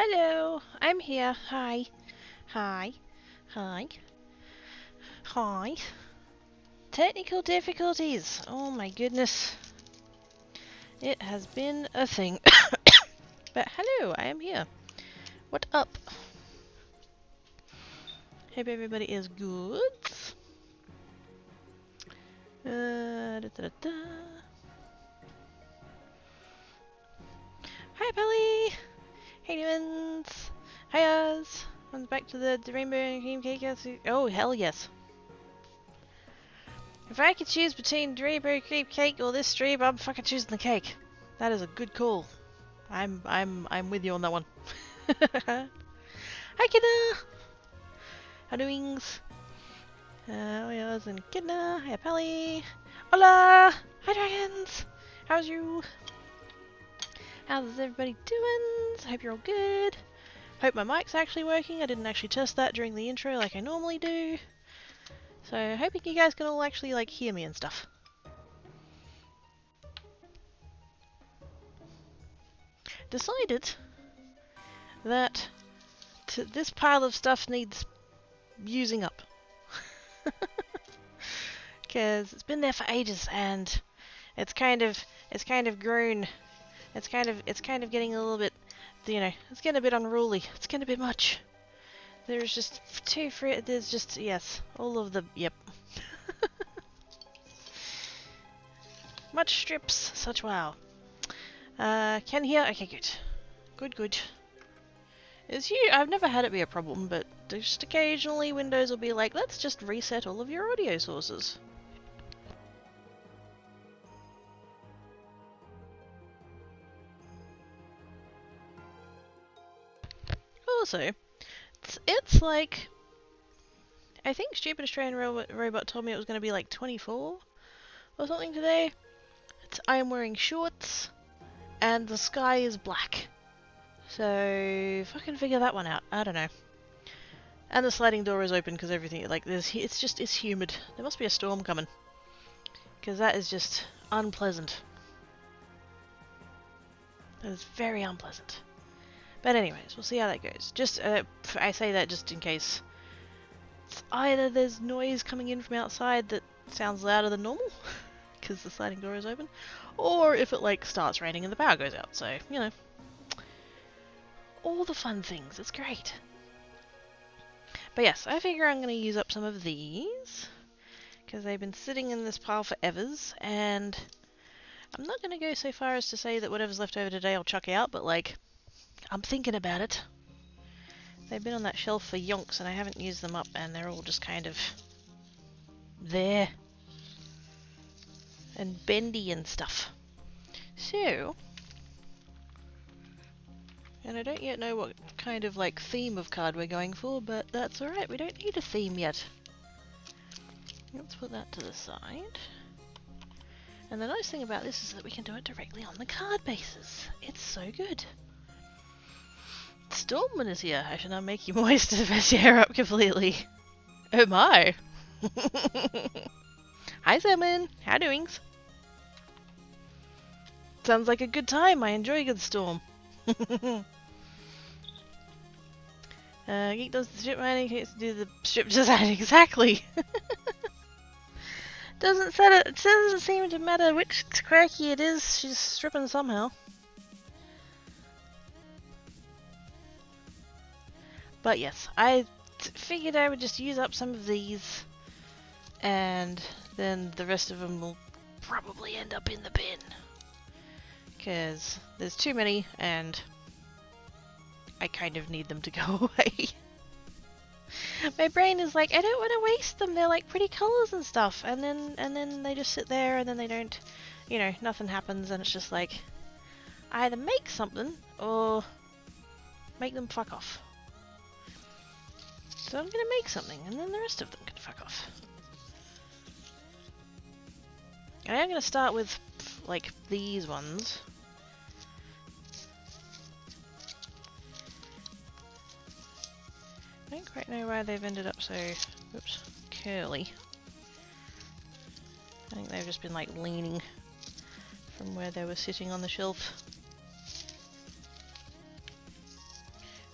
Hello, I'm here. Hi. Hi. Hi. Hi. Technical difficulties. Oh my goodness. It has been a thing. But hello, I am here. What up? Hope everybody is good. Da, da, da, da. Hi, Polly. Hey, humans. Hiya. Welcome back to the rainbow and cream cake. Oh, hell yes. If I could choose between rainbow cream cake or this stream, I'm fucking choosing the cake. That is a good call. I'm with you on that one. Hi, Kidna. How doings? Oyas and Kidna. Hi, Pally. Hola. Hi, dragons. How's you? How's everybody doing? I hope you're all good. Hope my mic's actually working. I didn't actually test that during the intro like I normally do. So hoping you guys can all actually like hear me and stuff. Decided that this pile of stuff needs using up. Because it's been there for ages and it's kind of grown. It's kind of getting a little bit, you know, it's getting a bit unruly. It's getting a bit much. There's just there's just, yes, all of the, yep. Much strips, such wow. Can hear? Okay, good. Good. I've never had it be a problem, but just occasionally Windows will be like, let's just reset all of your audio sources. Also, it's like, I think Stupid Australian Robot told me it was going to be like 24 or something today. I am wearing shorts and the sky is black. So, fucking figure that one out. I don't know. And the sliding door is open because everything, like, it's humid. There must be a storm coming. Because that is just unpleasant. That is very unpleasant. But anyways, we'll see how that goes. Just, I say that just in case. It's either there's noise coming in from outside that sounds louder than normal, because the sliding door is open, or if it, like, starts raining and the power goes out. So, you know. All the fun things. It's great. But yes, I figure I'm going to use up some of these, because they've been sitting in this pile for evers, and I'm not going to go so far as to say that whatever's left over today I'll chuck out, but like, I'm thinking about it. They've been on that shelf for yonks and I haven't used them up, and they're all just kind of there and bendy and stuff. So, and I don't yet know what kind of like theme of card we're going for, but that's alright, we don't need a theme yet. Let's put that to the side. And the nice thing about this is that we can do it directly on the card bases. It's so good. Stormman is here. I should not make you moist to mess your hair up completely. Oh my. Hi Stormman. How doings? Sounds like a good time. I enjoy a good storm. Geek does the strip mining, gets to do the strip design exactly. Doesn't seem to matter which quirky it is, she's stripping somehow. But yes, I figured I would just use up some of these, and then the rest of them will probably end up in the bin. Because there's too many, and I kind of need them to go away. My brain is like, I don't want to waste them, they're like pretty colours and stuff, and then they just sit there, and then they don't, you know, nothing happens, and it's just like, either make something, or make them fuck off. So I'm gonna make something, and then the rest of them can fuck off. And I am gonna start with, like, these ones. I don't quite know why they've ended up so, oops, curly. I think they've just been like leaning from where they were sitting on the shelf.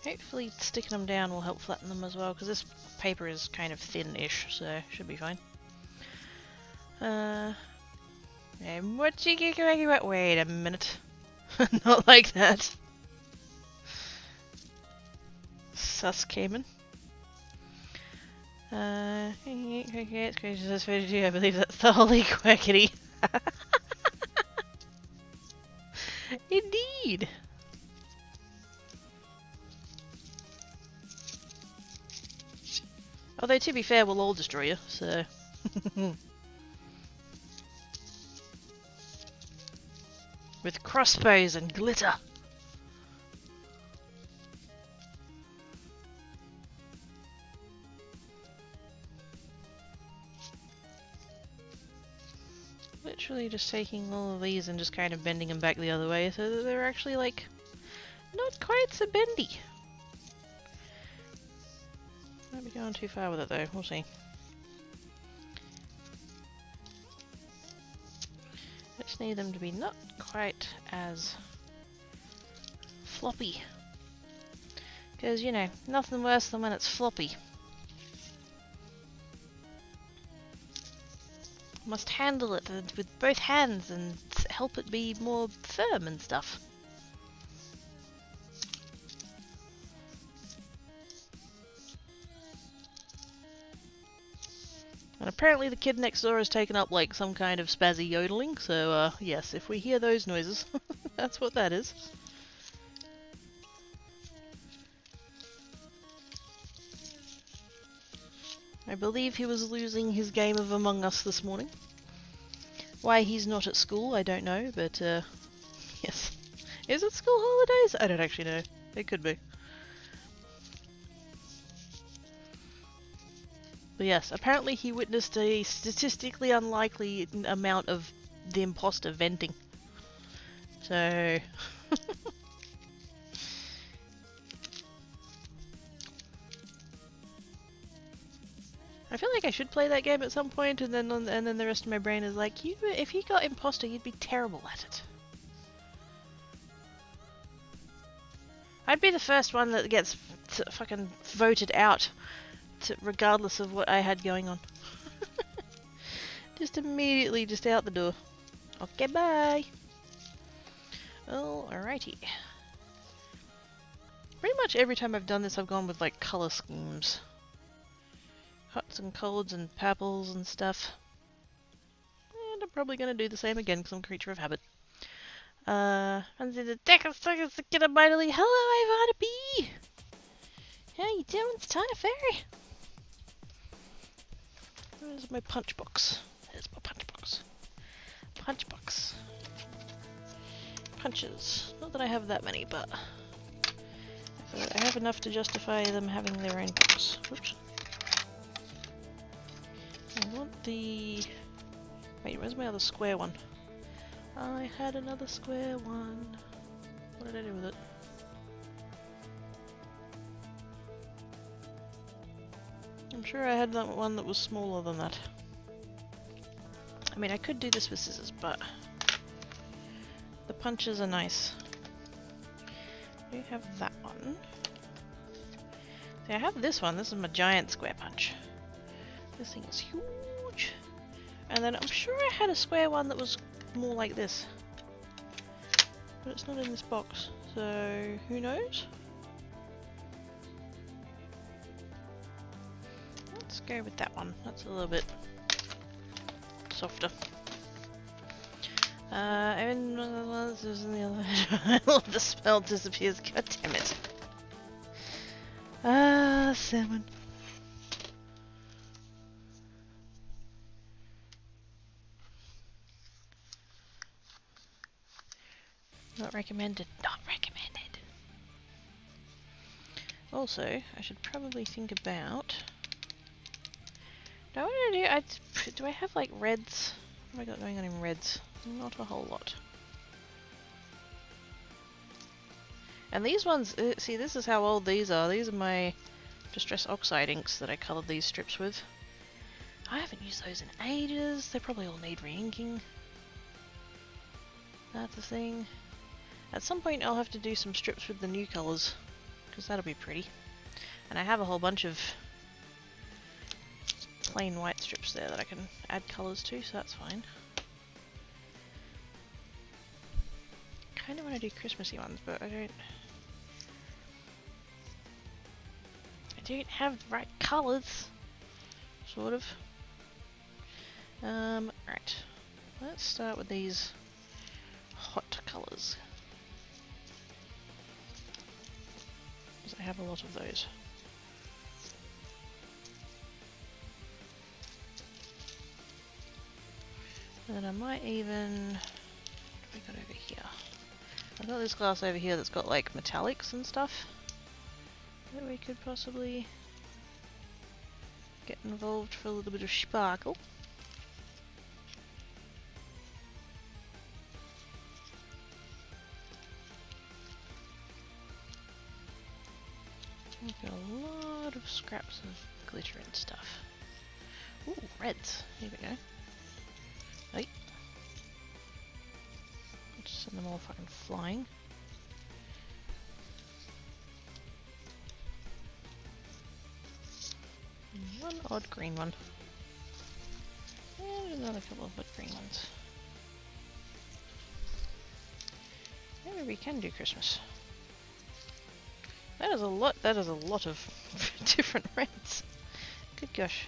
Hopefully sticking them down will help flatten them as well, because this paper is kind of thin-ish, so should be fine. And what you giggity about? Wait a minute. Not like that. Sus Cayman. I believe that's the holy quackity. Indeed. Although to be fair, we'll all destroy you, so... With crossbows and glitter. Literally just taking all of these and just kind of bending them back the other way so that they're actually, like, not quite so bendy. Might be going too far with it though, we'll see. Just need them to be not quite as floppy. Because, you know, nothing worse than when it's floppy. Must handle it with both hands and help it be more firm and stuff. And apparently the kid next door has taken up like some kind of spazzy yodeling, so yes, if we hear those noises, that's what that is. I believe he was losing his game of Among Us this morning. Why he's not at school, I don't know, but yes. Is it school holidays? I don't actually know. It could be. But yes, apparently he witnessed a statistically unlikely amount of the imposter venting. So... I feel like I should play that game at some point, and then the rest of my brain is like, if you got imposter, you'd be terrible at it. I'd be the first one that gets fucking voted out, regardless of what I had going on. Just immediately, just out the door. Okay, bye. Oh, alrighty. Pretty much every time I've done this, I've gone with like color schemes. Hots and colds and purples and stuff. And I'm probably going to do the same again because I'm a creature of habit. Under the deck of suckers to get a mightily. Hello, Ivana B! How you doing? It's Tana Fairy. Where's my punch box? There's my punch box. Punch box. Punches. Not that I have that many, but I have enough to justify them having their own box. Whoops. I want the... Wait, where's my other square one? I had another square one. What did I do with it? I'm sure I had that one that was smaller than that. I mean, I could do this with scissors, but the punches are nice. We have that one. See, I have this one. This is my giant square punch. This thing is huge. And then I'm sure I had a square one that was more like this. But it's not in this box, so who knows? Let's go with that one. That's a little bit softer. And this is in the other. The spell disappears. God damn it. Salmon. Not recommended. Not recommended. Also, I should probably think about. Do I want to do? Do I have like reds? What have I got going on in reds? Not a whole lot. And these ones, see, this is how old these are. These are my Distress Oxide inks that I coloured these strips with. I haven't used those in ages. They probably all need re-inking. That's the thing. At some point I'll have to do some strips with the new colours, because that'll be pretty. And I have a whole bunch of plain white strips there that I can add colours to, so that's fine. Kind of want to do Christmassy ones, but I don't have the right colours, sort of. Right. Let's start with these hot colours. Because I have a lot of those. And I might even... What have I got over here? I've got this glass over here that's got like metallics and stuff that we could possibly get involved for a little bit of sparkle. We've got a lot of scraps of glitter and stuff. Ooh, reds. Here we go. Hey. Let's send them all fucking flying. And one odd green one. And another couple of odd green ones. Maybe we can do Christmas. That is a lot of different reds. Good gosh.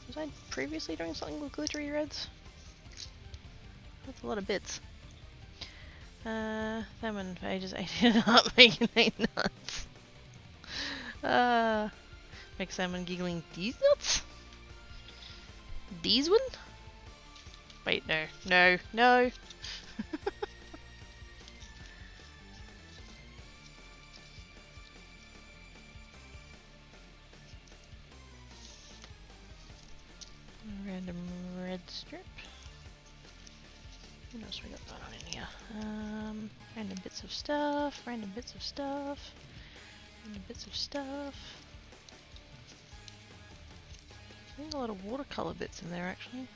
Was I previously doing something with glittery reds? That's a lot of bits. Salmon pages ate it up, making it nuts. Make salmon giggling. These nuts? These one? Wait, no. Random red strip. What else we got going on in here? Random bits of stuff, random bits of stuff, random bits of stuff. I think a lot of watercolor bits in there actually.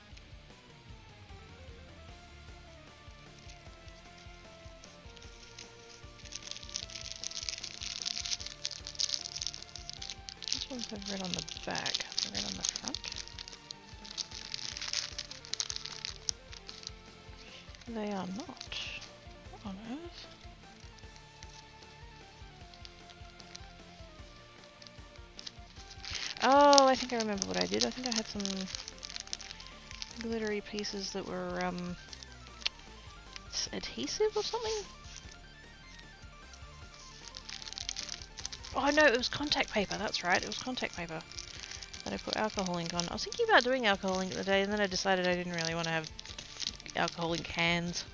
These ones have red on the back, have red on the front. They are not. What on earth? Oh, I think I remember what I did. I think I had some glittery pieces that were adhesive or something? Oh no, it was contact paper, that's right, it was contact paper that I put alcohol ink on. I was thinking about doing alcohol ink the day and then I decided I didn't really want to have alcohol ink hands.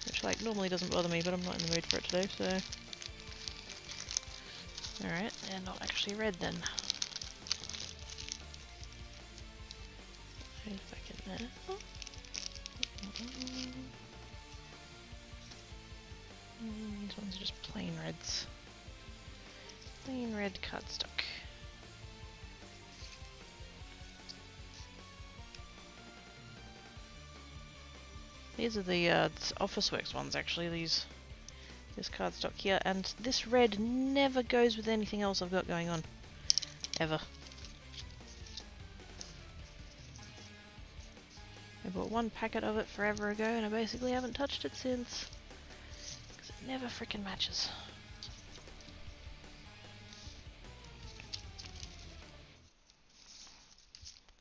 Which like normally doesn't bother me, but I'm not in the mood for it today, so... Alright, they're not actually red then. Those back in there. These ones are just plain reds. Plain red cardstock. These are the Officeworks ones actually, this cardstock here, and this red never goes with anything else I've got going on. Ever. I bought one packet of it forever ago and I basically haven't touched it since. Because it never frickin' matches.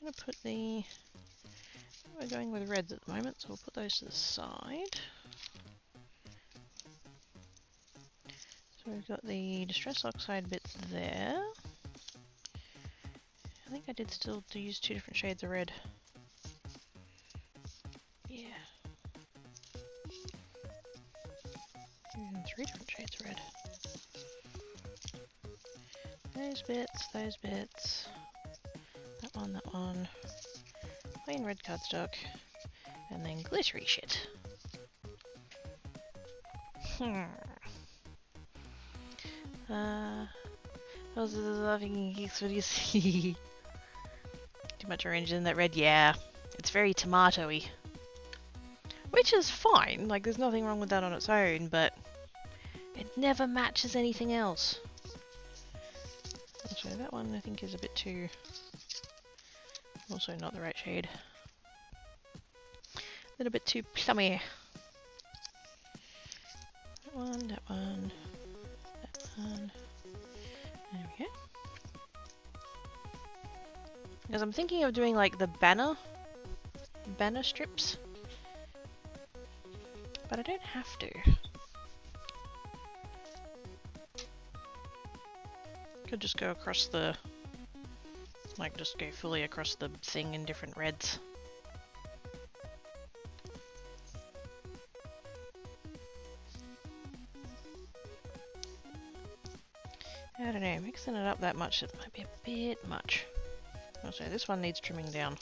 I'm gonna put the... We're going with reds at the moment, so we'll put those to the side. So we've got the Distress Oxide bits there. I think I did still use 2 different shades of red. Yeah. Even 3 different shades of red. Those bits. That one. Plain red cardstock. And then glittery shit. Those are the laughing geeks, what do you see? Too much orange in that red, yeah. It's very tomatoey. Which is fine, like there's nothing wrong with that on its own, but It never matches anything else. So that one I think is a bit too... also not the right shade. A little bit too plummy. That one, that one, that one. There we go. Because I'm thinking of doing like the banner strips. But I don't have to. Could just go across the... like just go fully across the thing in different reds. I don't know, mixing it up that much, it might be a bit much. Also, this one needs trimming down.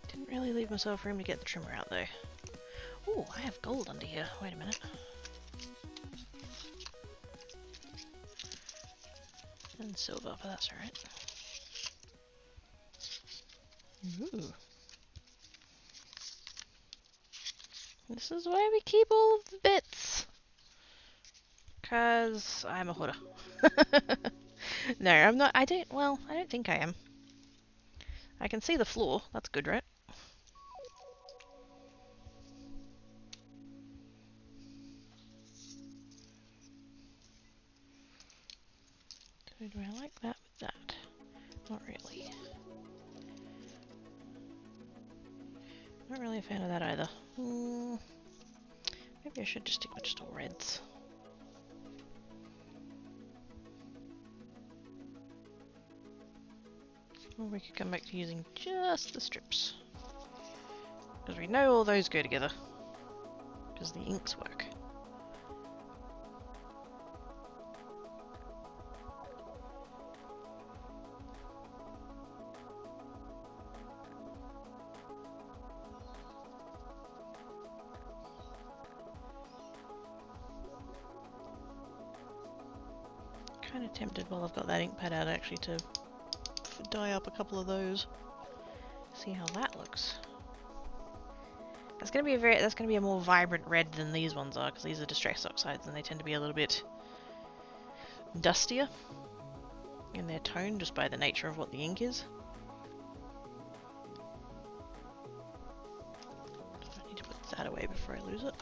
Didn't really leave myself room to get the trimmer out though. Ooh, I have gold under here. Wait a minute. And silver, but that's alright. Ooh. This is why we keep all of the bits. 'Cause I'm a hoarder. No, I'm not. I don't think I am. I can see the floor. That's good, right? So do I like that with that? Not really. Not really a fan of that either. Maybe I should just stick with just all reds. Or we could come back to using just the strips. Because we know all those go together. Because the inks work. Kind of tempted while I've got that ink pad out actually to dye up a couple of those. See how that looks. That's gonna be a more vibrant red than these ones are, because these are distress oxides and they tend to be a little bit dustier in their tone just by the nature of what the ink is. I need to put that away before I lose it.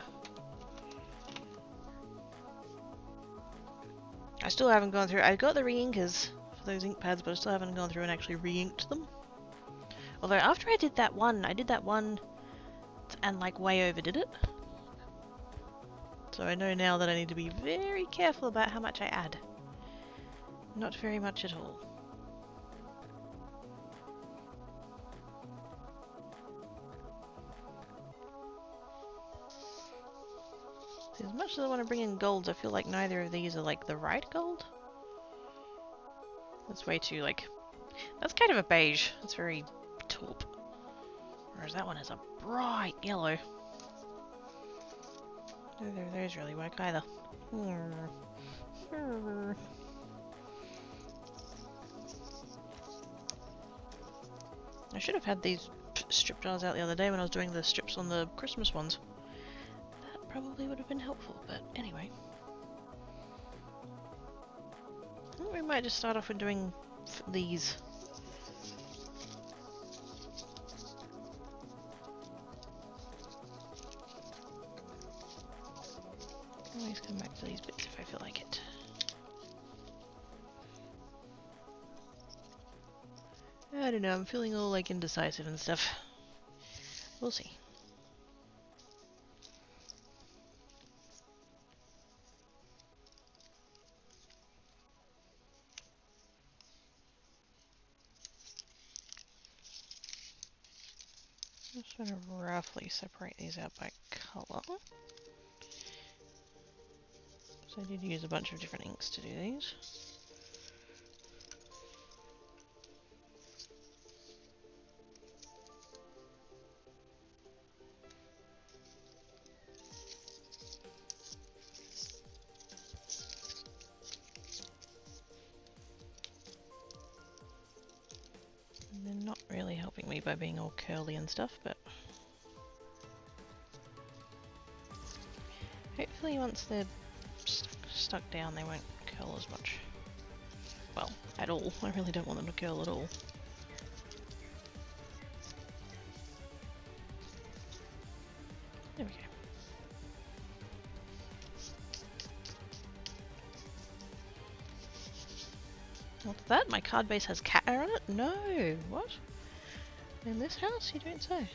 I still haven't gone through. I got the re-inkers for those ink pads, but I still haven't gone through and actually re-inked them. Although after I did that one and like way overdid it. So I know now that I need to be very careful about how much I add. Not very much at all. As much as I want to bring in golds, I feel like neither of these are like the right gold. That's way too like... that's kind of a beige. It's very taupe. Whereas that one is a bright yellow. Neither of those really work either. I should have had these strip jars out the other day when I was doing the strips on the Christmas ones. That probably would have been helpful, but anyway. I think we might just start off with doing these. Always come back to these bits if I feel like it. I don't know, I'm feeling all like indecisive and stuff. We'll see. I'm just going to roughly separate these out by colour. So I did use a bunch of different inks to do these. And they're not really helping me by being all curly and stuff, but... hopefully once they're stuck down they won't curl as much. Well, at all. I really don't want them to curl at all. There we go. What's that? My card base has cat hair on it? No! What? In this house? You don't say.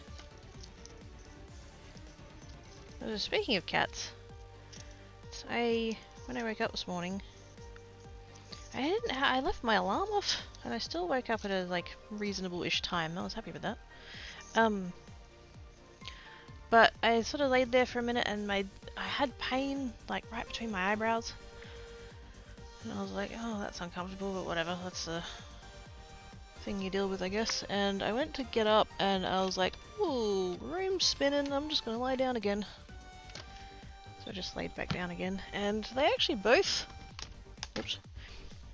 Speaking of cats, when I woke up this morning, I left my alarm off, and I still woke up at a like reasonable-ish time. I was happy with that. But I sort of laid there for a minute, and I had pain like right between my eyebrows, and I was like, oh, that's uncomfortable, but whatever. That's a thing you deal with, I guess. And I went to get up, and I was like, ooh, room's spinning. I'm just gonna lie down again. So I just laid back down again, and they actually both,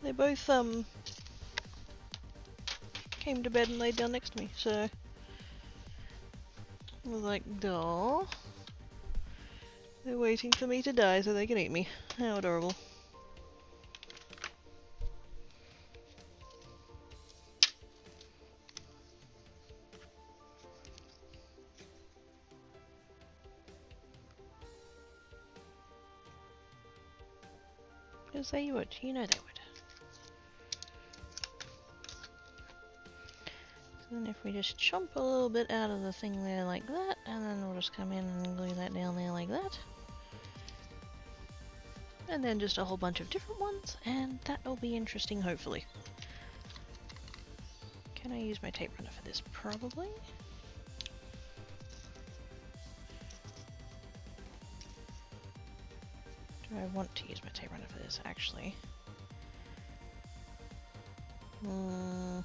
they both came to bed and laid down next to me. So I was like, "Duh, they're waiting for me to die so they can eat me." How adorable. Because they would, you know they would. So then if we just chomp a little bit out of the thing there like that, and then we'll just come in and glue that down there like that. And then just a whole bunch of different ones, and that'll be interesting, hopefully. Can I use my tape runner for this? Probably. Do I want to use my tape runner for this, actually? No,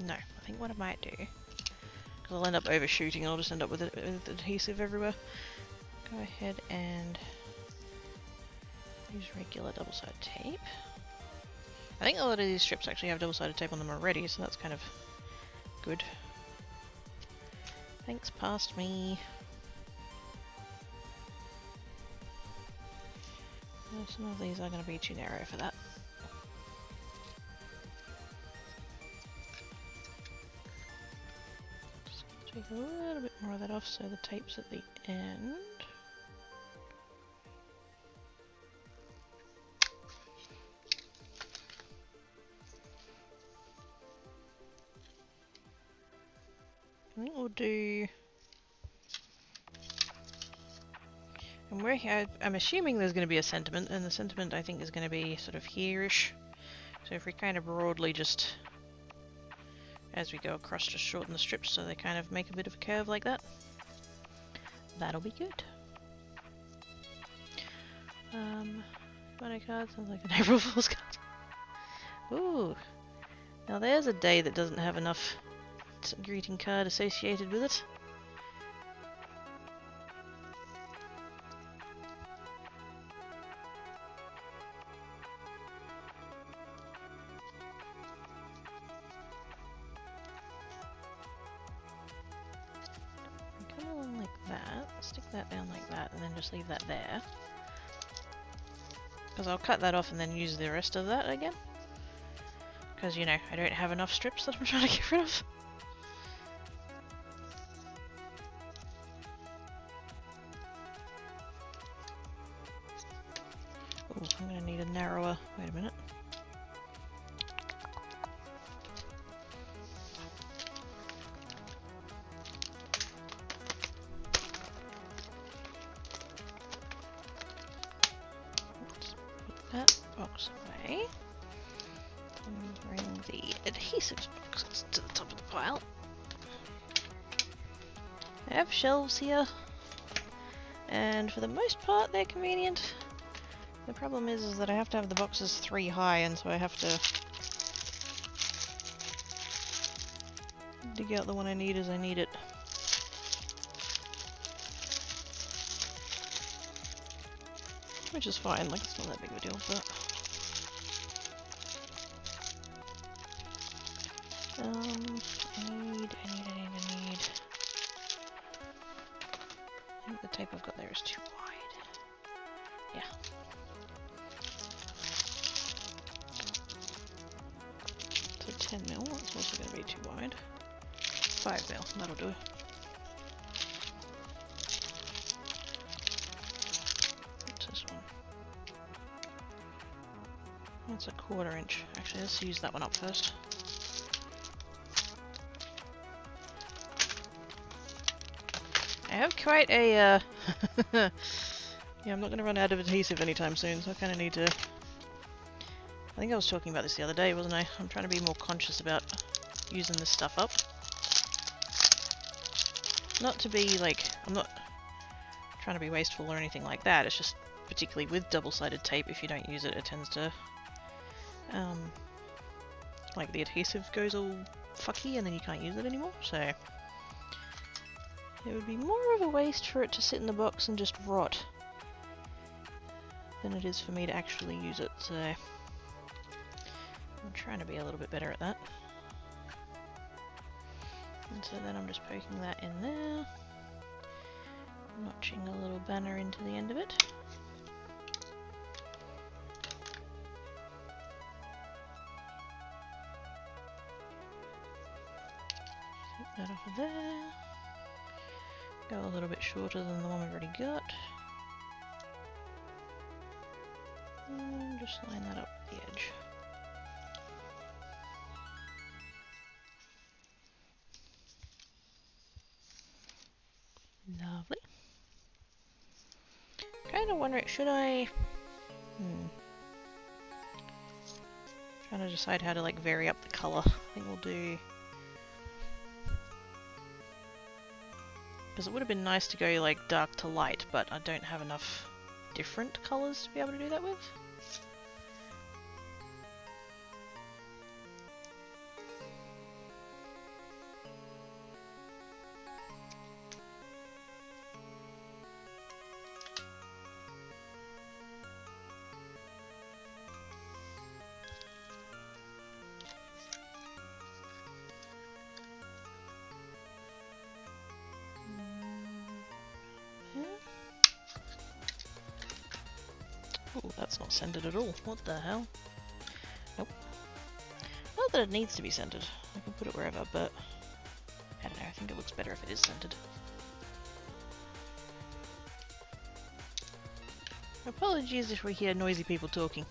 I think what I might do, because I'll end up overshooting and I'll just end up with adhesive everywhere. Go ahead and use regular double-sided tape. I think a lot of these strips actually have double-sided tape on them already, so that's kind of good. Thanks, past me. Some of these are going to be too narrow for that. Just take a little bit more of that off so the tape's at the end. I think we'll do... I'm assuming there's going to be a sentiment, and the sentiment I think is going to be sort of here-ish. So if we kind of broadly just, as we go across, just shorten the strips so they kind of make a bit of a curve like that. That'll be good. Photo card sounds like an April Fool's card. Ooh. Now there's a day that doesn't have enough greeting card associated with it. Stick that down like that, and then just leave that there. Because I'll cut that off and then use the rest of that again. Because, you know, I don't have enough strips that I'm trying to get rid of. Oh, I'm going to need a narrower. Wait a minute. That box away and bring the adhesives boxes to the top of the pile. I have shelves here, and for the most part they're convenient. The problem is that I have to have the boxes 3 high, and so I have to dig out the one I need as I need it. Which is fine, like it's not that big of a deal, but... I need... I've got there is too wide. Yeah. So 10mm, that's also going to be too wide. 5mm, that'll do. What's this one? That's a 1/4 inch. Actually, let's use that one up first. I have quite a, yeah, I'm not going to run out of adhesive anytime soon, so I kind of need to... I think I was talking about this the other day, wasn't I? I'm trying to be more conscious about using this stuff up. Not to be, like, I'm not trying to be wasteful or anything like that, it's just, particularly with double-sided tape, if you don't use it, it tends to, like, the adhesive goes all fucky and then you can't use it anymore, so... It would be more of a waste for it to sit in the box and just rot than it is for me to actually use it, so I'm trying to be a little bit better at that. And so then I'm just poking that in there, notching a little banner into the end of it. Take that off of there. Go a little bit shorter than the one we've already got. And just line that up with the edge. Lovely. Kind of wondering, should I... Trying to decide how to like vary up the colour. I think we'll do... Because it would have been nice to go like dark to light, but I don't have enough different colours to be able to do that with. Oh, that's not centered at all. What the hell? Nope. Not that it needs to be centered. I can put it wherever, but I don't know. I think it looks better if it is centered. Apologies if we hear noisy people talking.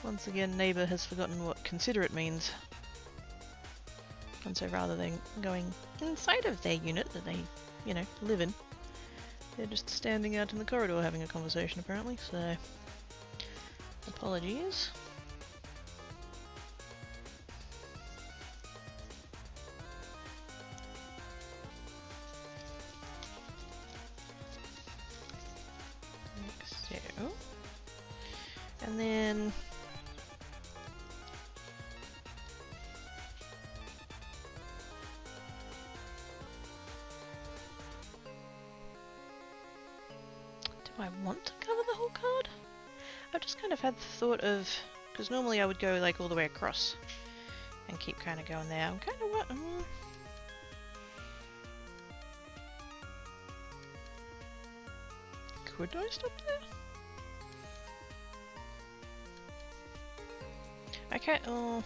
Once again, neighbour has forgotten what considerate means. And so rather than going inside of their unit that they, you know, live in, they're just standing out in the corridor having a conversation apparently, so apologies. Like so. And then do I want to cover the whole card? I've just kind of had the thought of, because normally I would go like all the way across and keep kind of going there. I'm kind of what? Could I stop there? I can't. Oh,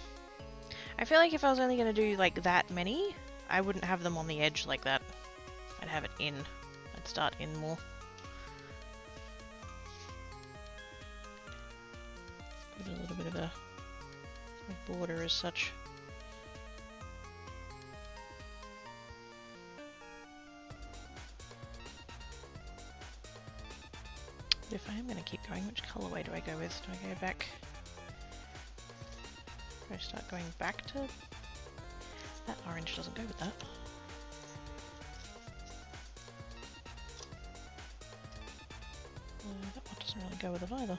I feel like if I was only going to do like that many, I wouldn't have them on the edge like that. I'd have it in. I'd start in more. Put a little bit of a border as such. But if I am going to keep going, which colourway do I go with? Do I go back? Do I start going back to... That orange doesn't go with that. That one doesn't really go with it either.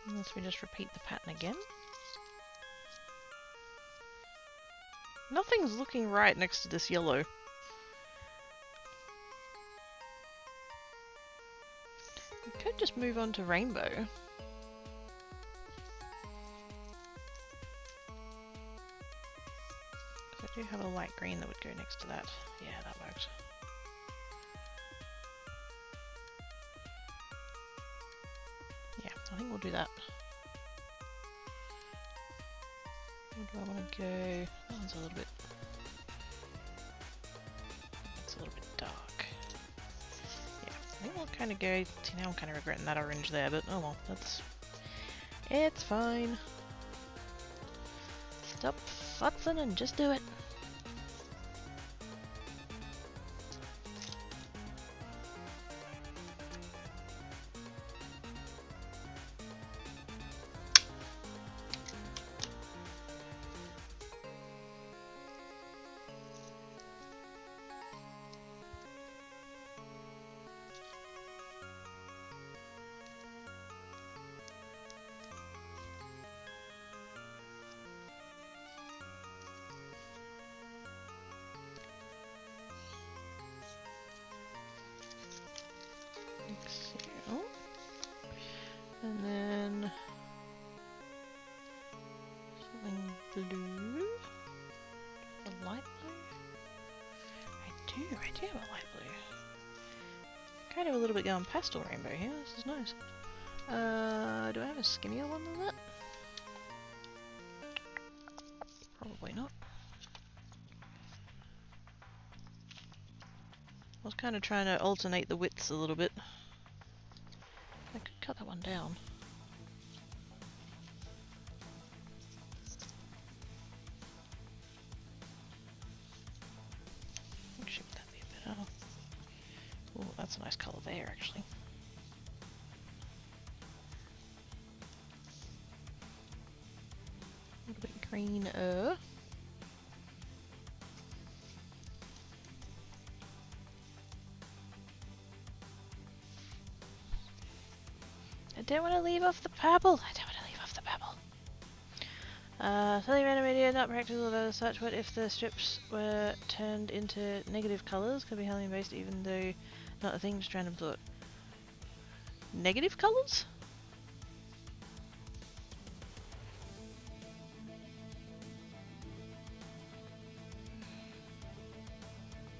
Unless we just repeat the pattern again. Nothing's looking right next to this yellow. We could just move on to rainbow. I do have a light green that would go next to that. Yeah, that works. Yeah, I think we'll do that. Where do I want to go? That one's a little bit... It's a little bit dark. Yeah, I think we'll kind of go... See, now I'm kind of regretting that orange there, but oh well, that's... It's fine. Stop futzing and just do it. And then something blue. A light blue? I do have a light blue. Kind of a little bit going pastel rainbow here, this is nice. Do I have a skinnier one than that? Probably not. I was kind of trying to alternate the widths a little bit. I could cut that one down. Actually, would that be a bit... Oh, that's a nice colour there, actually. A little bit greener. I don't want to leave off the purple. I don't want to leave off the purple. Something random idea, not practical as such. What if the strips were turned into negative colours? Could be Halloween based even though not a thing, just random thought. Negative colours?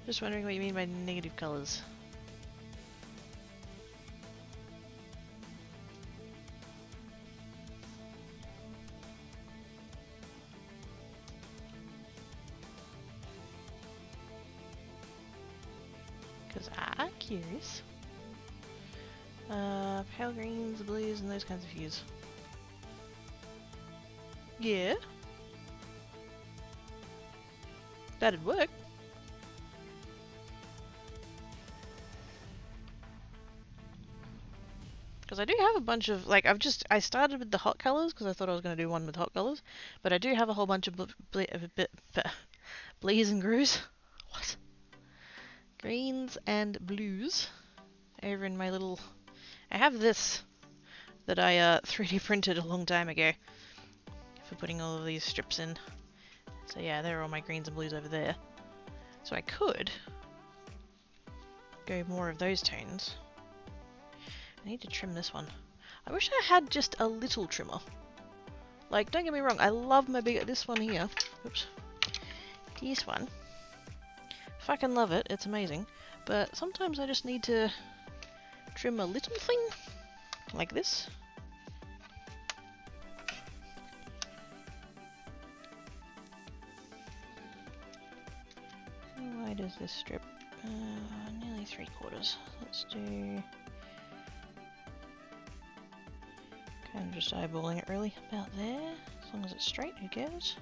Just wondering what you mean by negative colours. Because I'm curious. Pale greens, blues, and those kinds of hues. Yeah. That'd work. Because I do have a bunch of, like, I started with the hot colours because I thought I was going to do one with hot colours, but I do have a whole bunch of blees and grews. What? Greens and blues over in my little... I have this that I 3D printed a long time ago for putting all of these strips in. So yeah, there are all my greens and blues over there. So I could go more of those tones. I need to trim this one. I wish I had just a little trimmer. Like, don't get me wrong, I love my this one here. Oops. This one. Fucking love it, it's amazing. But sometimes I just need to trim a little thing. Like this. How wide is this strip? Nearly 3/4. Let's do... Kind of just eyeballing it really, about there. As long as it's straight, who cares?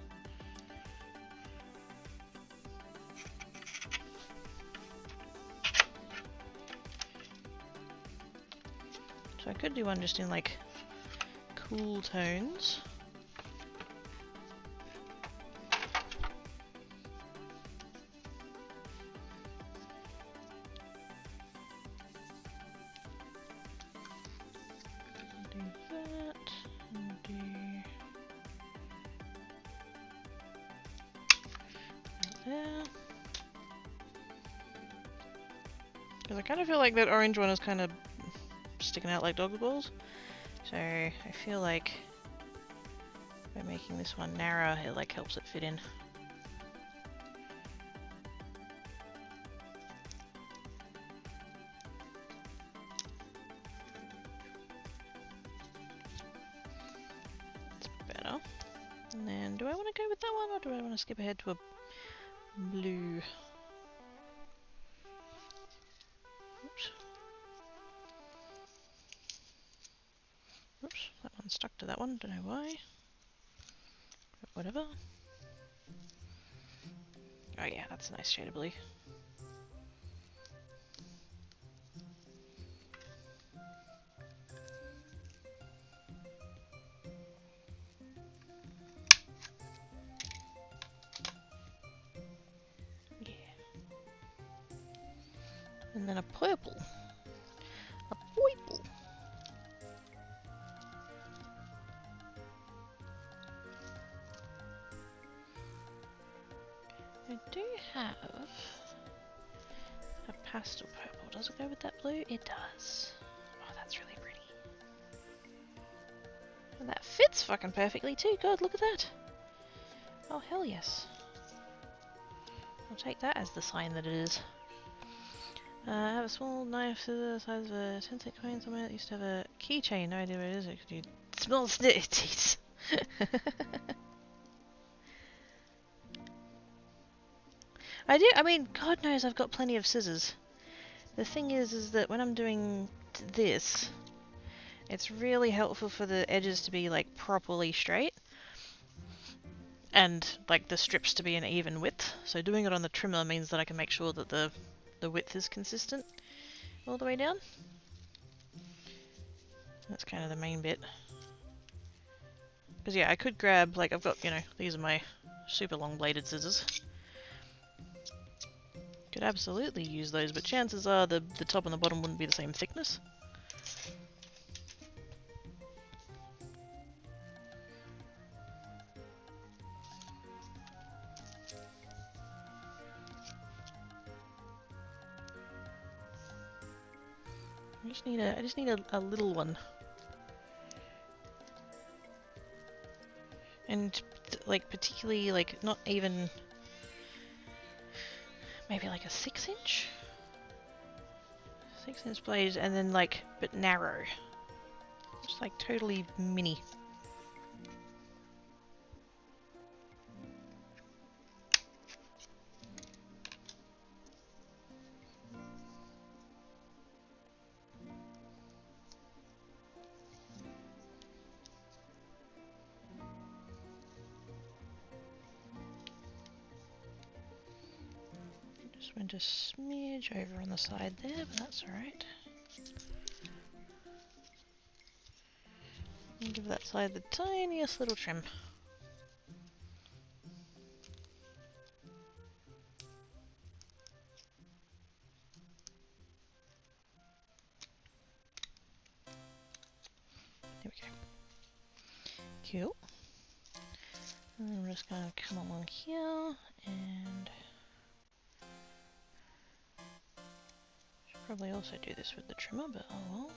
So I could do one just in like cool tones. Because I kind of feel like that orange one is kind of sticking out like dog balls. So I feel like by making this one narrower, it like helps it fit in. It's better. And then do I want to go with that one or do I want to skip ahead to a blue? Oops. Oops, that one stuck to that one, don't know why. But whatever. Oh yeah, that's a nice shade of blue. Yeah. And then a purple. A purple. I do have a pastel purple. Does it go with that blue? It does. Oh, that's really pretty. And that fits fucking perfectly too. God, look at that. Oh, hell yes. I'll take that as the sign that it is. I have a small knife the size of a 10-cent coin. Somewhere that used to have a keychain. No idea what it is. It could do small snitties. I mean, God knows I've got plenty of scissors. The thing is that when I'm doing this, it's really helpful for the edges to be like properly straight. And like the strips to be an even width. So doing it on the trimmer means that I can make sure that the width is consistent all the way down. That's kind of the main bit. Because yeah, I could grab, like I've got, you know, these are my super long bladed scissors. Could absolutely use those, but chances are the top and the bottom wouldn't be the same thickness. I just need a little one. And like particularly like not even maybe like a 6-inch? 6-inch blade and then like but narrow. Just like totally mini. Went a smidge over on the side there, but that's alright. Give that side the tiniest little trim. There we go. Cool. And I'm just going to come along here and should probably also do this with the trimmer, but oh well.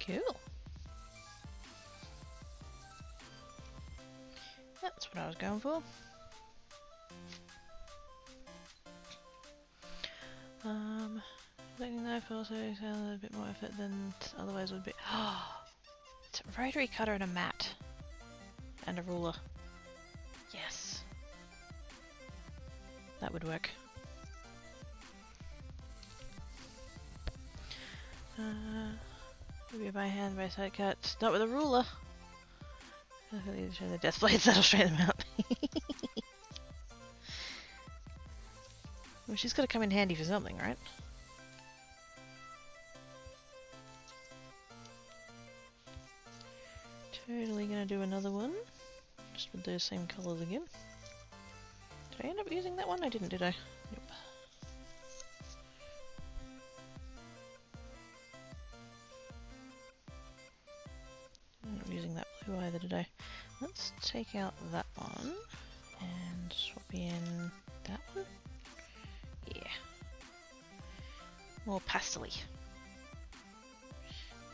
Cool. That's what I was going for. Letting the knife also sound a bit more effort than otherwise would be. It's a rotary cutter and a mat. And a ruler. Yes. That would work. Maybe by hand, by side cut. Not with a ruler. I'll need to show the death blades, that'll straighten them out. Well, she's got to come in handy for something, right? Totally gonna do another one, just with those same colours again. Did I end up using that one? I didn't, did I? Nope. I'm not using that blue either, did I? Let's take out that one and swap in that one. Yeah. More pastel-y.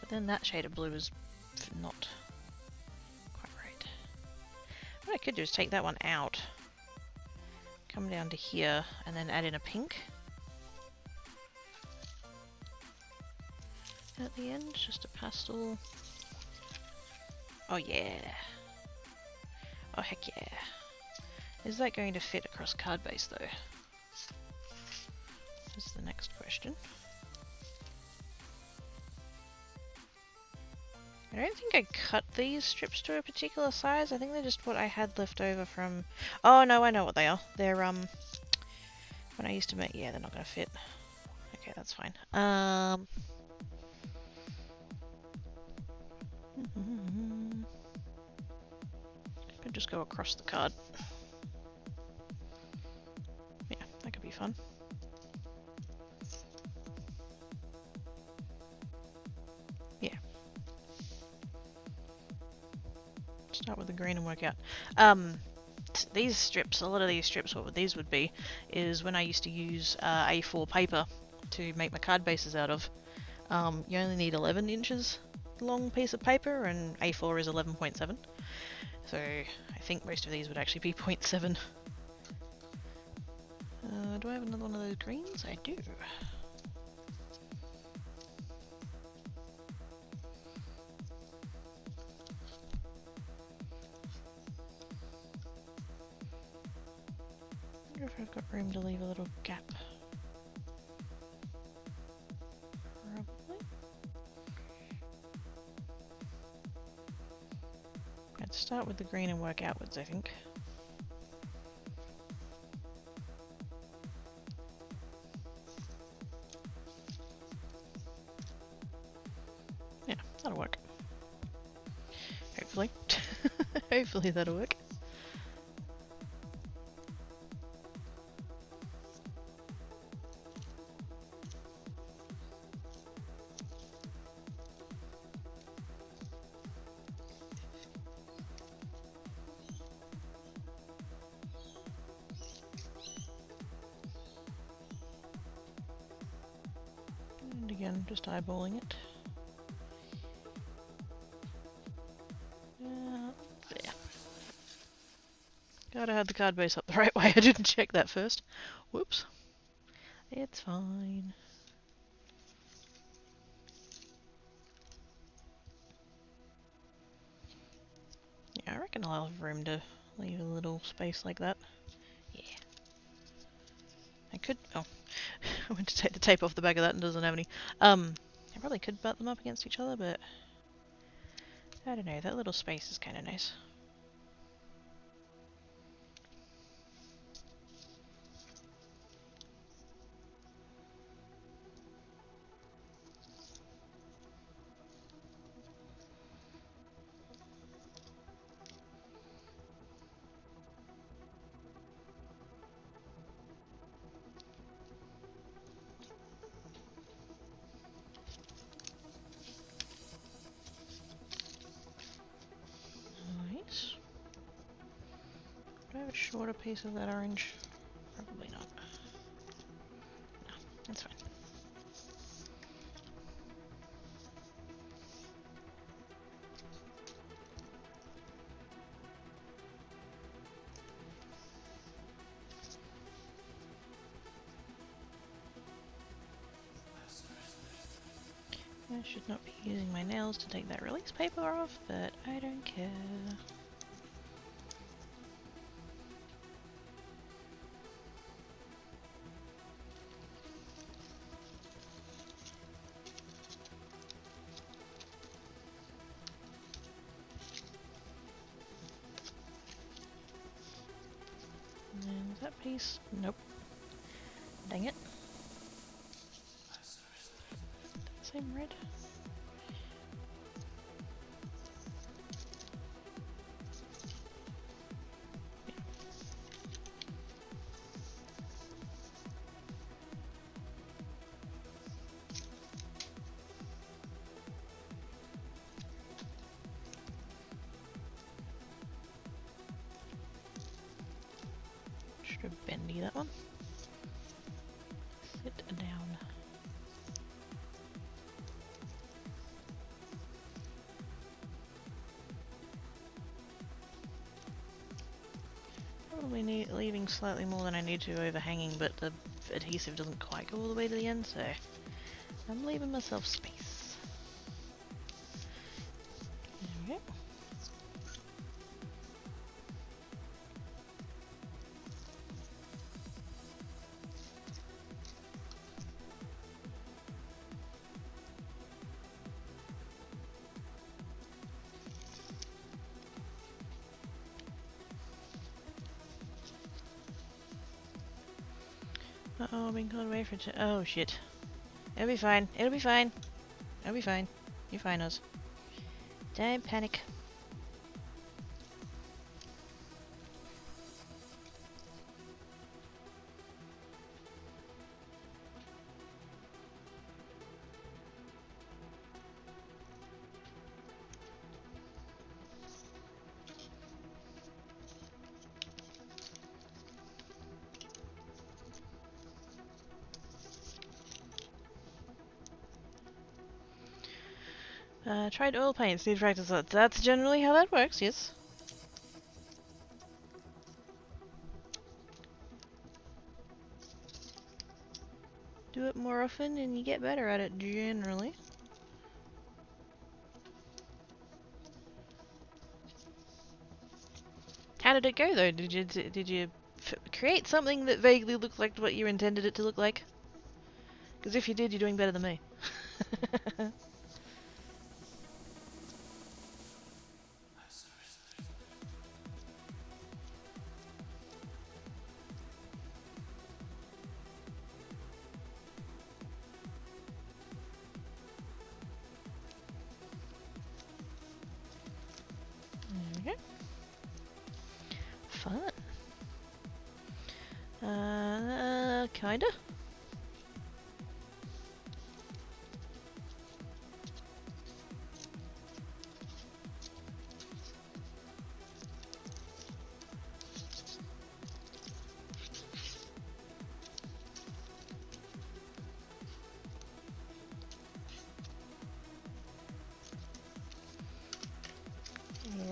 But then that shade of blue is not quite right. What I could do is take that one out, come down to here, and then add in a pink at the end, just a pastel. Oh yeah! Oh heck yeah! Is that going to fit across card base though? Is the next question. I don't think I cut these strips to a particular size. I think they're just what I had left over from... Oh no, I know what they are. They're when I used to make... Yeah, they're not gonna fit. Okay, that's fine. Could just go across the card. Yeah, that could be fun. Yeah. Start with the green and work out. These strips, a lot of these strips, what these would be, is when I used to use A4 paper to make my card bases out of. You only need 11 inches long piece of paper, and A4 is 11.7. So I think most of these would actually be 0.7. Do I have another one of those greens? I do. I wonder if I've got room to leave a little gap. Probably. I'd start with the green and work outwards, I think. Yeah, that'll work. Hopefully. Hopefully that'll work. And again, just eyeballing it. There. Gotta have the card base up the right way. I didn't check that first. Whoops. It's fine. Yeah, I reckon I'll have room to leave a little space like that. Yeah. I could... Oh. I went to take the tape off the back of that and doesn't have any. I probably could butt them up against each other, but... I don't know, that little space is kind of nice. Nice. Do I have a shorter piece of that orange? Probably not. No, that's fine. I should not be using my nails to take that release paper off, but I don't care. And is that piece? Nope. Dang it. Same red. Very bendy, that one. Sit down. Probably leaving slightly more than I need to overhanging, but the adhesive doesn't quite go all the way to the end, so I'm leaving myself space. There we go. Uh-oh, I'm being called away for oh shit. It'll be fine. It'll be fine. It'll be fine. You're fine, Oz. Don't panic. Tried oil paints, need practice that. That's generally how that works, yes. Do it more often and you get better at it, generally. How did it go, though? Did you create something that vaguely looked like what you intended it to look like? Because if you did, you're doing better than me. Okay. Fun. Kinda.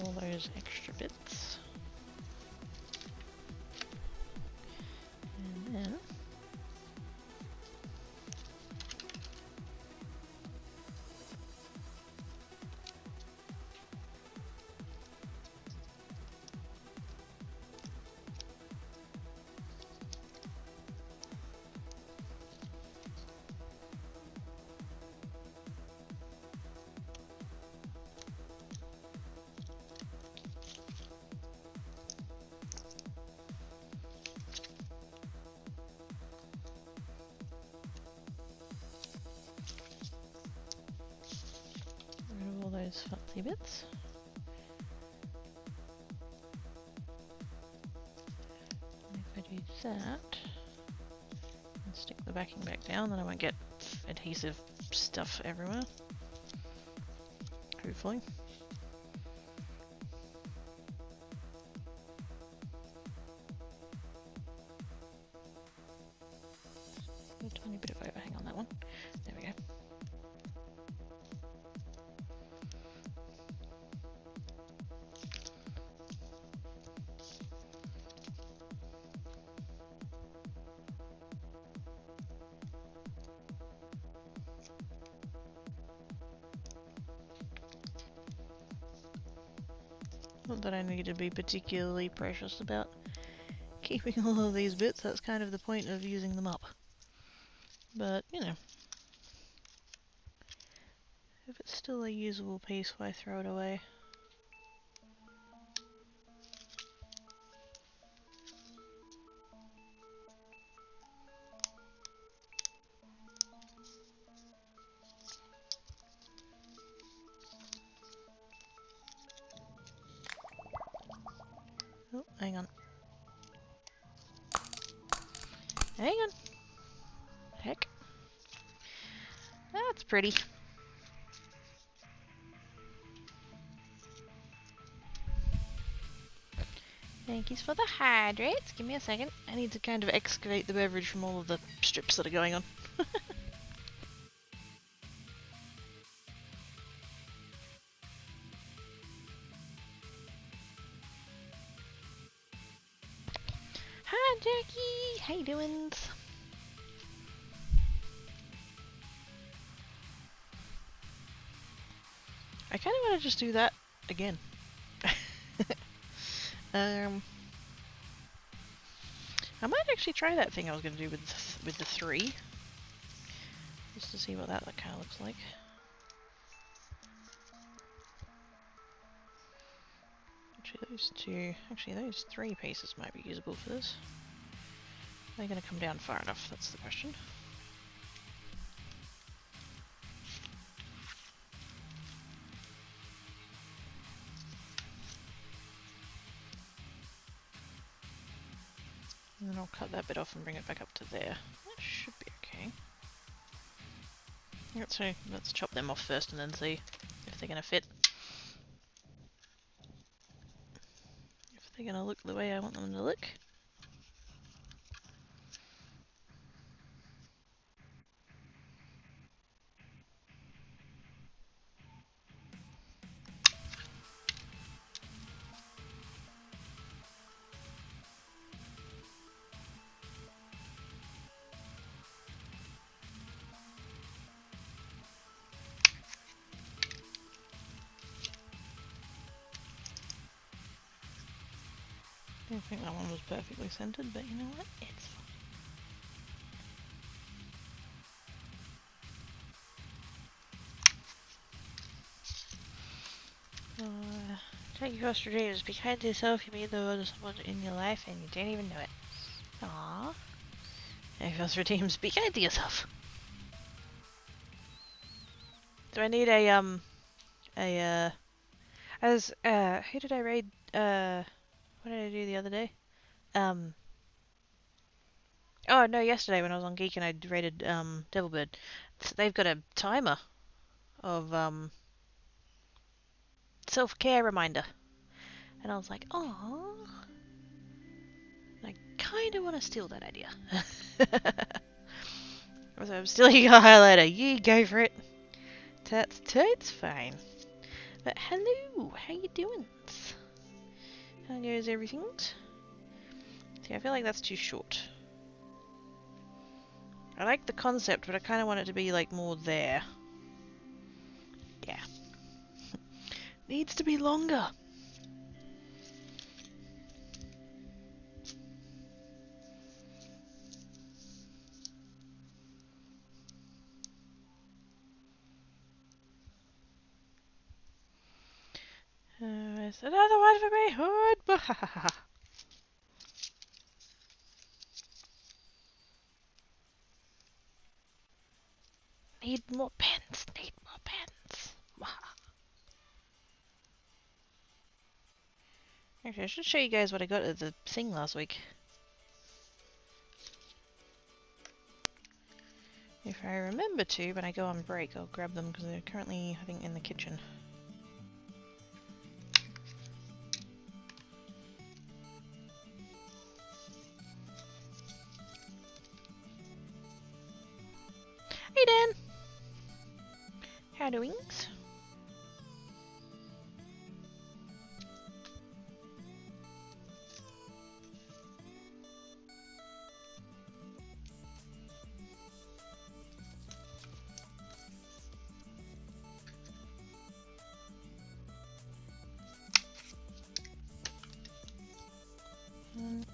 All those extra bits. And then rid of all those fancy bits. And if I do that and stick the backing back down, then I won't get adhesive stuff everywhere. Hopefully. A tiny bit of overhang on that one. There we go. Not that I need to be particularly precious about keeping all of these bits, that's kind of the point of using them up. But, you know. If it's still a usable piece, why throw it away? Oh, hang on. Hang on. Heck. That's pretty. Thank you for the hydrates. Give me a second. I need to kind of excavate the beverage from all of the strips that are going on. Hi, Jackie. How you doing? I kind of want to just do that again. I might actually try that thing I was going to do with the 3, just to see what that kind of looks like. Actually those 3 pieces might be usable for this. Are they going to come down far enough? That's the question. And then I'll cut that bit off and bring it back up to there. That should be okay. Let's chop them off first and then see if they're going to fit. If they're going to look the way I want them to look. I don't think that one was perfectly centered, but you know what? It's fine. Take your first dreams. Be kind to yourself. You made the world someone in your life and you don't even know it. Aww. Take your first dreams. Be kind to yourself. Do I need who did I raid, what did I do the other day? Oh no, yesterday when I was on Geek and I raided, Devilbird. They've got a timer of, self-care reminder. And I was like, oh, I kind of want to steal that idea. So I'm stealing your highlighter. You go for it. That's fine. But hello, how you doing? How goes everything? See, I feel like that's too short. I like the concept, but I kind of want it to be like more there. Yeah. Needs to be longer. It's another one for my hood. Need more pens. Need more pens. Actually, I should show you guys what I got at the thing last week. If I remember to, when I go on break, I'll grab them because they're currently, I think, in the kitchen. Hey Dan! How doings?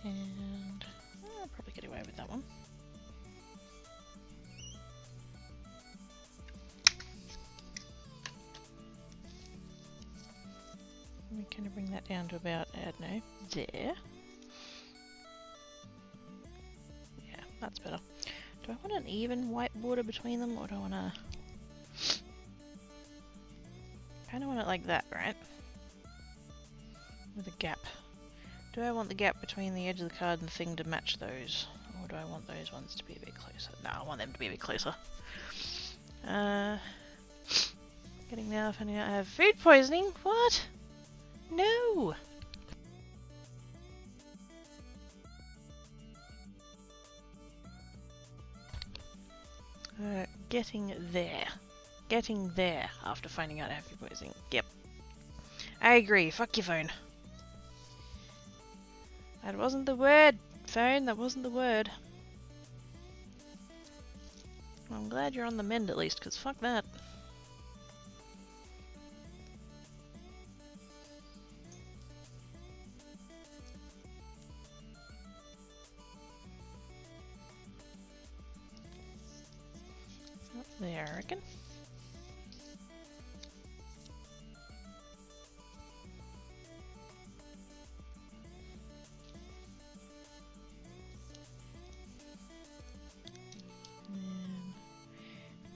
And I'll probably get away with that one. We kind of bring that down to about, I don't know, there. Yeah, that's better. Do I want an even white border between them, or do I want to... kind of want it like that, right? With a gap. Do I want the gap between the edge of the card and the thing to match those? Or do I want those ones to be a bit closer? No, I want them to be a bit closer. Getting now, finding out I have food poisoning? What? No! Getting there. Getting there after finding out I have food poisoning. Yep. I agree. Fuck your phone. That wasn't the word, phone. That wasn't the word. Well, I'm glad you're on the mend at least, because fuck that. There, I reckon.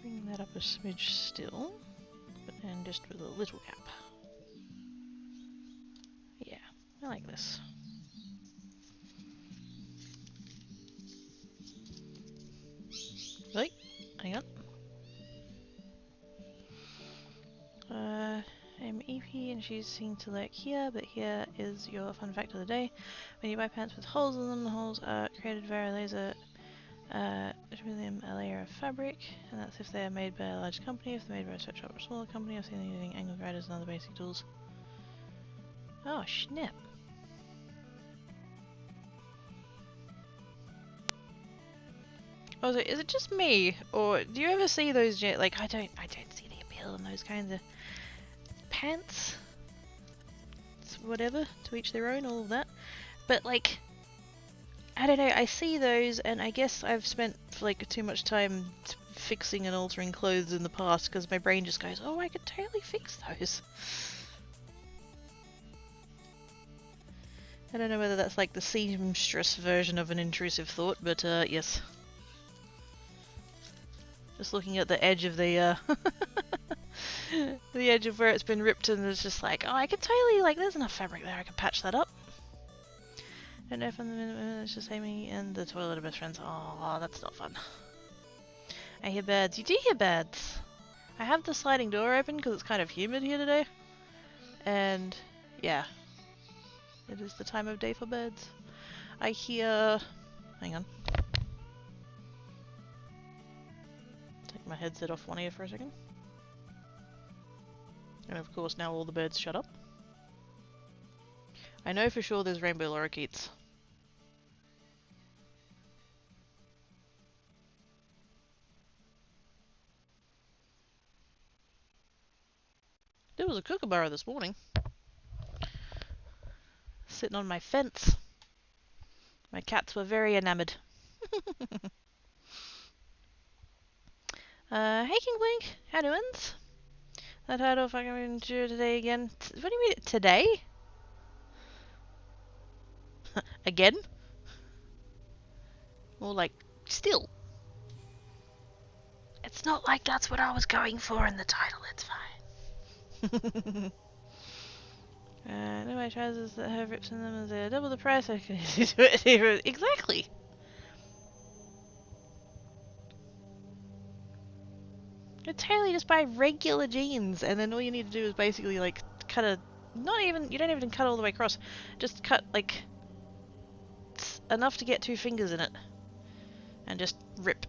And bring that up a smidge still, and just with a little gap. Yeah, I like this. Wait, hang on. I'm Evie and she's seen to like here, but here is your fun fact of the day. When you buy pants with holes in them, the holes are created via laser with them a layer of fabric, and that's if they are made by a large company. If they're made by a sweatshop or a smaller company, I've seen them using angle grinders and other basic tools. Oh, snap. Also, is it just me, or do you ever see those, like, I don't see the appeal in those kinds of pants? It's whatever, to each their own, all of that. But, like, I don't know, I see those, and I guess I've spent, like, too much time fixing and altering clothes in the past, because my brain just goes, oh, I could totally fix those. I don't know whether that's, like, the seamstress version of an intrusive thought, but, yes. Just looking at the edge of the, the edge of where it's been ripped, and it's just like, oh, I could totally, like, there's enough fabric there, I could patch that up. Don't know if I'm the minute it's just Amy and the toilet are best friends. Oh, that's not fun. I hear birds. You do hear birds. I have the sliding door open because it's kind of humid here today. And, yeah. It is the time of day for birds. I hear... Hang on. Take my headset off one ear for a second. And of course now all the birds shut up. I know for sure there's rainbow lorikeets. There was a kookaburra this morning. Sitting on my fence. My cats were very enamoured. Hey King Blink, how doings? That title if I can do today again. What do you mean today? Again? Or like still? It's not like that's what I was going for in the title, it's fine. No, my trousers that have rips in them is double the price. I can do it. Exactly. You totally just buy regular jeans, and then all you need to do is basically like cut a. Not even. You don't even cut all the way across. Just cut like enough to get 2 fingers in it, and just rip.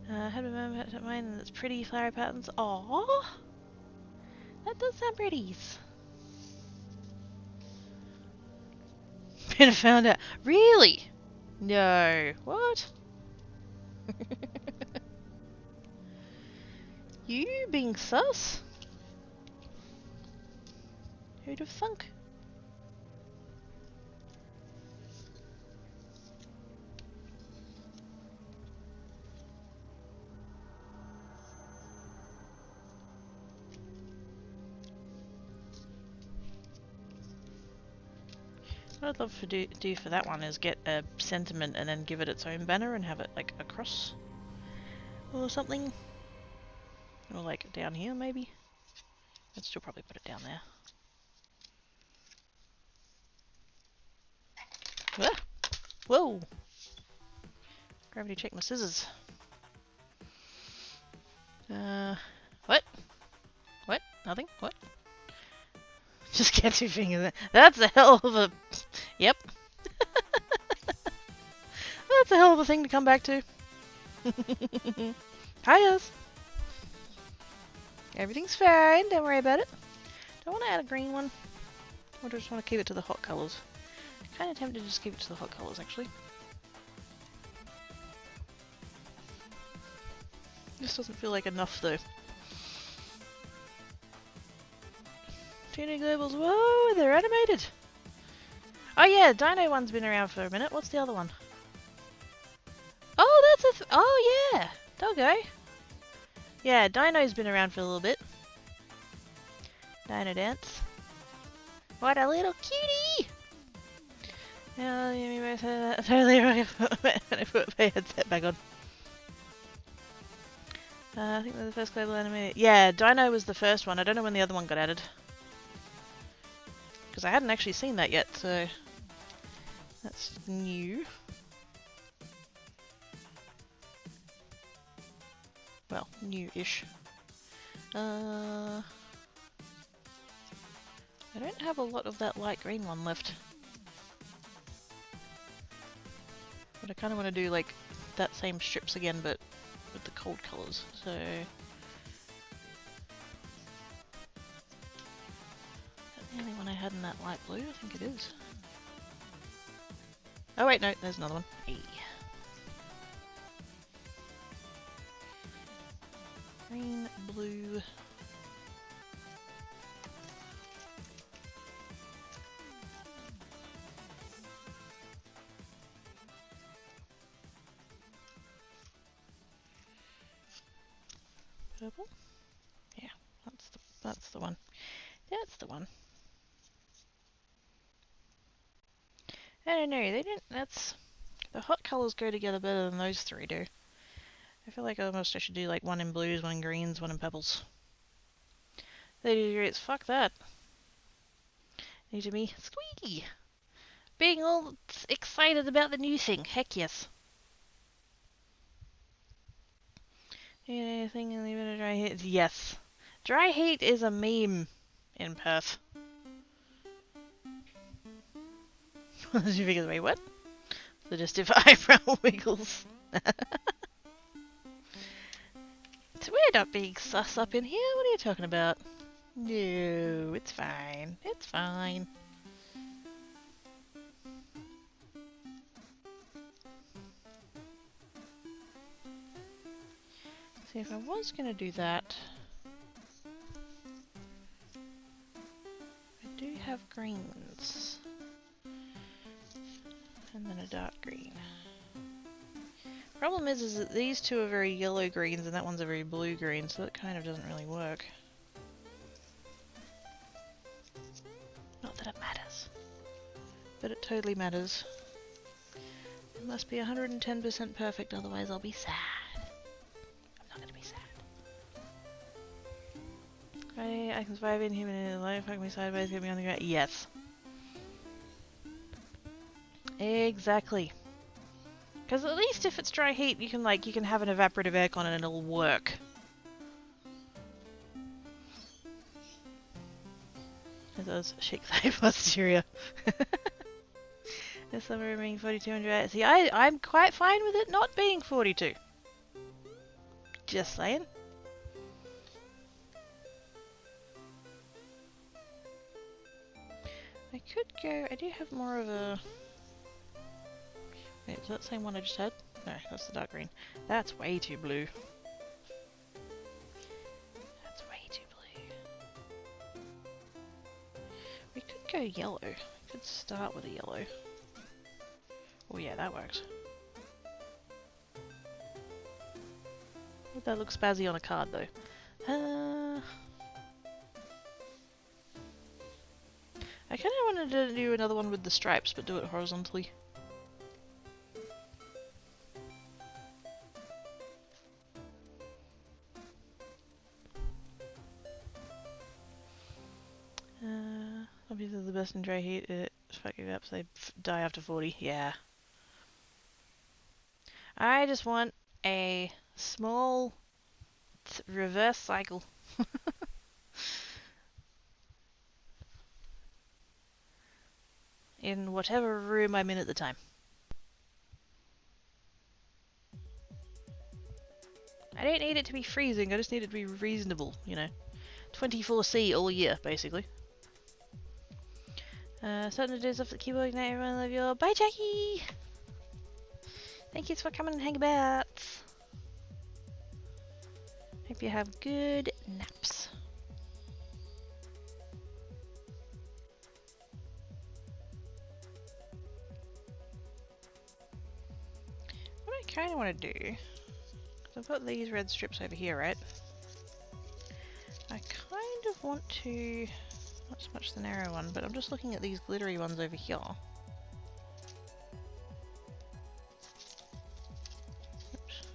Had a moment at mine and it's pretty flowery patterns. Aww! That does sound pretty. Been found out. Really? No. What? You being sus? Who'd have thunk? What I'd love to do for that one is get a sentiment and then give it its own banner and have it like across or something. Or like down here maybe. I'd still probably put it down there. Ah! Whoa! Gravity check my scissors. What? What? Nothing? What? Just get 2 fingers in. That's a hell of a... Yep. That's a hell of a thing to come back to. Hiya. Everything's fine, don't worry about it. Do I want to add a green one? Or do I just want to keep it to the hot colours? I'm kind of tempted to just keep it to the hot colours, actually. This doesn't feel like enough, though. Two new globals. Whoa, they're animated! Oh yeah, Dino one's been around for a minute. What's the other one? Oh, that's a oh yeah! Doggo. Yeah, Dino's been around for a little bit. Dino Dance. What a little cutie! Yeah, you both heard that. Totally right. When I put my headset back on. I think they're the first global animated. Yeah, Dino was the first one. I don't know when the other one got added. Because I hadn't actually seen that yet, so... That's new. Well, new-ish. I don't have a lot of that light green one left. But I kind of want to do, like, that same strips again, but with the cold colours, so... Is that the only one I had in that light blue? I think it is. Oh wait, no, there's another one. Hey. Green, blue... Purple? Yeah, that's the one. That's the one. I don't know, they didn't, that's... The hot colours go together better than those three do. I feel like almost I should do like one in blues, one in greens, one in purples. 30 degrees, fuck that. New to me, squeaky! Being all excited about the new thing, heck yes. Anything in the event of dry heat? Yes. Dry heat is a meme in Perth. Did you figure, wait, what? Suggestive eyebrow wiggles. We're not being sus up in here, what are you talking about? No, it's fine. It's fine. See, if I was going to do that... I do have greens. And then a dark green. Problem is that these two are very yellow greens and that one's a very blue green, so that kind of doesn't really work. Not that it matters. But it totally matters. It must be 110% perfect, otherwise I'll be sad. I'm not gonna be sad. I can survive in human life, I can be sideways, get me on the ground. Yes. Exactly. Because at least if it's dry heat, you can have an evaporative aircon and it'll work. It does shake the posterior. This summer being 4200. See, I'm quite fine with it not being 42. Just saying. I could go. I do have more of a. Wait, is that the same one I just had? No, that's the dark green. That's way too blue. That's way too blue. We could go yellow. We could start with a yellow. Oh yeah, that works. Would that look spazzy on a card though? I kind of wanted to do another one with the stripes, but do it horizontally. Obviously the best in dry heat, fucking up, so they die after 40, yeah. I just want a small reverse cycle. In whatever room I'm in at the time. I don't need it to be freezing, I just need it to be reasonable, you know. 24C all year, basically. Starting to do stuff at the keyboard, now everyone love you. Bye, Jackie! Thank you for coming and hang about. Hope you have good naps. What I kind of want to do, because I've got these red strips over here, right? I kind of want to, not so much the narrow one, but I'm just looking at these glittery ones over here. Oops.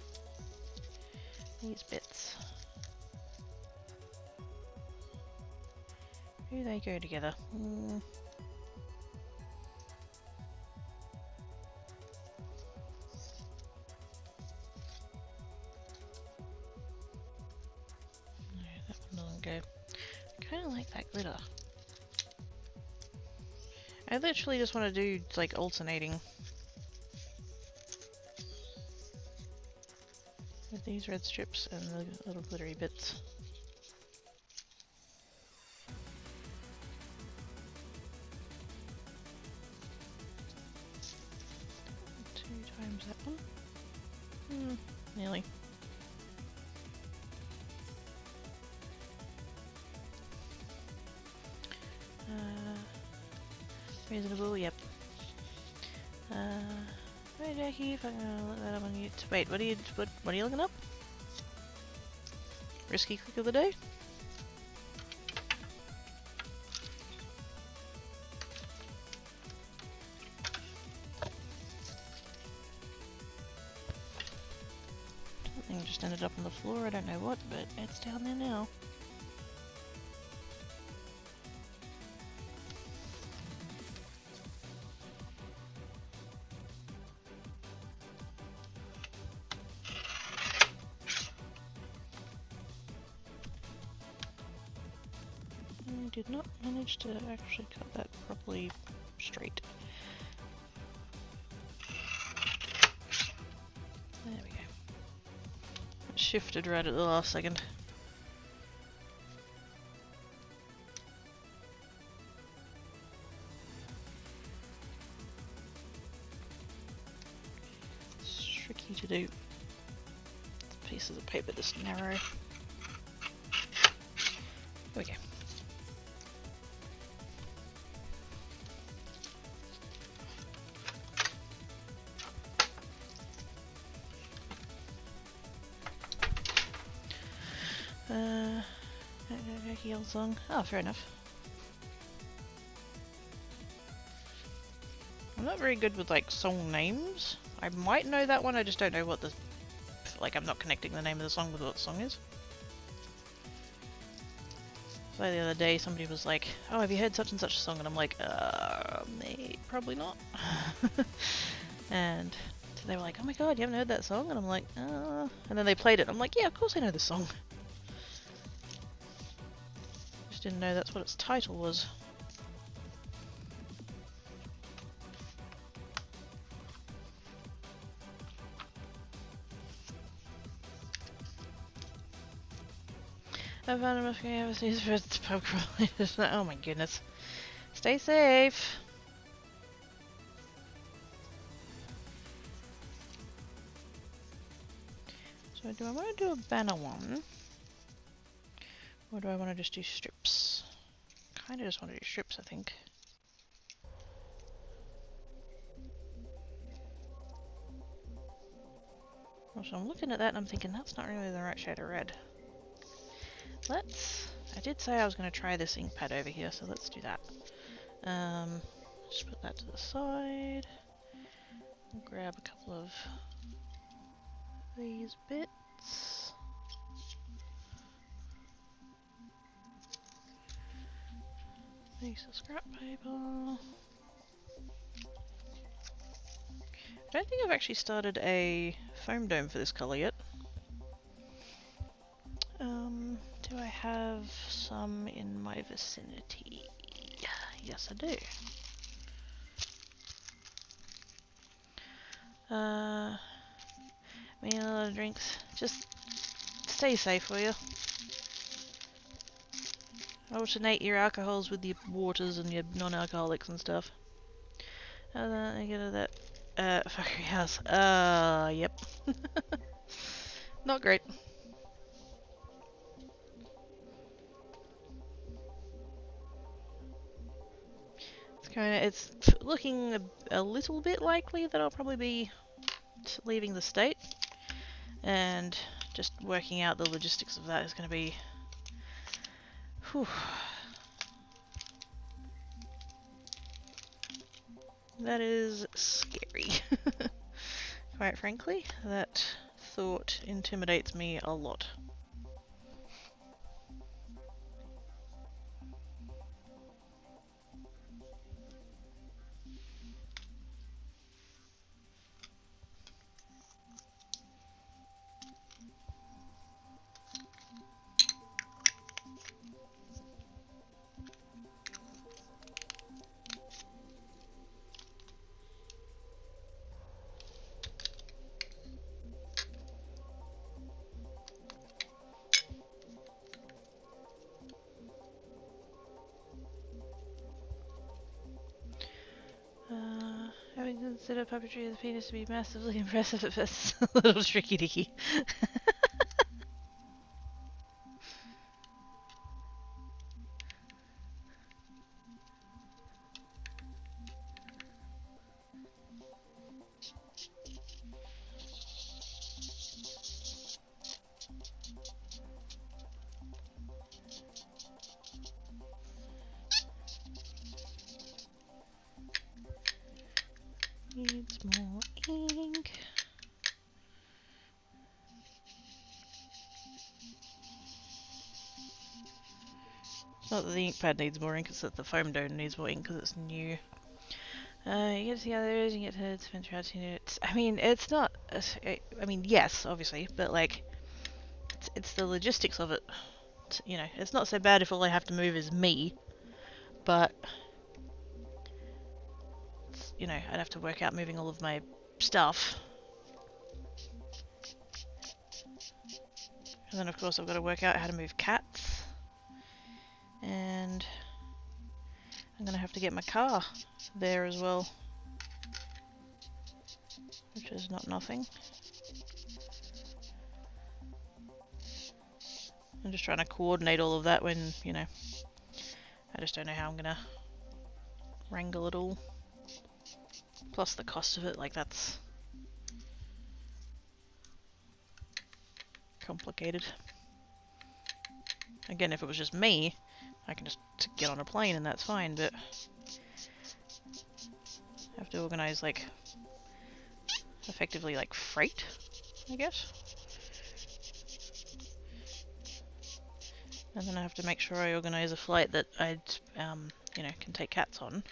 These bits. Do they go together? Go. I kind of like that glitter. I literally just want to do like alternating with these red strips and the little glittery bits. Two times that one. Nearly. Reasonable, yep. Hey Jackie, if I'm gonna look that up on YouTube. Wait, what are you looking up? Risky click of the day? Something just ended up on the floor, I don't know what, but it's down there now. Did not manage to actually cut that properly straight. There we go. It shifted right at the last second. It's tricky to do. Pieces of paper this narrow. There we go. Jackie old song. Oh, fair enough. I'm not very good with like song names. I might know that one, I just don't know what the... like I'm not connecting the name of the song with what the song is. So the other day somebody was like, oh, have you heard such and such a song? And I'm like, mate, probably not. And so they were like, oh my god, you haven't heard that song? And I'm like, and then they played it. I'm like, yeah, of course I know this song. Just didn't know that's what its title was. I found enough overseas for the pub crawl. Oh my goodness. Stay safe. So do I want to do a banner one? Or do I want to just do strips? Kinda just want to do strips, I think. So I'm looking at that and I'm thinking that's not really the right shade of red. I did say I was going to try this ink pad over here, so let's do that. Just put that to the side. I'll grab a couple of these bits. Piece of scrap paper. I don't think I've actually started a foam dome for this colour yet. Do I have some in my vicinity? Yes, I do. Me and a lot of drinks. Just stay safe for you. Alternate your alcohols with your waters and your non-alcoholics and stuff. And then I get that factory house. Yep. Not great. It's looking a little bit likely that I'll probably be leaving the state, and just working out the logistics of that is going to be, whew. That is scary. Quite frankly, that thought intimidates me a lot. Having considered puppetry of the penis to be massively impressive at first, a little tricky-dicky. Needs more ink. It's not that the ink pad needs more ink, it's that the foam dome needs more ink because it's new. You get to see how there is, you get to venture out to it. I mean, it's not. I mean, yes, obviously, but like, it's the logistics of it. You know, it's not so bad if all I have to move is me, but you know, I'd have to work out moving all of my stuff. And then of course I've got to work out how to move cats. And I'm gonna have to get my car there as well. Which is not nothing. I'm just trying to coordinate all of that when, you know, I just don't know how I'm gonna wrangle it all. Plus the cost of it, like that's complicated. Again, if it was just me, I can just get on a plane and that's fine, but I have to organize like effectively like freight, I guess. And then I have to make sure I organize a flight that I'd, you know, can take cats on.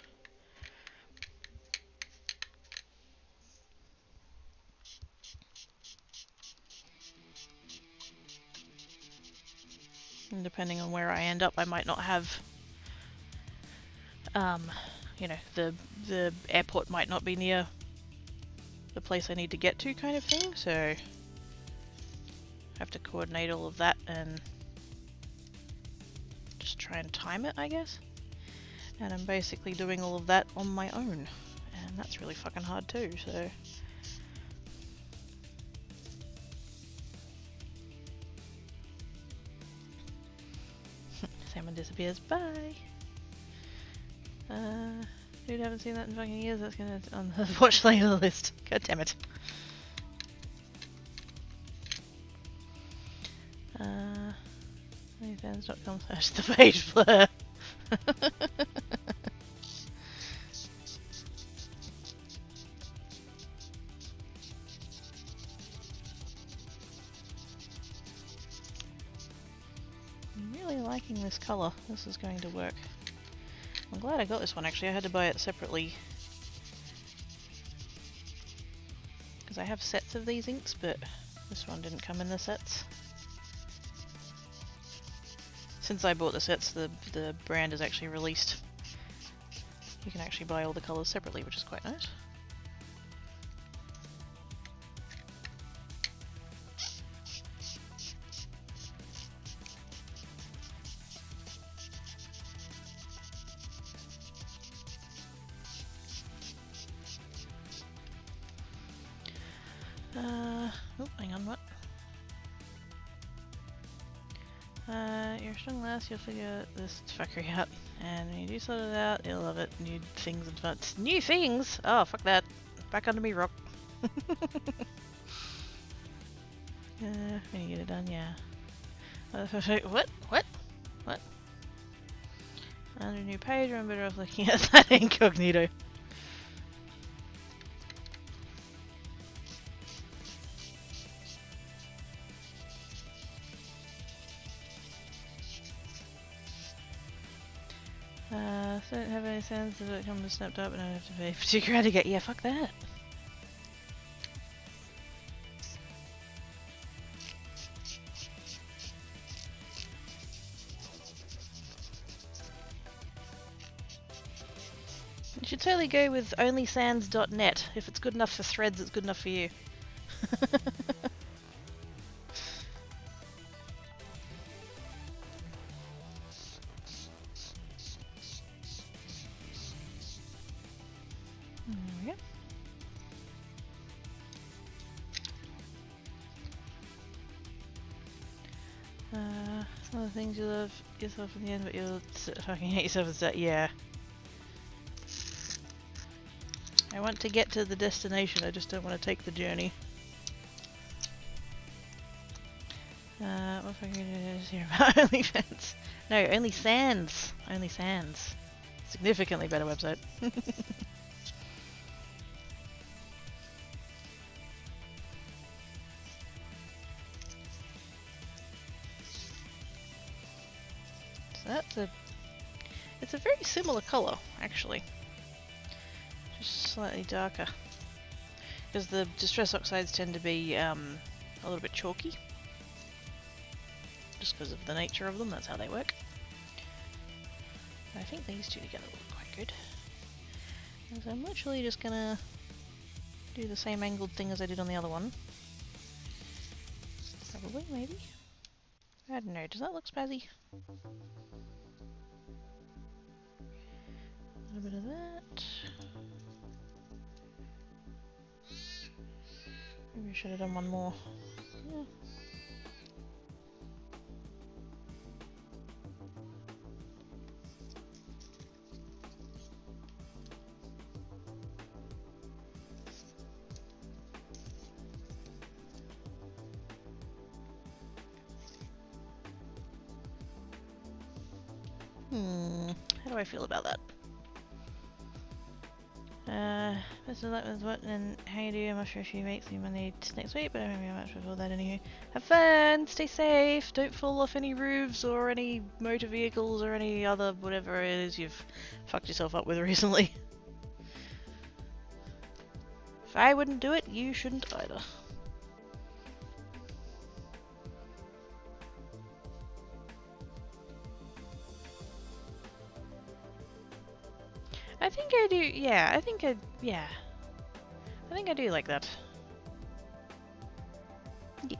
And depending on where I end up, I might not have, you know, the airport might not be near the place I need to get to, kind of thing. So I have to coordinate all of that and just try and time it, I guess. And I'm basically doing all of that on my own, and that's really fucking hard too. So. Salmon disappears. Bye. Dude, haven't seen that in fucking years. That's gonna on the watch later list. God damn it. OnlyFans.com/the page blur. I'm really liking this colour. This is going to work. I'm glad I got this one actually. I had to buy it separately because I have sets of these inks, but this one didn't come in the sets. Since I bought the sets, the brand is actually released. You can actually buy all the colours separately, which is quite nice. Oh, hang on, what? You're a strong lass, you'll figure this fuckery out. And when you do sort it out, you'll love it. New things and fun. New things? Oh, fuck that. Back under me, rock. When you get it done, yeah. What? What? What? Under new page, I'm better off looking at that incognito. So I don't have any sense that it comes snapped up and I don't have to pay for £2 to get. Yeah, fuck that. You should totally go with onlysands.net. If it's good enough for threads, it's good enough for you. There we go. Some of the things you love yourself in the end, but you'll fucking hate yourself instead. Yeah. I want to get to the destination, I just don't want to take the journey. What fucking is here about OnlyFans? No, OnlySands. OnlySands. Significantly better website. So it's a very similar colour, actually. Just slightly darker. Because the distress oxides tend to be a little bit chalky. Just because of the nature of them, that's how they work. I think these two together look quite good. And so I'm literally just gonna do the same angled thing as I did on the other one. Probably, maybe. I don't know, does that look spazzy? A little bit of that. Maybe I should have done one more. Yeah. How do I feel about that? Best of luck with what and how you do. I'm not sure if you make some money next week, but I don't remember much before that anyway. Have fun, stay safe, don't fall off any roofs or any motor vehicles or any other whatever it is you've fucked yourself up with recently. If I wouldn't do it, you shouldn't either. I think I do, yeah, I think I do like that. Yeah.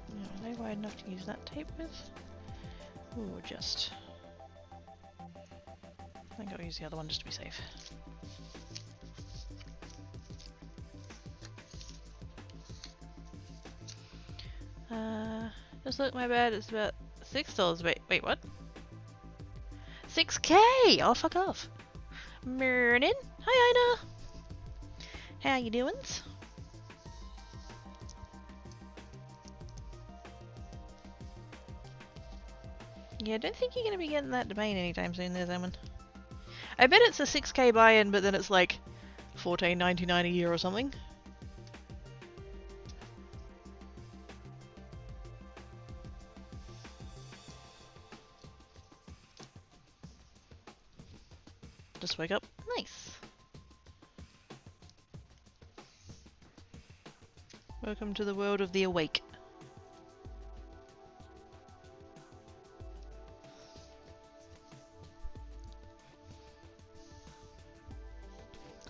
Are they wide enough to use that tape with? Ooh, just. I think I'll use the other one just to be safe. Just look my bad, it's about $6. Wait, what? 6K! Oh, fuck off. Morning. Hi, Ina. How you doing? Yeah, I don't think you're going to be getting that domain anytime soon there, Zaman. I bet it's a 6K buy-in, but then it's like $14.99 a year or something. Just wake up. Nice. Welcome to the world of the awake.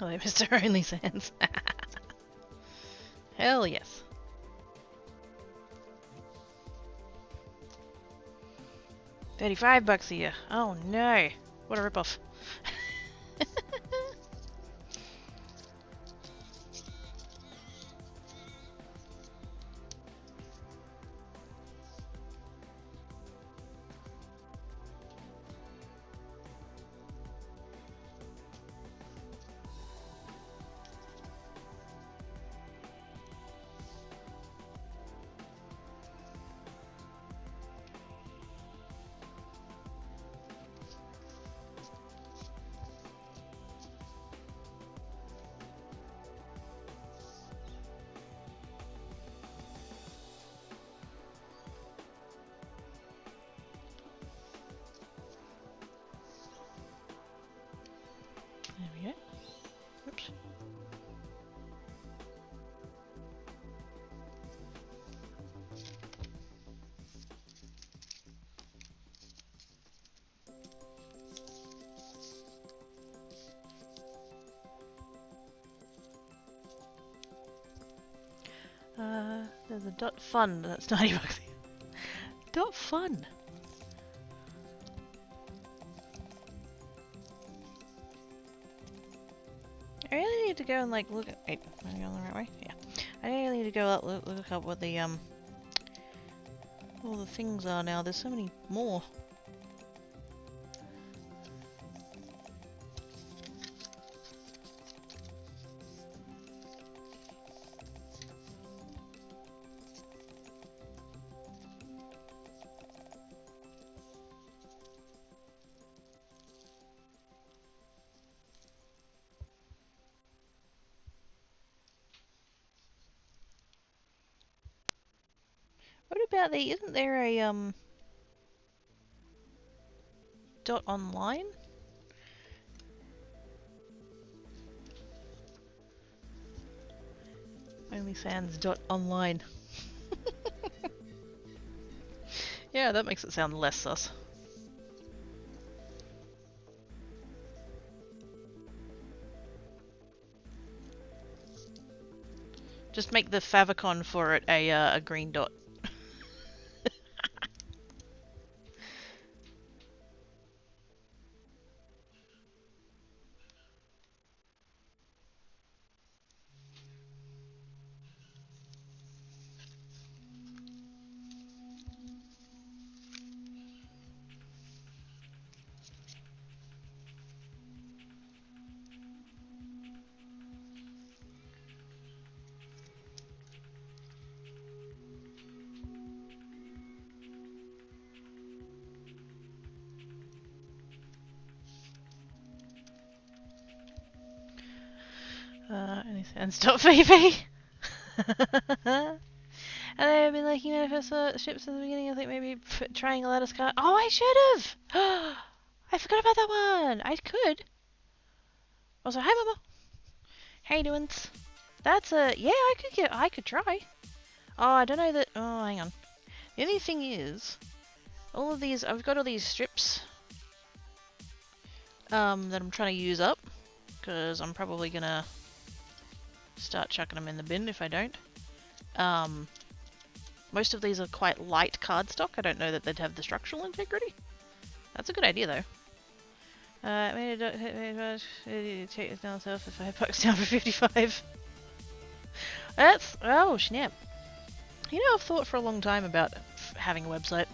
Oh, Mr. Only Sands. Hell yes. $35 a year. Oh no. What a ripoff. There's a dot fun. That's not even dot fun. I really need to go and like look at. Wait, am I going the right way? Yeah. I really need to go up, look up what the all the things are now. There's so many more. What about the? Isn't there a dot online? Only sans dot online. Yeah, that makes it sound less sus. Just make the favicon for it a green dot. Any sans dot VV? And I've been liking manifest ships in the beginning. I think maybe trying a lattice car. Oh, I should have! I forgot about that one! I could. Also, hi, Mama. How you doing? That's a... Yeah, I could try. Oh, I don't know that... Oh, hang on. The only thing is... All of these... I've got all these strips... that I'm trying to use up. Because I'm probably gonna... start chucking them in the bin if I don't. Most of these are quite light cardstock. I don't know that they'd have the structural integrity. That's a good idea, though. Take it down south for $5 down for 55. That's... Oh, snap. You know, I've thought for a long time about having a website.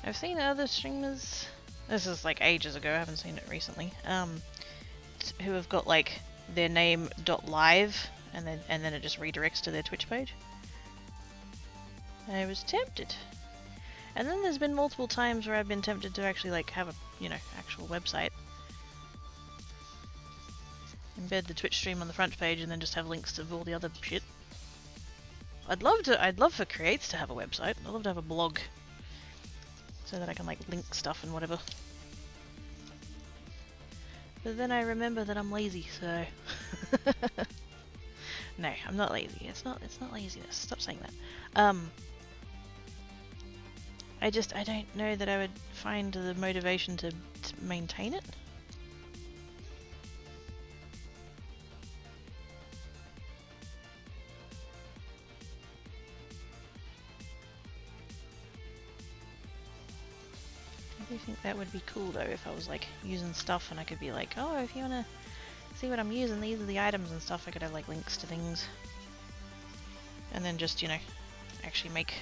I've seen other streamers... This is like ages ago, I haven't seen it recently. Who have got like their name .live and then it just redirects to their Twitch page. I was tempted. And then there's been multiple times where I've been tempted to actually like have a, you know, actual website. Embed the Twitch stream on the front page and then just have links to all the other shit. I'd love for Creates to have a website. I'd love to have a blog. So that I can like link stuff and whatever. But then I remember that I'm lazy, so... No, I'm not lazy. It's not laziness. Stop saying that. I don't know that I would find the motivation to maintain it. I do think that would be cool though if I was like using stuff and I could be like, oh, if you wanna see what I'm using, these are the items and stuff. I could have like links to things. And then just, you know, actually make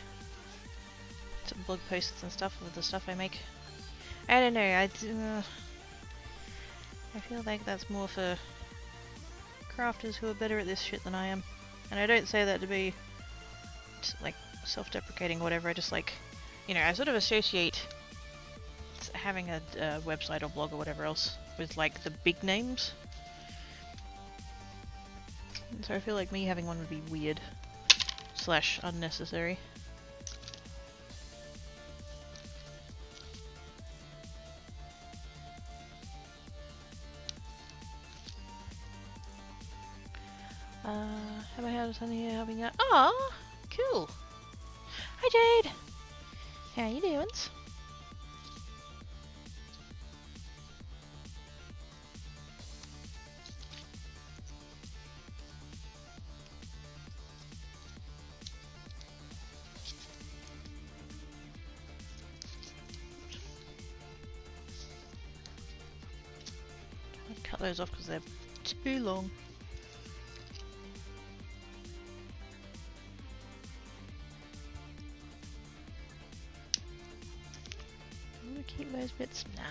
some blog posts and stuff with the stuff I make. I don't know, I feel like that's more for crafters who are better at this shit than I am. And I don't say that to be like self-deprecating or whatever, I just like, you know, I sort of associate having a website or blog or whatever else with like the big names. And so I feel like me having one would be weird / unnecessary. Have I had something here helping out? Ah, cool. Hi Jade. How you doing? cut those off because they're too long. I'm gonna keep those bits. Nah.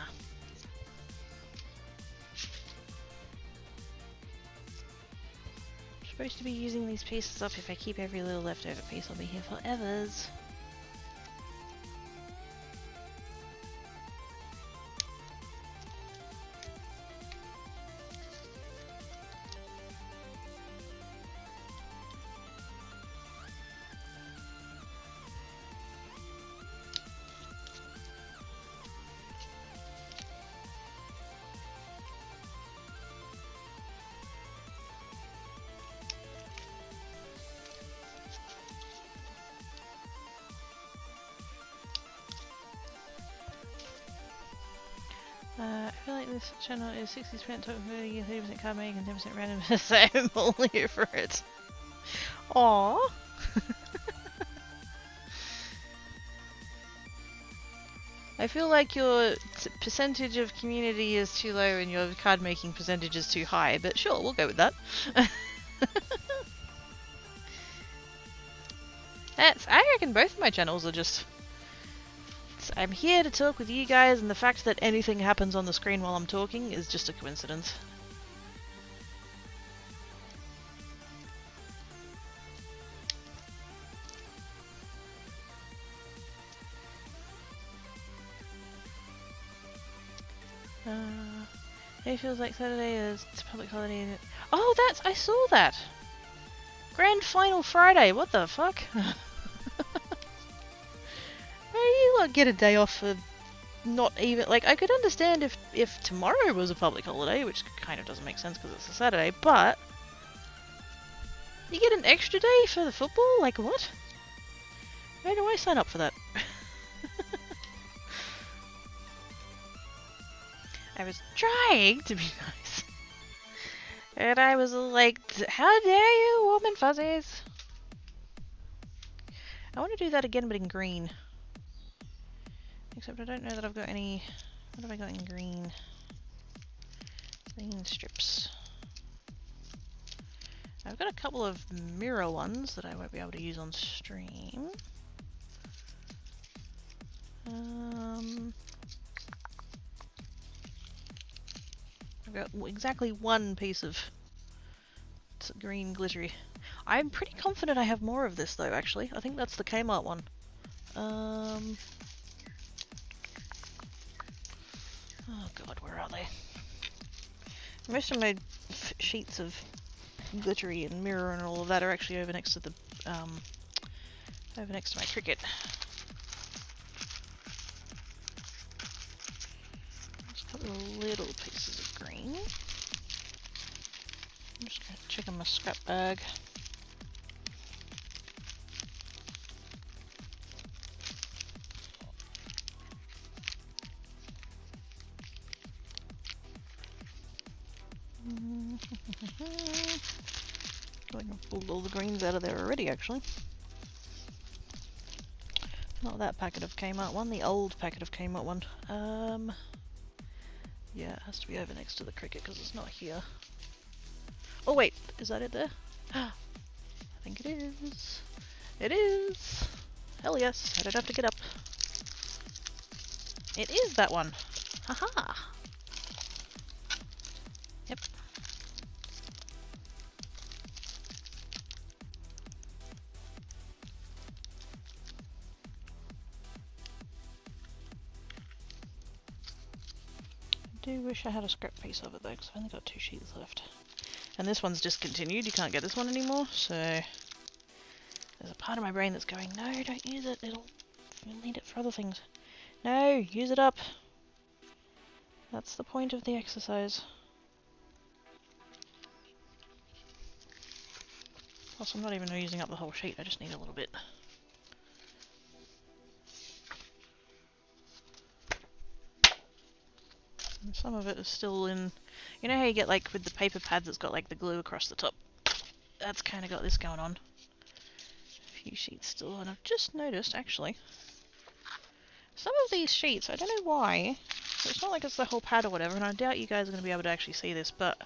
I'm supposed to be using these pieces up. If I keep every little leftover piece, I'll be here forever. I feel like this channel is 60% talking, 30% card making, and 10% random, so I'm all here for it. Aww. I feel like your percentage of community is too low and your card making percentage is too high, but sure, we'll go with that. I reckon both of my channels are just... I'm here to talk with you guys, and the fact that anything happens on the screen while I'm talking is just a coincidence. It feels like Saturday is a public holiday. Oh, I saw that! Grand Final Friday, what the fuck? How do you like get a day off for not even, like, I could understand if tomorrow was a public holiday, which kind of doesn't make sense because it's a Saturday, but you get an extra day for the football? Like, what? Where do I sign up for that? I was trying to be nice. And I was like, how dare you, warm and fuzzies? I want to do that again, but in green. Except I don't know that I've got any... What have I got in green? Green strips. I've got a couple of mirror ones that I won't be able to use on stream. I've got exactly one piece of green glittery. I'm pretty confident I have more of this though, actually. I think that's the Kmart one. Oh god, where are they? Most of my sheets of glittery and mirror and all of that are actually over next to the over next to my Cricut. Just a couple of little pieces of green. I'm just going to check on my scrap bag. I have pulled all the greens out of there already, actually. Not that packet of Kmart one, the old packet of Kmart one. Yeah, it has to be over next to the Cricut because it's not here. Oh wait, is that it there? I think it is. It is! Hell yes, I don't have to get up. It is that one! Haha! Yep. I do wish I had a scrap piece of it though, because I've only got 2 sheets left. And this one's discontinued, you can't get this one anymore, so there's a part of my brain that's going, no, don't use it, you'll need it for other things. No, use it up! That's the point of the exercise. Plus I'm not even using up the whole sheet, I just need a little bit. And some of it is still in... You know how you get, like, with the paper pads, it's got, like, the glue across the top? That's kind of got this going on. A few sheets still, and I've just noticed, actually, some of these sheets, I don't know why, So it's not like it's the whole pad or whatever, and I doubt you guys are going to be able to actually see this, but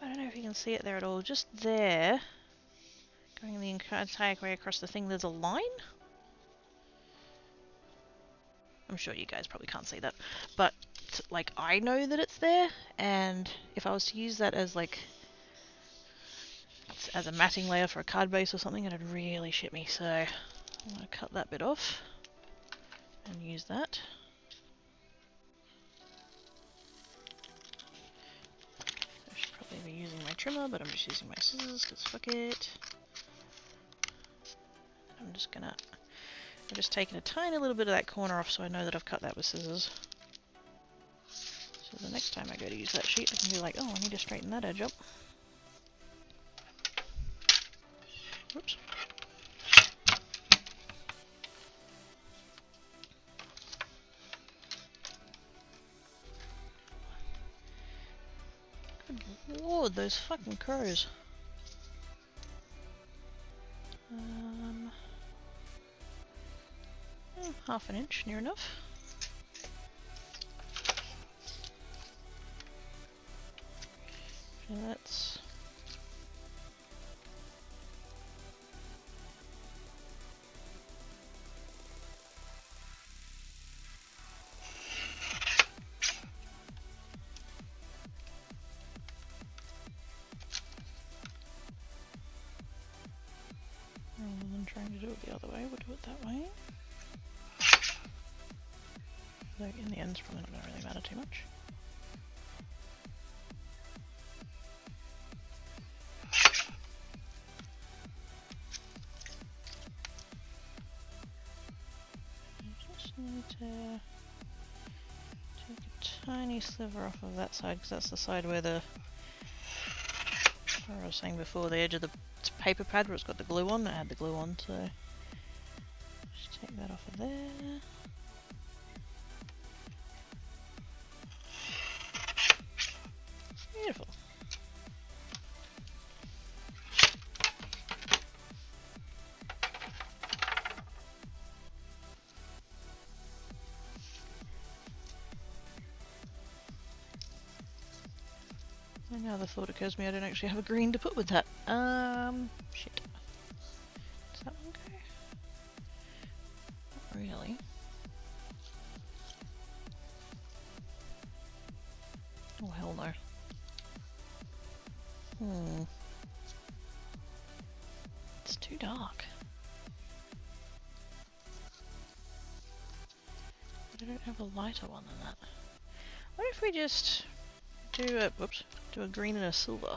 I don't know if you can see it there at all. Just there, going the entire way across the thing, there's a line. I'm sure you guys probably can't see that, but like I know that it's there, and if I was to use that as like as a matting layer for a card base or something, it'd really shit me. So I'm going to cut that bit off and use that. I should probably be using my trimmer, but I'm just using my scissors because fuck it. I'm just taking a tiny little bit of that corner off so I know that I've cut that with scissors. So the next time I go to use that sheet, I can be like, oh, I need to straighten that edge up. Oops. Good lord, those fucking crows. Half an inch, near enough. So that's... rather than trying to do it the other way, we'll do it that way. Though in the end it's probably not going to really matter too much. I just need to take a tiny sliver off of that side, because that's the side where the... where I was saying before, the edge of the paper pad where it's got the glue on. I had the glue on, so just take that off of there. Beautiful. And now the thought occurs to me I don't actually have a green to put with that. Shit. Does that one go? Not really. Oh hell no. It's too dark. I don't have a lighter one than that. What if we just do a green and a silver?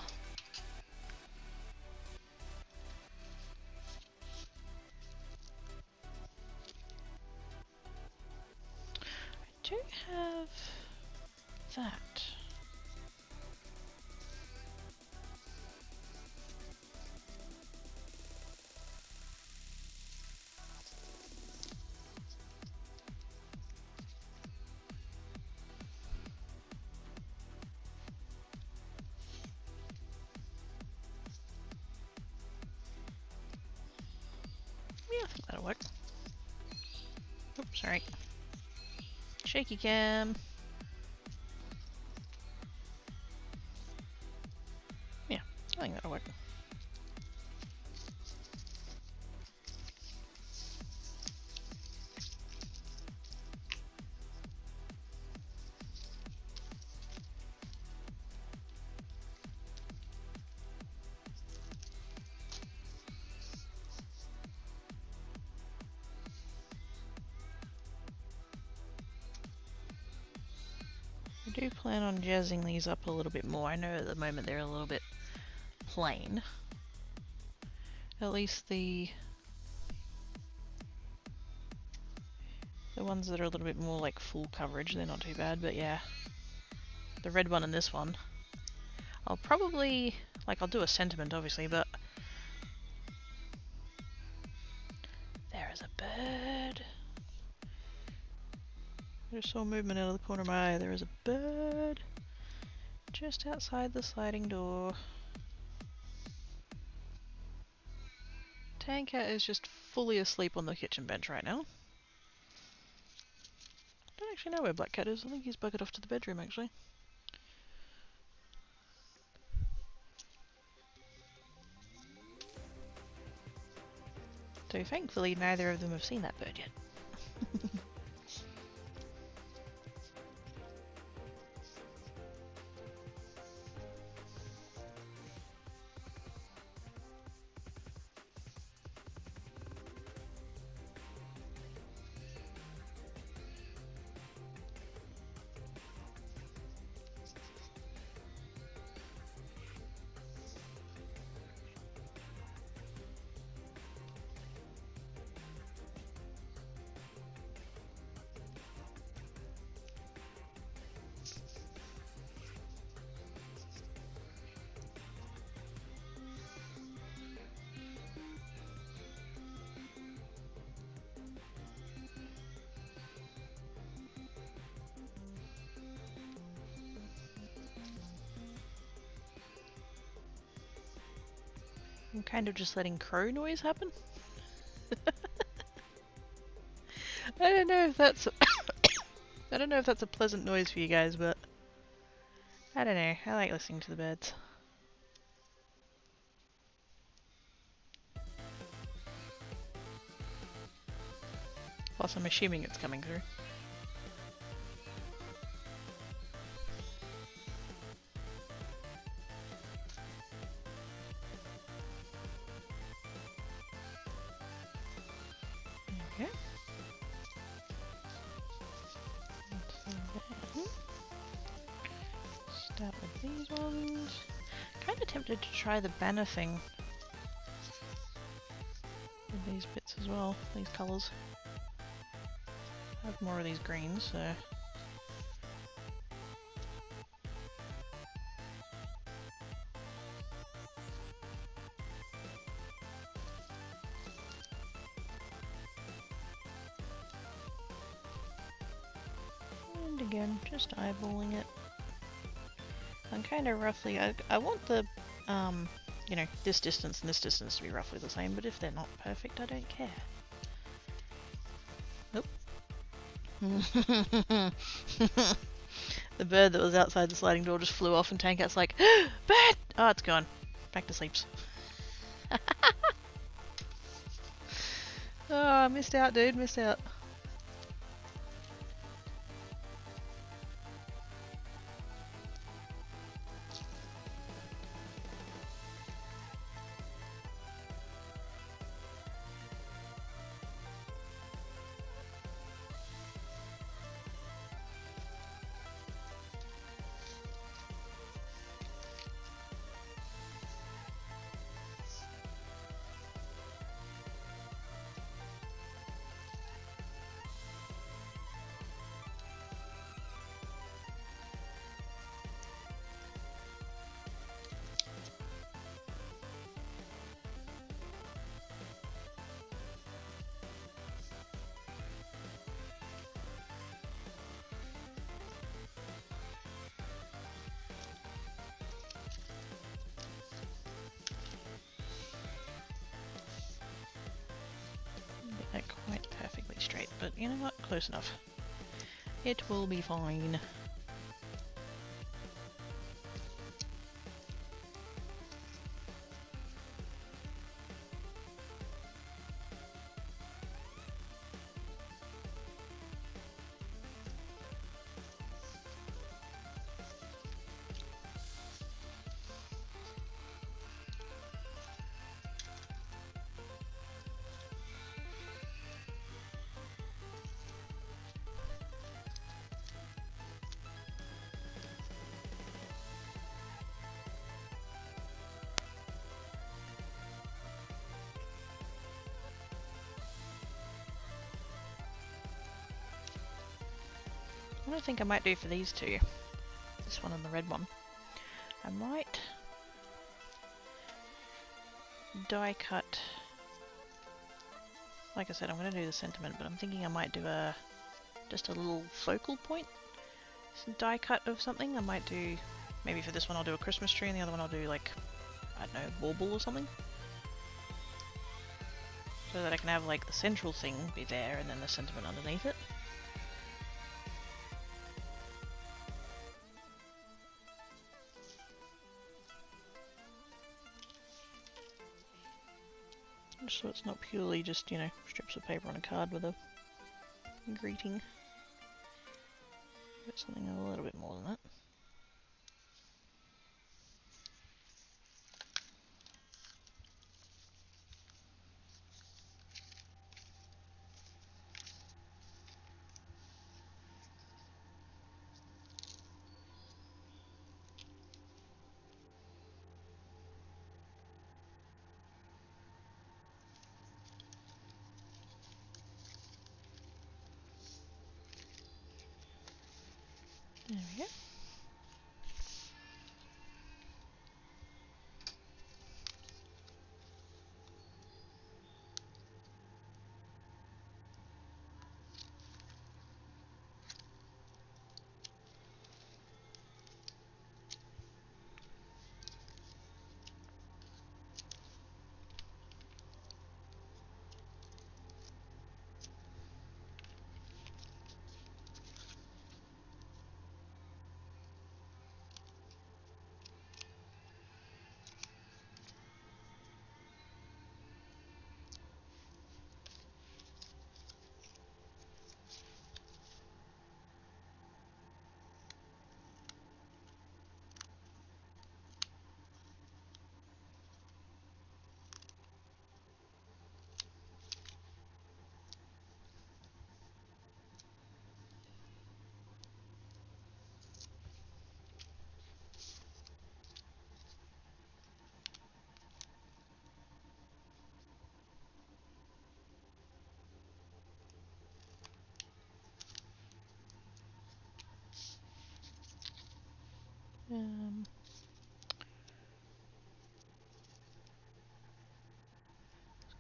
I do have that. Yeah, I think that'll work. Oops, sorry. Shaky cam. Yeah, I think that'll work. I do plan on jazzing these up a little bit more. I know at the moment they're a little bit plain. At least the ones that are a little bit more like full coverage, they're not too bad, but yeah. The red one and this one. I'll probably, like, I'll do a sentiment obviously, but there is a bird. I just saw movement out of the corner of my eye. There is a bird just outside the sliding door. Tanker is just fully asleep on the kitchen bench right now. Don't don't actually know where Black Cat is. I think he's buggered off to the bedroom, actually. So thankfully neither of them have seen that bird yet. I'm kind of just letting crow noise happen. I don't know if that's I don't know if that's a pleasant noise for you guys, but I don't know. I like listening to the birds. Plus, I'm assuming it's coming through. Okay. Start with these ones. Kind of tempted to try the banner thing with these bits as well, these colours. I have more of these greens, so... And again, just eyeballing it. I'm kind of roughly... I want the, you know, this distance and this distance to be roughly the same, but if they're not perfect, I don't care. Nope. The bird that was outside the sliding door just flew off and Tankat's like, bird! Oh, it's gone. Back to sleeps. Oh, missed out, dude. Missed out. Not quite perfectly straight, but you know what? Close enough. It will be fine. What I think I might do for these two, this one and the red one, I might die cut, like I said, I'm going to do the sentiment, but I'm thinking I might do just a little focal point, some die cut of something. I might do, maybe for this one I'll do a Christmas tree and the other one I'll do like, I don't know, bauble or something. So that I can have like the central thing be there and then the sentiment underneath it. So it's not purely just, you know, strips of paper on a card with a greeting. But something a little bit more than that. There we go.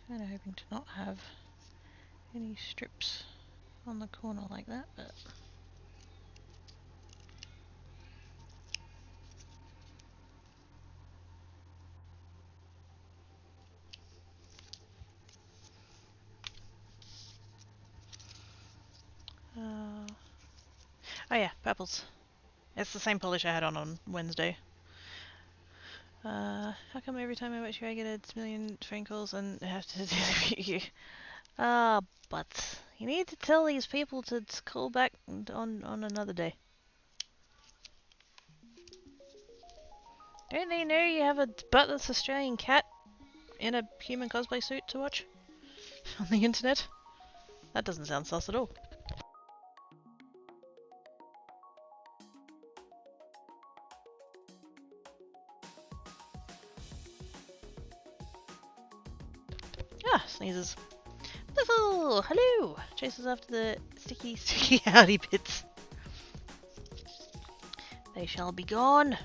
Kind of hoping to not have any strips on the corner like that, but oh yeah, purples. It's the same polish I had on Wednesday. How come every time I watch you I get a million phone calls and have to interview you? But you need to tell these people to call back on another day. Don't they know you have a buttless Australian cat in a human cosplay suit to watch on the internet? That doesn't sound sus at all. Ah, sneezes. Bliffle! Hello! Chases after the sticky howdy bits. They shall be gone.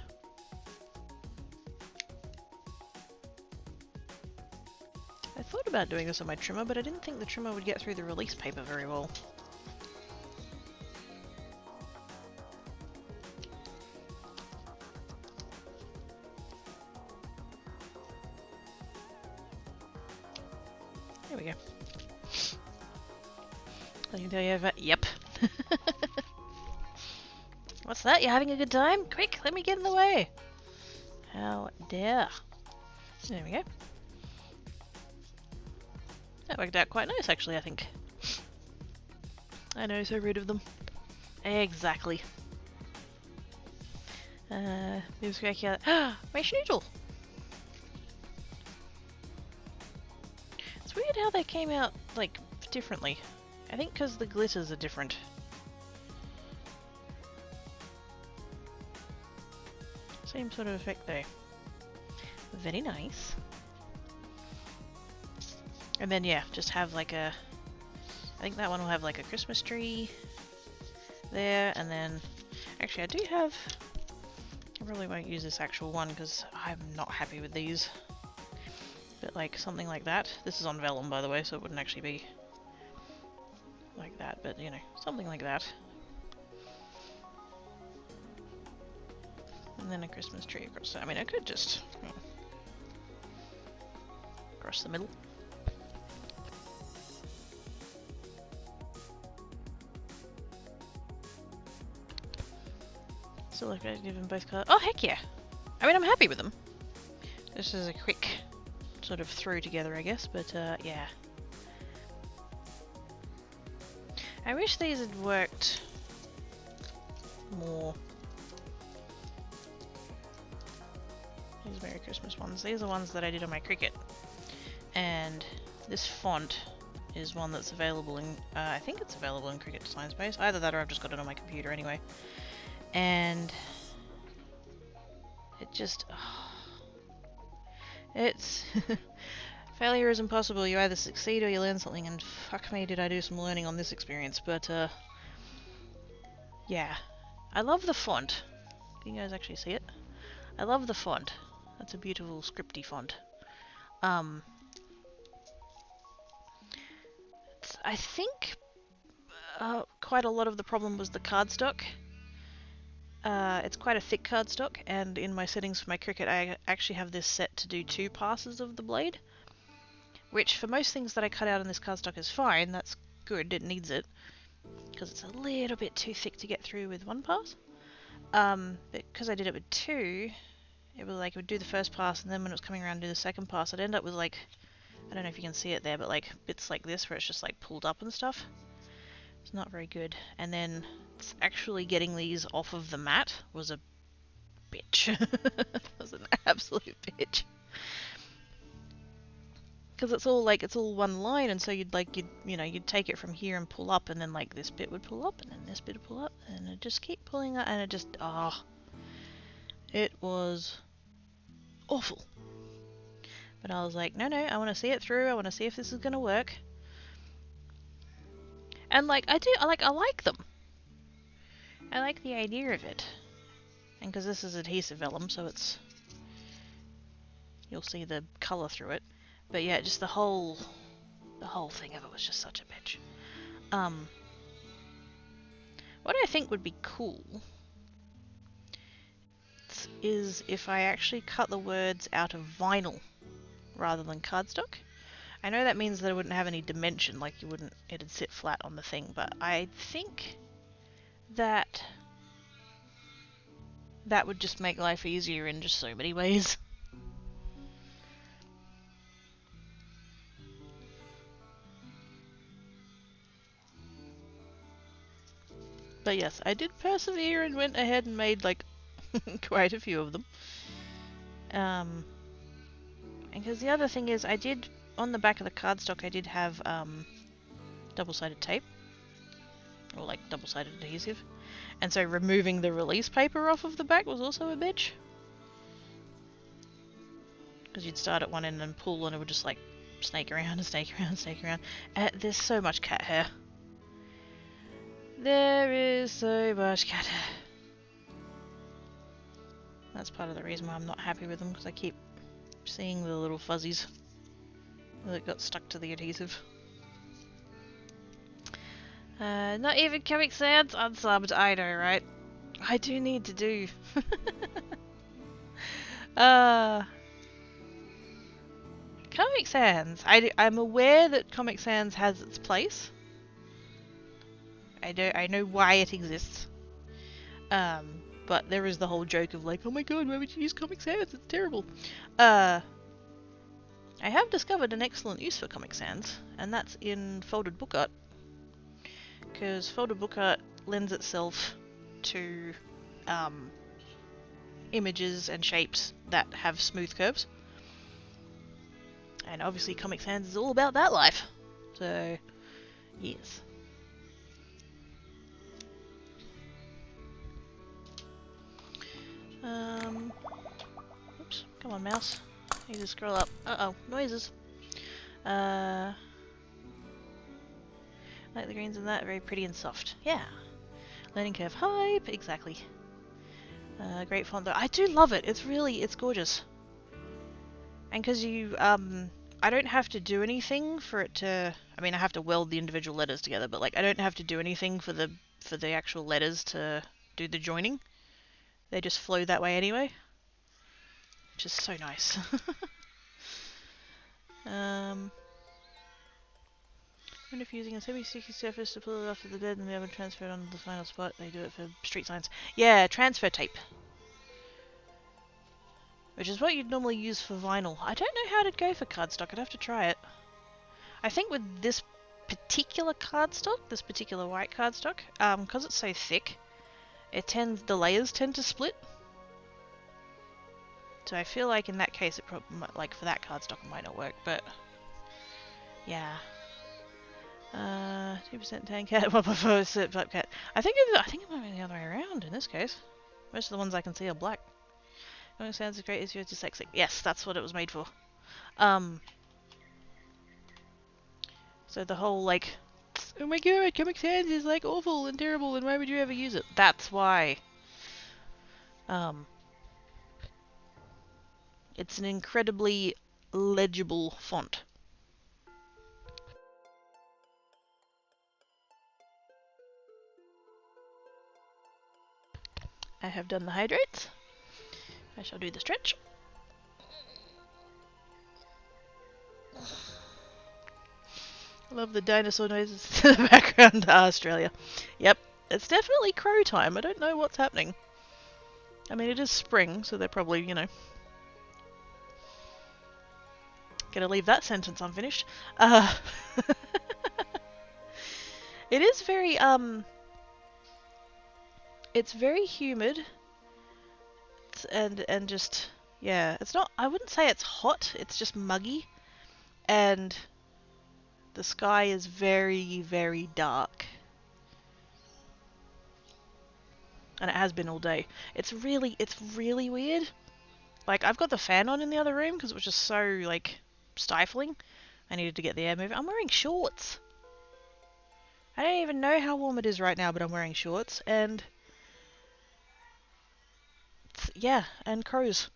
I thought about doing this on my trimmer, but I didn't think the trimmer would get through the release paper very well. There we go. I can tell you have yep. What's that? You're having a good time? Quick, let me get in the way. How dare. There we go. That worked out quite nice, actually, I think. I know, so rid of them. Exactly. Moves cracking out. My schnoodle! It's weird how they came out, like, differently. I think because the glitters are different. Same sort of effect though. Very nice. And then yeah, just have like a... I think that one will have like a Christmas tree there, and then... Actually I do have... I probably won't use this actual one because I'm not happy with these. But like something like that. This is on vellum by the way, so it wouldn't actually be like that, but you know, something like that. And then a Christmas tree across there. I mean, I could just... across the middle. Still look at even both colours. Oh, heck yeah! I mean, I'm happy with them. This is a quick sort of throw together, I guess, but yeah. I wish these had worked more. These Merry Christmas ones. These are ones that I did on my Cricut. And this font is one that's available in, I think it's available in Cricut Design Space. Either that or I've just got it on my computer anyway. And it just, it's, failure is impossible. You either succeed or you learn something, and fuck me did I do some learning on this experience, but yeah. I love the font. Can you guys actually see it? I love the font. That's a beautiful scripty font. I think quite a lot of the problem was the cardstock. It's quite a thick cardstock, and in my settings for my Cricut I actually have this set to do 2 passes of the blade, which for most things that I cut out on this cardstock is fine. That's good, it needs it, because it's a little bit too thick to get through with 1 pass. But because I did it with 2, it was like it would do the first pass, and then when it was coming around to do the second pass, I'd end up with like, I don't know if you can see it there, but like bits like this where it's just like pulled up and stuff. It's not very good. And then actually getting these off of the mat was a bitch. It was an absolute bitch. Because it's all like, it's all one line, and so you'd take it from here and pull up, and then like this bit would pull up, and then this bit would pull up, and it'd just keep pulling up, and it just, it was awful. But I was like, no, I want to see it through, I want to see if this is going to work. And like, I like them. I like the idea of it. And because this is adhesive vellum, so it's, you'll see the colour through it. But yeah, just the whole thing of it was just such a bitch. What I think would be cool is if I actually cut the words out of vinyl rather than cardstock. I know that means that it wouldn't have any dimension, like it'd sit flat on the thing, but I think that that would just make life easier in just so many ways. But yes, I did persevere and went ahead and made like quite a few of them. And because the other thing is, I did, on the back of the cardstock, I did have double-sided tape. Or like double-sided adhesive. And so removing the release paper off of the back was also a bitch. Because you'd start at one end and pull, and it would just like snake around and snake around and snake around. There's so much cat hair. There is so much cat hair. That's part of the reason why I'm not happy with them, because I keep seeing the little fuzzies that got stuck to the adhesive. Not even Comic Sans unsubbed, I know, right? I do need to do. Comic Sans. I'm aware that Comic Sans has its place. I know why it exists. But there is the whole joke of like, oh my god, why would you use Comic Sans? It's terrible. I have discovered an excellent use for Comic Sans, and that's in folded book art. Because folded book art lends itself to images and shapes that have smooth curves. And obviously Comic Sans is all about that life. So, yes. Oops, come on mouse. I need to scroll up. Uh-oh, noises. Like the greens and that, very pretty and soft. Yeah. Learning curve hype, exactly. Great font though. I do love it. It's gorgeous. And because I don't have to do anything for it to, I mean I have to weld the individual letters together, but like I don't have to do anything for the actual letters to do the joining. They just flow that way anyway. Which is so nice. When if using a semi-sticky surface to pull it off of the bed and be able to transfer it onto the final spot, they do it for street signs. Yeah, transfer tape. which is what you'd normally use for vinyl. I don't know how to go for cardstock. I'd have to try it. I think with this particular cardstock, this particular white cardstock, because it's so thick, the layers tend to split. So I feel like in that case, it probably might, like for that cardstock, it might not work. But yeah, 2% tan cat, 1.4% black cat. I think it might be the other way around in this case. Most of the ones I can see are black. It sounds as great as you're dyslexic. Yes, that's what it was made for. So the whole like, oh my god, Comic Sans is like awful and terrible, and why would you ever use it? That's why. It's an incredibly legible font. I have done the hydrates. I shall do the stretch. I love the dinosaur noises in the background. Australia. Yep, it's definitely crow time. I don't know what's happening. I mean, it is spring, so they're probably, you know... Gonna leave that sentence unfinished. It is very, it's very humid. And just... Yeah, it's not... I wouldn't say it's hot, it's just muggy. And... the sky is very, very dark. And it has been all day. It's really weird. Like, I've got the fan on in the other room because it was just so, like, stifling. I needed to get the air moving. I'm wearing shorts. I don't even know how warm it is right now, but I'm wearing shorts. And... yeah, and crows.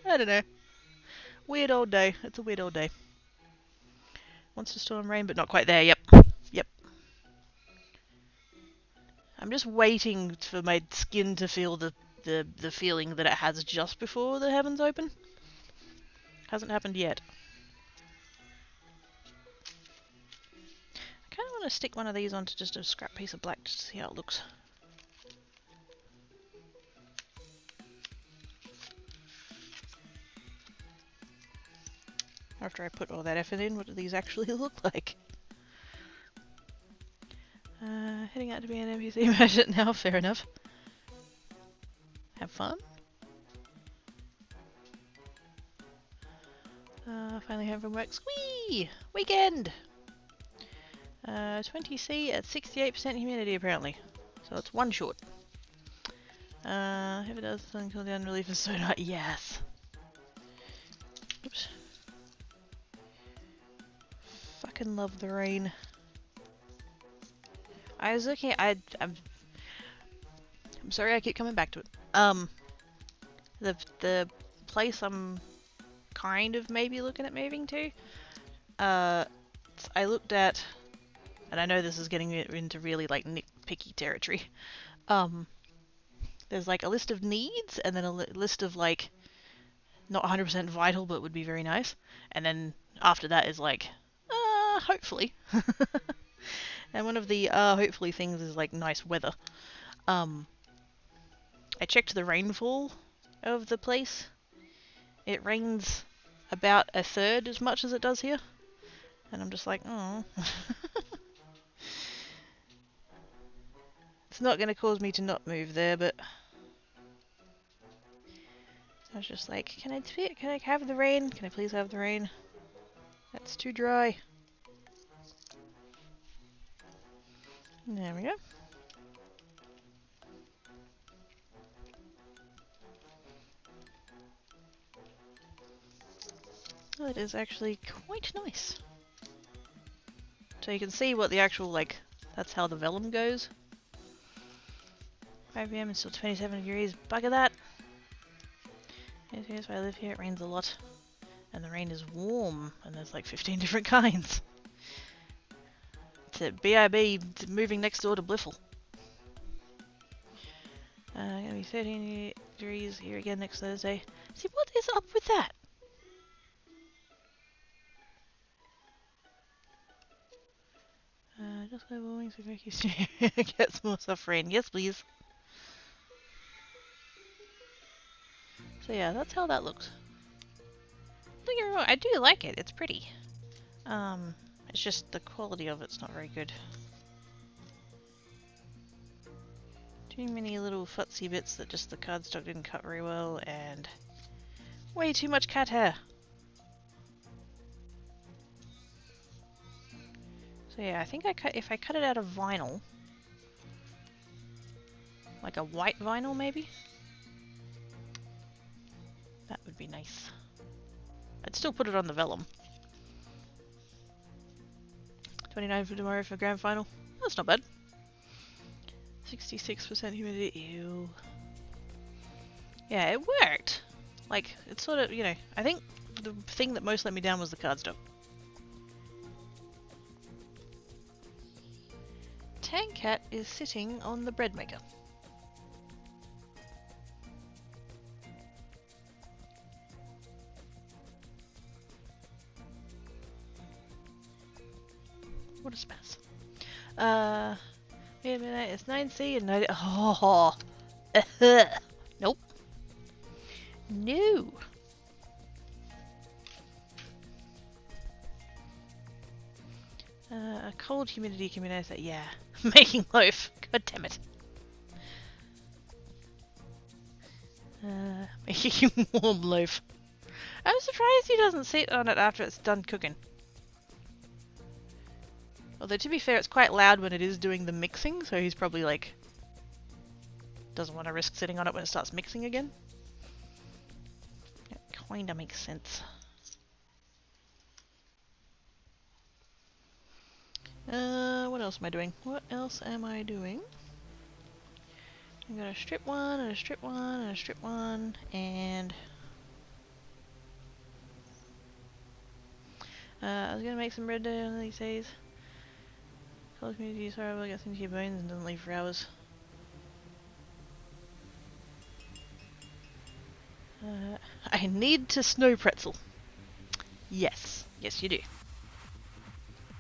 I don't know. Weird old day. It's a weird old day. Wants to storm rain, but not quite there. Yep. Yep. I'm just waiting for my skin to feel the feeling that it has just before the heavens open. Hasn't happened yet. I kind of want to stick one of these onto just a scrap piece of black just to see how it looks. After I put all that effort in, what do these actually look like? Heading out to be an NPC merchant now, fair enough. Have fun. Finally home from work. Squee! Weekend! 20C at 68% humidity apparently. So it's one short. If it does, then cool down relief is so nice. Yes! Oops. Fucking love the rain. I was looking at... I'm sorry I keep coming back to it. The place I'm kind of maybe looking at moving to, I looked at, and I know this is getting into really like nitpicky territory. There's like a list of needs, and then a list of like not 100% vital, but would be very nice. And then after that is like, hopefully. And one of the hopefully things is like nice weather. I checked the rainfall of the place. It rains about a third as much as it does here. And I'm just like, oh. It's not going to cause me to not move there, but... I was just like, can I have the rain? Can I please have the rain? That's too dry. There we go. Well, it is actually quite nice. So you can see what the actual, like, that's how the vellum goes. 5 PM and still 27 degrees. Bugger that! Yes, yes, I live here. It rains a lot. And the rain is warm. And there's like 15 different kinds. It's BIB moving next door to Bliffle. Gonna be 13 degrees here again next Thursday. See, what is up with that? Just global warming so make you get more suffering. Yes, please. So yeah, that's how that looks. Don't get me wrong, I do like it. It's pretty. It's just the quality of it's not very good. Too many little futsy bits that just the cardstock didn't cut very well, and way too much cat hair. So yeah, I think if I cut it out of vinyl, like a white vinyl maybe, that would be nice. I'd still put it on the vellum. 29 for tomorrow for grand final. That's not bad. 66% humidity. Ew. Yeah, it worked. Like, it's sort of, you know, I think the thing that most let me down was the cardstock. Tang Cat is sitting on the bread maker. What a spaz. Wait a minute, it's 9C and 90. Oh, nope. No. A cold humidity communizer. Yeah, making loaf. God damn it. Making warm loaf. I'm surprised he doesn't sit on it after it's done cooking. Although to be fair, it's quite loud when it is doing the mixing, so he's probably like doesn't want to risk sitting on it when it starts mixing again. That kinda makes sense. What else am I doing? What else am I doing? I got a strip one, and a strip one, and a strip one, and I was gonna make some bread one of these days. Color community is horrible, gets into your bones and doesn't leave for hours. I need to snow pretzel. Yes. Yes, you do.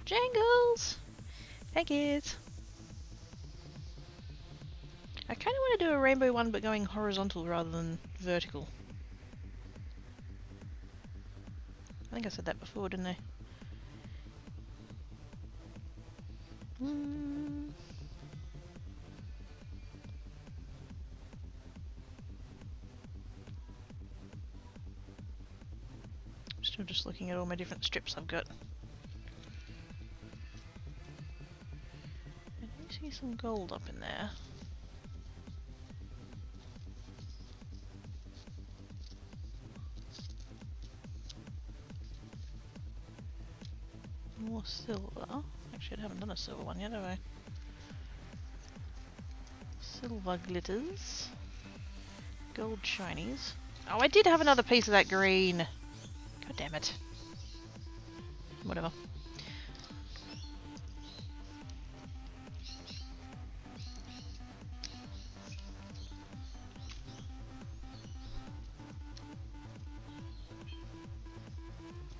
Jangles! Thank yous! I kind of want to do a rainbow one but going horizontal rather than vertical. I think I said that before, didn't I? Still just looking at all my different strips I've got. I do see some gold up in there. More silver. Actually, I haven't done a silver one yet, have I? Silver glitters. Gold shinies. Oh, I did have another piece of that green. God damn it. Whatever.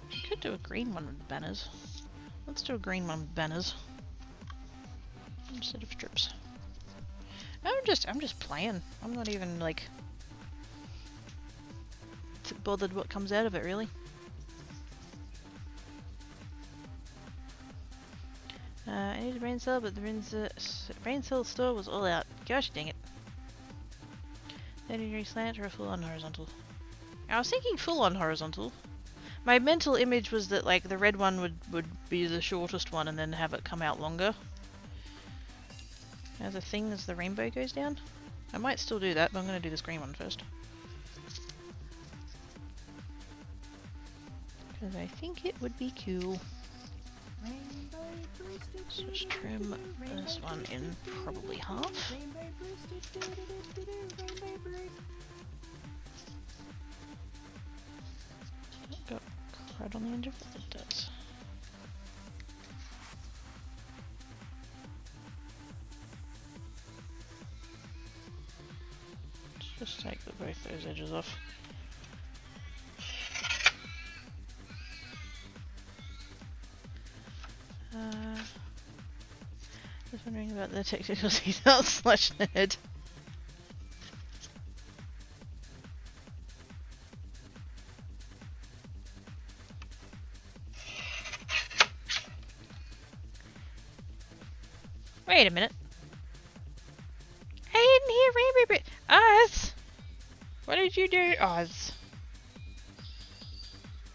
I could do a green one with banners. Let's do a green one with banners instead of strips. I'm just playing. I'm not even like bothered what comes out of it really. I need a brain cell, but the brain cell store was all out. Gosh dang it. 30 degree slant or a full on horizontal? I was thinking full on horizontal. My mental image was that like the red one would be the shortest one and then have it come out longer. As a thing as the rainbow goes down. I might still do that, but I'm going to do this green one first. Because I think it would be cool. Let's just trim this one in probably half. Got crud on the end of it? It does. Let's just take both those edges off. Just wondering about the technical details / nerd. Wait a minute. I didn't hear Rainbow Bruce. Oz! What did you do, Oz?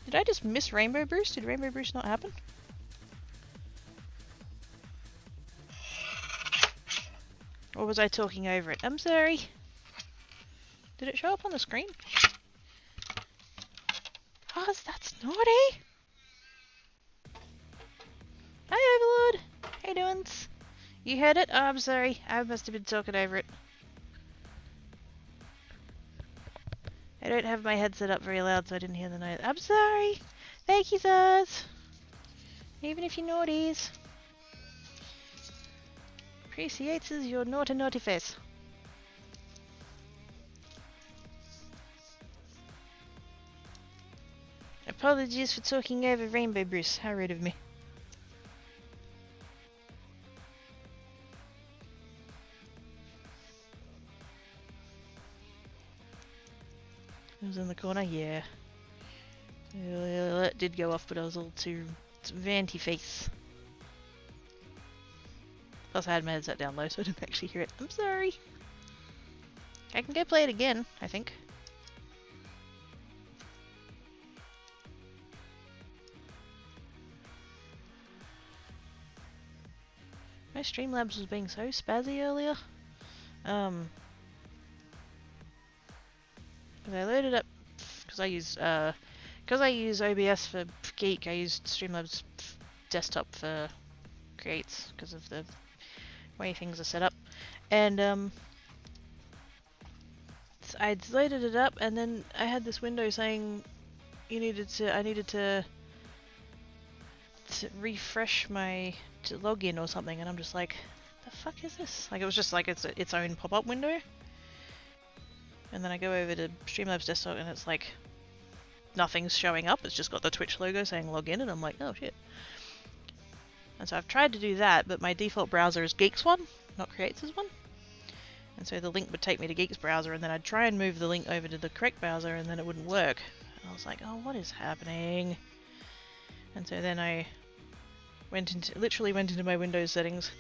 Did I just miss Rainbow Bruce? Did Rainbow Bruce not happen? Or was I talking over it? I'm sorry. Did it show up on the screen? Oz, that's naughty! Hi, Overlord! How you doing? You heard it? Oh, I'm sorry. I must have been talking over it. I don't have my headset up very loud, so I didn't hear the noise. I'm sorry! Thank you, Oz! Even if you're naughties. Appreciates your naughty face. Apologies for talking over Rainbow Bruce. How rude of me. It was in the corner? Yeah. It did go off, but I was all too vanty face. Plus I had my headset down low, so I didn't actually hear it. I'm sorry. I can go play it again, I think. My Streamlabs was being so spazzy earlier. I loaded up because I use OBS for Geek. I used Streamlabs desktop for Creates because of the way things are set up, and I'd loaded it up, and then I had this window saying I needed to refresh to log in or something, and I'm just like, the fuck is this? Like, it was just like its own pop-up window. And then I go over to Streamlabs desktop and it's like nothing's showing up. It's just got the Twitch logo saying log in, and I'm like, oh shit. And so I've tried to do that, but my default browser is Geek's one, not Creates' one. And so the link would take me to Geek's browser, and then I'd try and move the link over to the correct browser, and then it wouldn't work. And I was like, oh, what is happening? And so then I literally went into my Windows settings,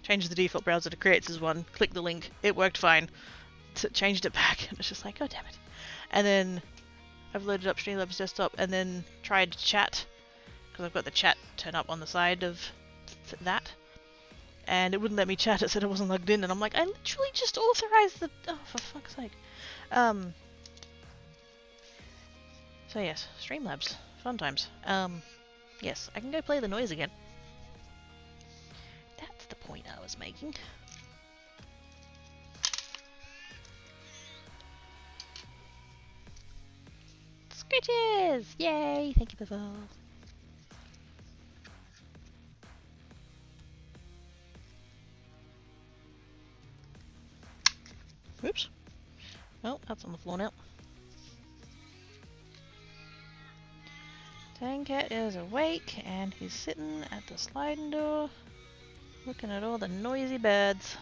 changed the default browser to Creates' one, clicked the link, it worked fine, changed it back, and it's just like, oh damn it. And then I've loaded up Streamlabs desktop and then tried chat, because I've got the chat turn up on the side of that, and it wouldn't let me chat. It said I wasn't logged in, and I'm like, I literally just authorized the... oh, for fuck's sake. So yes, Streamlabs. Fun times. Yes, I can go play the noise again. That's the point I was making. Scritches! Yay! Thank you, Bivol. Oops. Oh, that's on the floor now. Tankat is awake, and he's sitting at the sliding door, looking at all the noisy birds.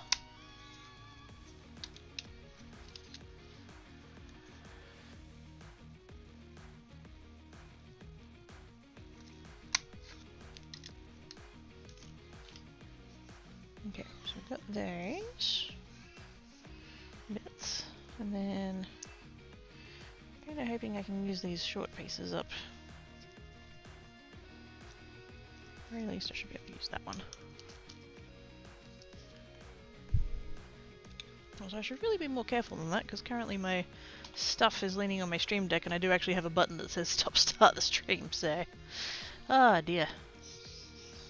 Okay, so we've got those bits, and then I'm kind of hoping I can use these short pieces up. At the very least I should be able to use that one. Also, I should really be more careful than that, because currently my stuff is leaning on my stream deck, and I do actually have a button that says start the stream, so... ah, dear.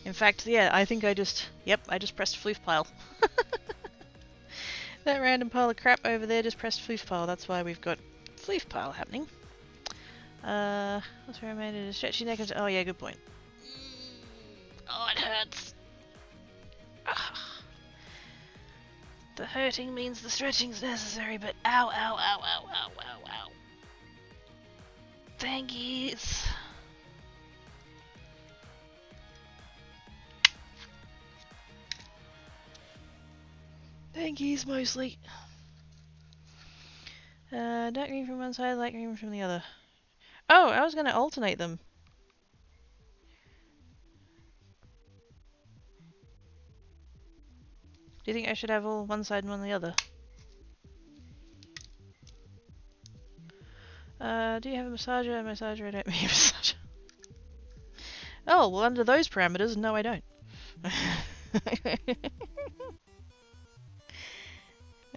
In fact, yeah, I think I just pressed floof pile. That random pile of crap over there just pressed floof pile, that's why we've got floof pile happening. Let's remind it to stretch your neck and... oh yeah, good point. Oh, it hurts. Ugh. The hurting means the stretching's necessary, but ow, ow, ow, ow, ow, ow, ow. Thankies. Thankies, mostly. Dark green from one side, light green from the other. Oh, I was gonna alternate them. Do you think I should have all one side and one the other? Do you have a massager? A massager, I don't mean a massager. Oh, well under those parameters, no I don't.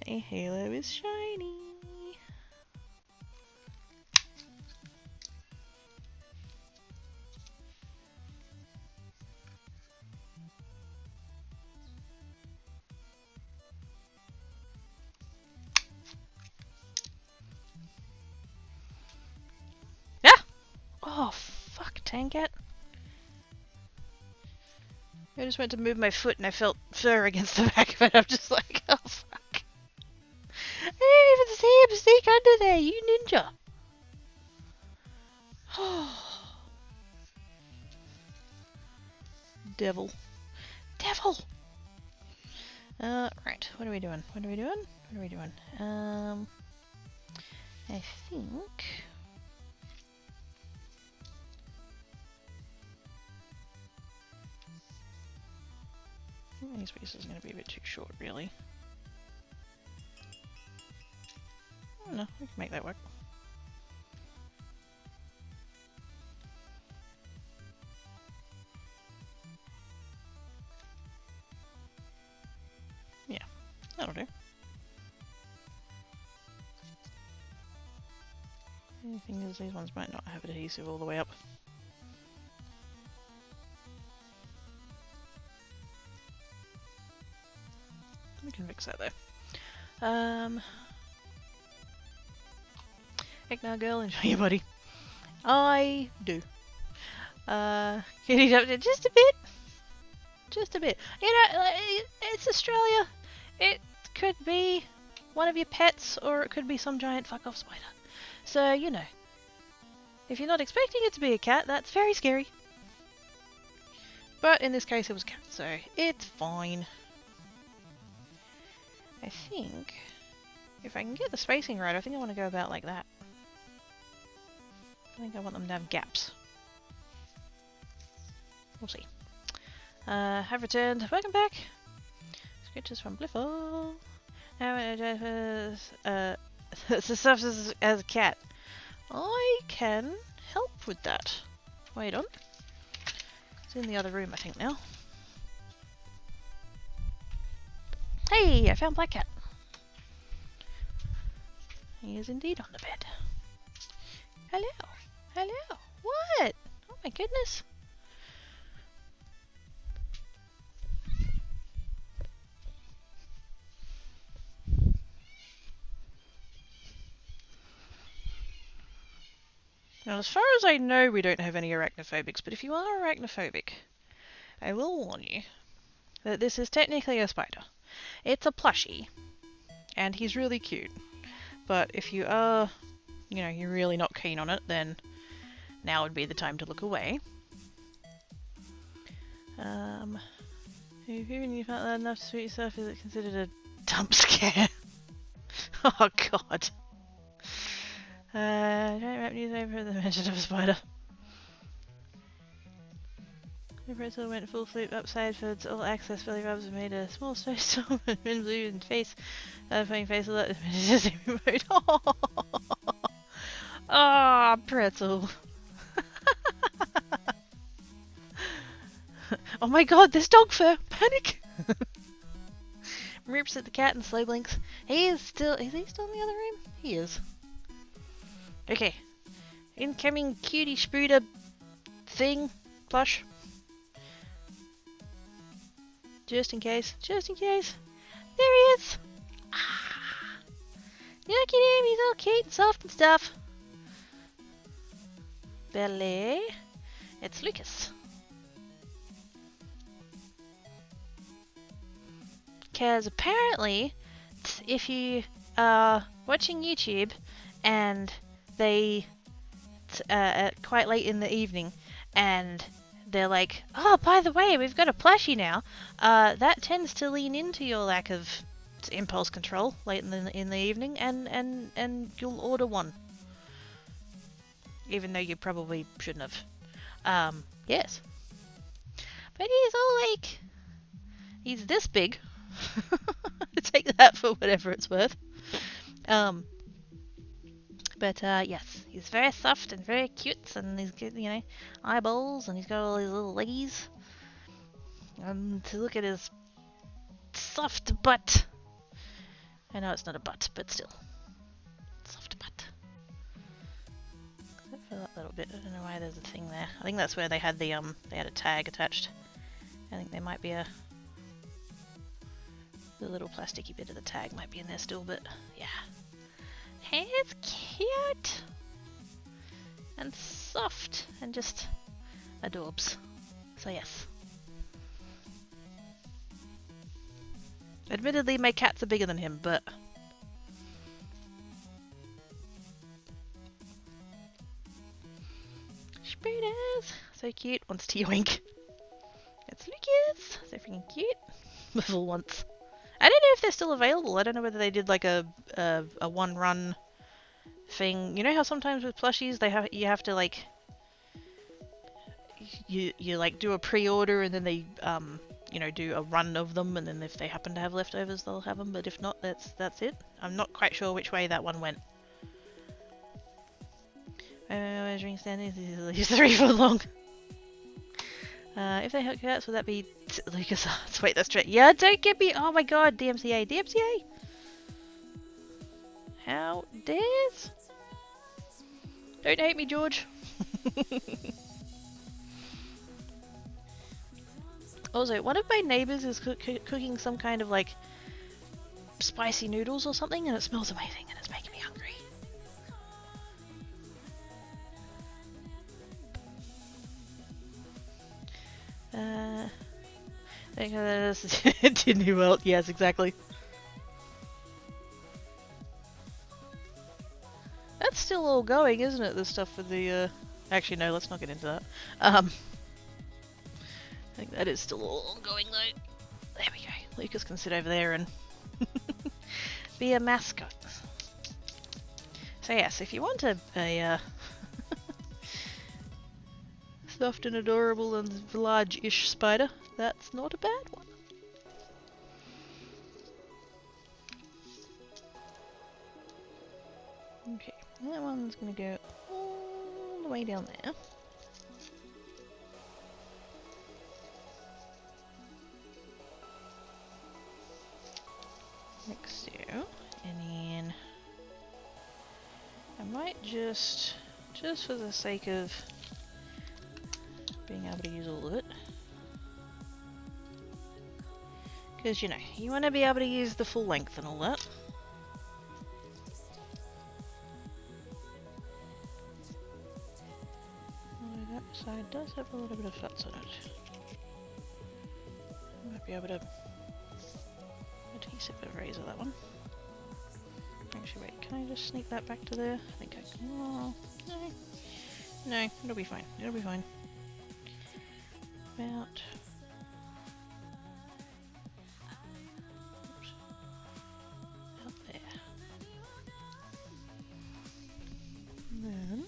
My halo is shiny. Ah! Oh, fuck, Tankat. I just went to move my foot and I felt fur against the back of it. I'm just like, oh fuck. I didn't even see him sneak under there, you ninja. Devil. Devil! Right, what are we doing? What are we doing? What are we doing? I think... This piece is going to be a bit too short, really. Oh, no, we can make that work. Yeah, that'll do. The thing is, these ones might not have adhesive all the way up. We can fix that though. Heck no, girl, enjoy your body. I do. Kitty jumped in just a bit. Just a bit. You know, it's Australia. It could be one of your pets, or it could be some giant fuck-off spider. So, you know. If you're not expecting it to be a cat, that's very scary. But in this case it was a cat, so it's fine. I think, if I can get the spacing right, I think I want to go about like that. I think I want them to have gaps. We'll see. Have returned. Welcome back. Sketches from Bliffle. The stuff as a cat. I can help with that. Wait on. It's in the other room, I think, now. Hey, I found Black Cat. He is indeed on the bed. Hello. Hello. What? Oh my goodness. Now, as far as I know, we don't have any arachnophobics, but if you are arachnophobic, I will warn you that this is technically a spider. It's a plushie, and he's really cute. But if you are, you know, you're really not keen on it, then now would be the time to look away. Even if you felt that enough to suit yourself, is it considered a dump scare? Oh god. Don't wrap newspaper the mention of a spider. The pretzel went full flip upside for its all access belly rubs and made a small snowstorm and wind blew in face. Playing face alert just mode. Ah, pretzel. Oh my god, there's dog fur! Panic! Rips at the cat and slow blinks. Is he still in the other room? He is. Okay. Incoming cutie spooder thing. Plush. Just in case. Just in case. There he is! Ah. Look at him, he's all cute and soft and stuff. Belly. It's Lucas. Because apparently, if you are watching YouTube and they quite late in the evening and they're like, oh, by the way, we've got a plushie now, that tends to lean into your lack of impulse control late in the evening, and you'll order one, even though you probably shouldn't have. Yes, but he's all like, he's this big. Take that for whatever it's worth. But yes, he's very soft and very cute, and he's got, you know, eyeballs, and he's got all his little leggies. To look at his soft butt. I know it's not a butt, but still. Soft butt. Except for that little bit. I don't know why there's a thing there. I think that's where they had the they had a tag attached. I think there might be the little plasticky bit of the tag might be in there still, but yeah. He's cute and soft and just adorbs. So yes. Admittedly, my cats are bigger than him, but Spooners! So cute, wants to yoink. It's Lucas! So freaking cute. Little once. I don't know if they're still available. I don't know whether they did like a one run thing. You know how sometimes with plushies you have to like you like do a pre-order and then they you know, do a run of them, and then if they happen to have leftovers they'll have them, but if not, that's it. I'm not quite sure which way that one went. Measuring standing is 3 foot long. If they hook cats, would that be Lucas? Wait, that's true. Yeah, don't get me. Oh my god, DMCA, DMCA. How dares? Don't hate me, George. Also, one of my neighbors is cooking some kind of like spicy noodles or something, and it smells amazing, and it's making me hungry. Disney World, yes, exactly. That's still all going, isn't it? The stuff with the, actually, no, let's not get into that. I think that is still all ongoing, though. There we go. Lucas can sit over there and be a mascot. So yes, if you want a soft and adorable and large-ish spider, that's not a bad one. Okay, that one's gonna go all the way down there. Like so, and then I might just for the sake of being able to use all of it, because you know, you want to be able to use the full length and all that. That side does have a little bit of fats on it. I might be able to adhesive eraser that one. Actually, wait, can I just sneak that back to there? I think I can. Oh, no, it'll be fine. It'll be fine. About. Oops. Out there. And then.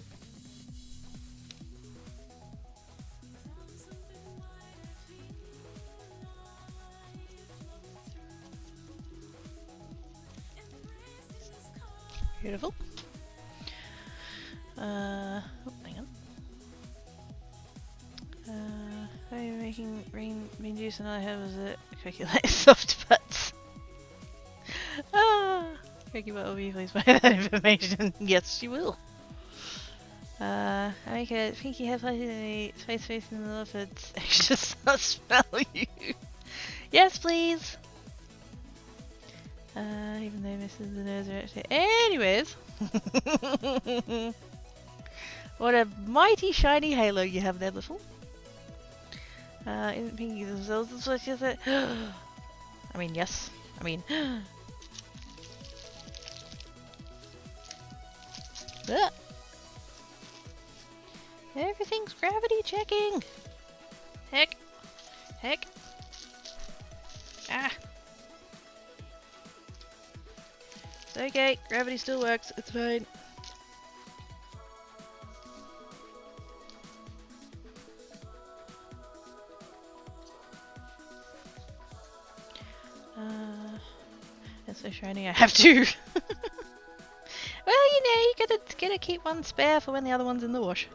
Beautiful. Oh, hang on. I'm making bean juice and all I have is a calculate soft butts. Cookie butt will be pleased by that information. Yes, she will. I make a pinky hair face in the love it's extra sus value. Yes, please. Even though Mrs. the nose are actually. Anyways. What a mighty shiny halo you have there, little. Isn't pinky themselves as much as it? I mean, yes. I mean. Everything's gravity checking. Heck. Ah. It's okay. Gravity still works. It's fine. They're so shiny I have to. Well, you know, you gotta keep one spare for when the other one's in the wash.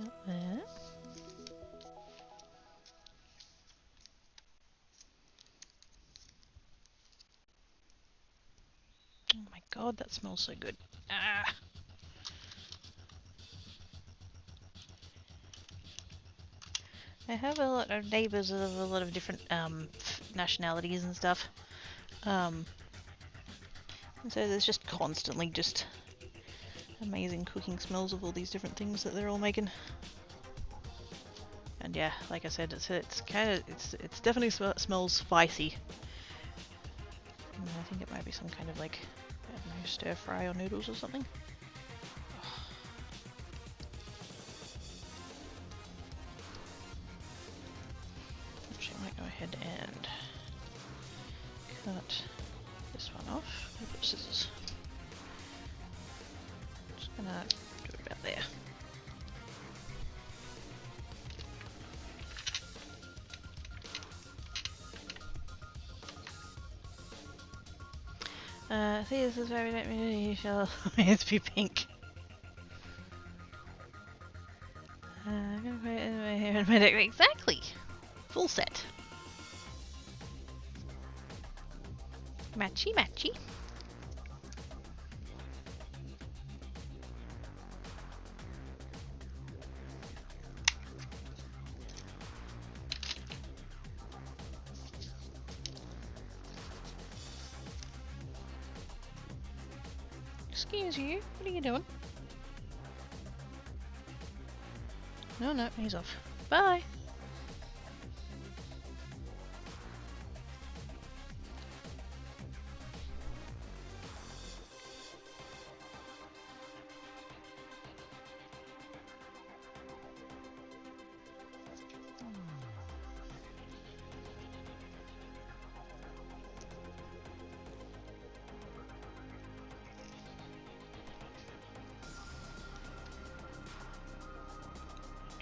Up there. Oh my god, that smells so good. Ah. I have a lot of neighbours of a lot of different nationalities and stuff. And so there's just constantly just amazing cooking smells of all these different things that they're all making. And yeah, like I said, it's definitely smells spicy. And I think it might be some kind of like, I don't know, stir fry or noodles or something. Actually, I might go ahead and cut this one off. I've got scissors. Just gonna do it about there. See, this is why we don't really shall always be pink. I'm gonna put it in my hair and my neck. Exactly! Full set. Matchy matchy. Excuse you, what are you doing? No, he's off. Bye!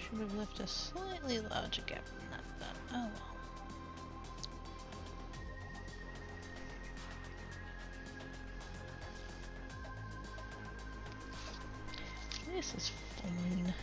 Should have left a slightly larger gap than that, but oh well. This is fine.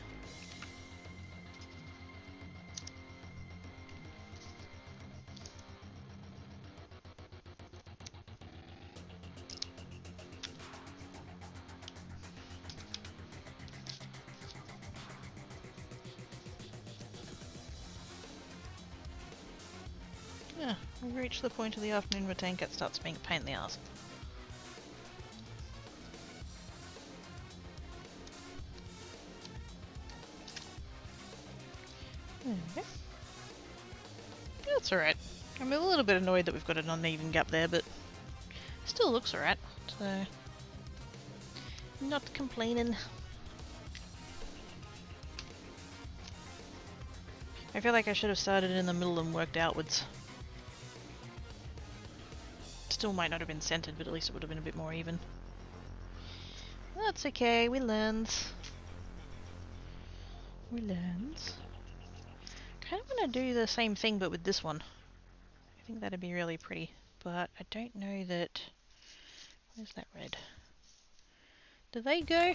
Yeah, we've reached the point of the afternoon where Tankat starts being a pain in the arse. Okay. That's alright. I'm a little bit annoyed that we've got an uneven gap there, but still looks alright, so not complaining. I feel like I should have started in the middle and worked outwards. Still might not have been centered, but at least it would have been a bit more even. That's okay, we learned. We learned. Kind of want to do the same thing, but with this one. I think that'd be really pretty, but I don't know that... Where's that red? Do they go?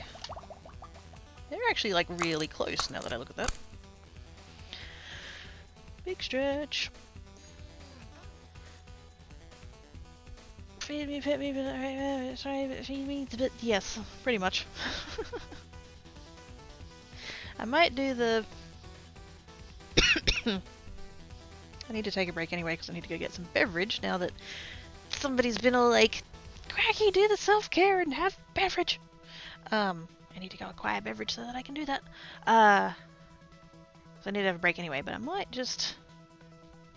They're actually like really close now that I look at that. Big stretch. Feed me, pet me, but sorry, but feed me. But yes, pretty much. I might do the... I need to take a break anyway because I need to go get some beverage now that somebody's been all like, Cracky, do the self-care and have beverage. I need to go acquire beverage so that I can do that. So I need to have a break anyway, but I might just...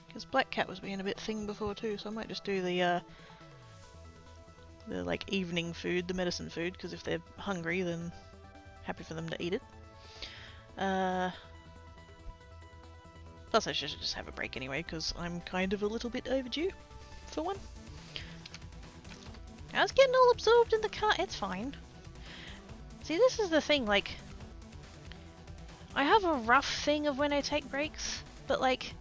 Because Black Cat was being a bit thing before too, so I might just do the like evening food, the medicine food, because if they're hungry then happy for them to eat it. Plus I should just have a break anyway, because I'm kind of a little bit overdue for one. I was getting all absorbed in the car. It's fine. See, this is the thing, like, I have a rough thing of when I take breaks, but like,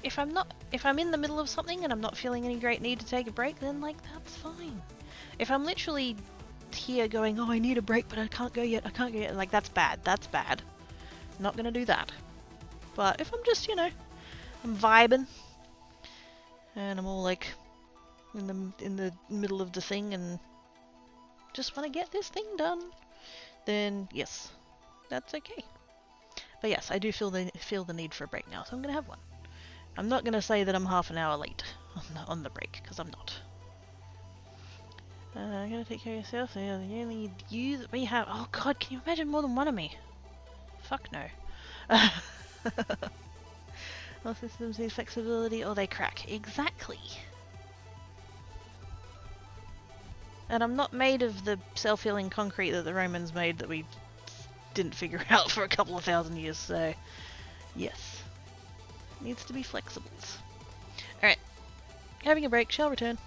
if I'm in the middle of something and I'm not feeling any great need to take a break, then like, that's fine. If I'm literally here going, oh, I need a break, but I can't go yet, like, that's bad, Not gonna do that. But if I'm just, I'm vibing, and I'm all like, in the middle of the thing and just want to get this thing done, then yes, that's okay. But yes, I do feel the need for a break now, so I'm gonna have one. I'm not gonna say that I'm half an hour late on the break, because I'm not. I'm gonna take care of yourself. Yeah, the only you that we have. Oh god, can you imagine more than one of me? Fuck no. All systems need flexibility or they crack. Exactly. And I'm not made of the self-healing concrete that the Romans made that we didn't figure out for a couple of thousand years, so yes. Needs to be flexibles. Alright. Having a break, shall return.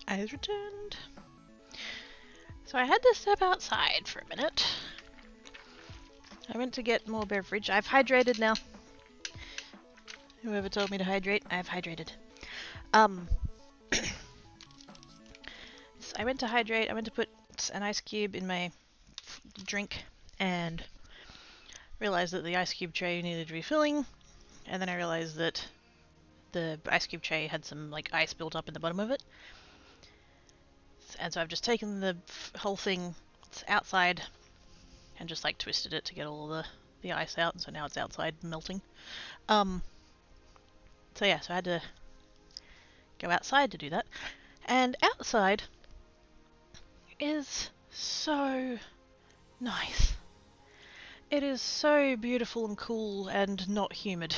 Eyes returned. So I had to step outside for a minute. I went to get more beverage. I've hydrated now. Whoever told me to hydrate, I've hydrated. So I went to hydrate. I went to put an ice cube in my drink and realized that the ice cube tray needed refilling. And then I realized that the ice cube tray had some like ice built up in the bottom of it. And so I've just taken the whole thing outside and just like twisted it to get all the ice out, and so now it's outside melting. So yeah, so I had to go outside to do that. And outside is so nice. It is so beautiful and cool and not humid.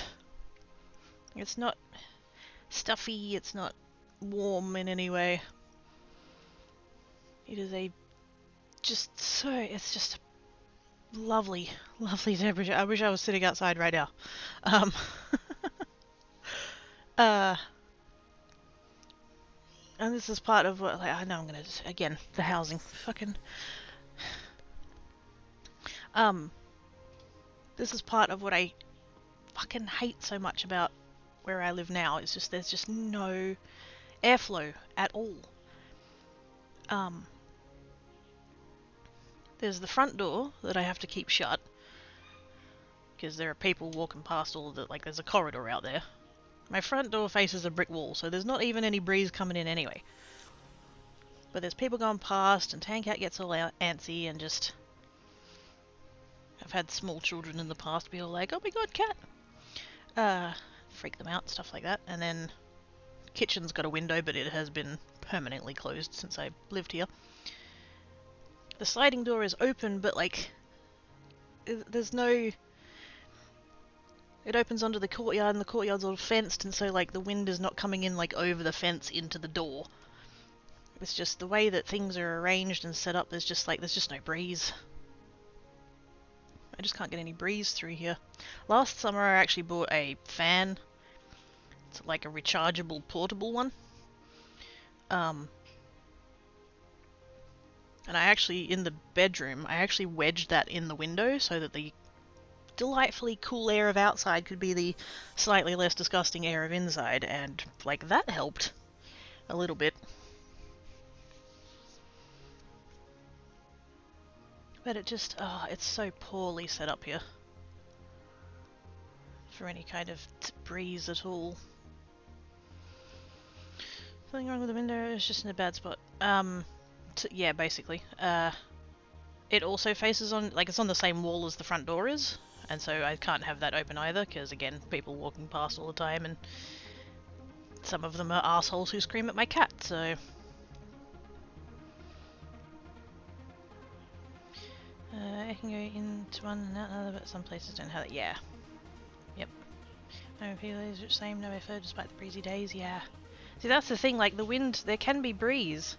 It's not stuffy, it's not warm in any way. It is it's just a lovely, lovely temperature. I wish I was sitting outside right now. And this is part of what, like, I know I'm gonna, again, the housing, fucking, this is part of what I fucking hate so much about where I live now. It's just, there's just no airflow at all. There's the front door that I have to keep shut because there are people walking past all the, like, there's a corridor out there. My front door faces a brick wall, so there's not even any breeze coming in anyway. But there's people going past, and Tankat gets all antsy and just... I've had small children in the past be all like, oh my god, cat! Freak them out, stuff like that. And then kitchen's got a window, but it has been permanently closed since I lived here. The sliding door is open, but like, there's no... It opens onto the courtyard, and the courtyard's all fenced, and so like the wind is not coming in like over the fence into the door. It's just the way that things are arranged and set up, there's just no breeze. I just can't get any breeze through here. Last summer I actually bought a fan. It's like a rechargeable portable one. And I actually, in the bedroom, I actually wedged that in the window so that the delightfully cool air of outside could be the slightly less disgusting air of inside, and like that helped a little bit. But it just, it's so poorly set up here for any kind of breeze at all. Something wrong with the window, it's just in a bad spot. Yeah, basically. It also faces on, like, it's on the same wall as the front door is, and so I can't have that open either, because again, people walking past all the time, and some of them are assholes who scream at my cat, so... I can go into one and out another, but some places don't have it. Yeah. Yep. No feelings, same, no effort, despite the breezy days, yeah. See, that's the thing, like, the wind, there can be breeze,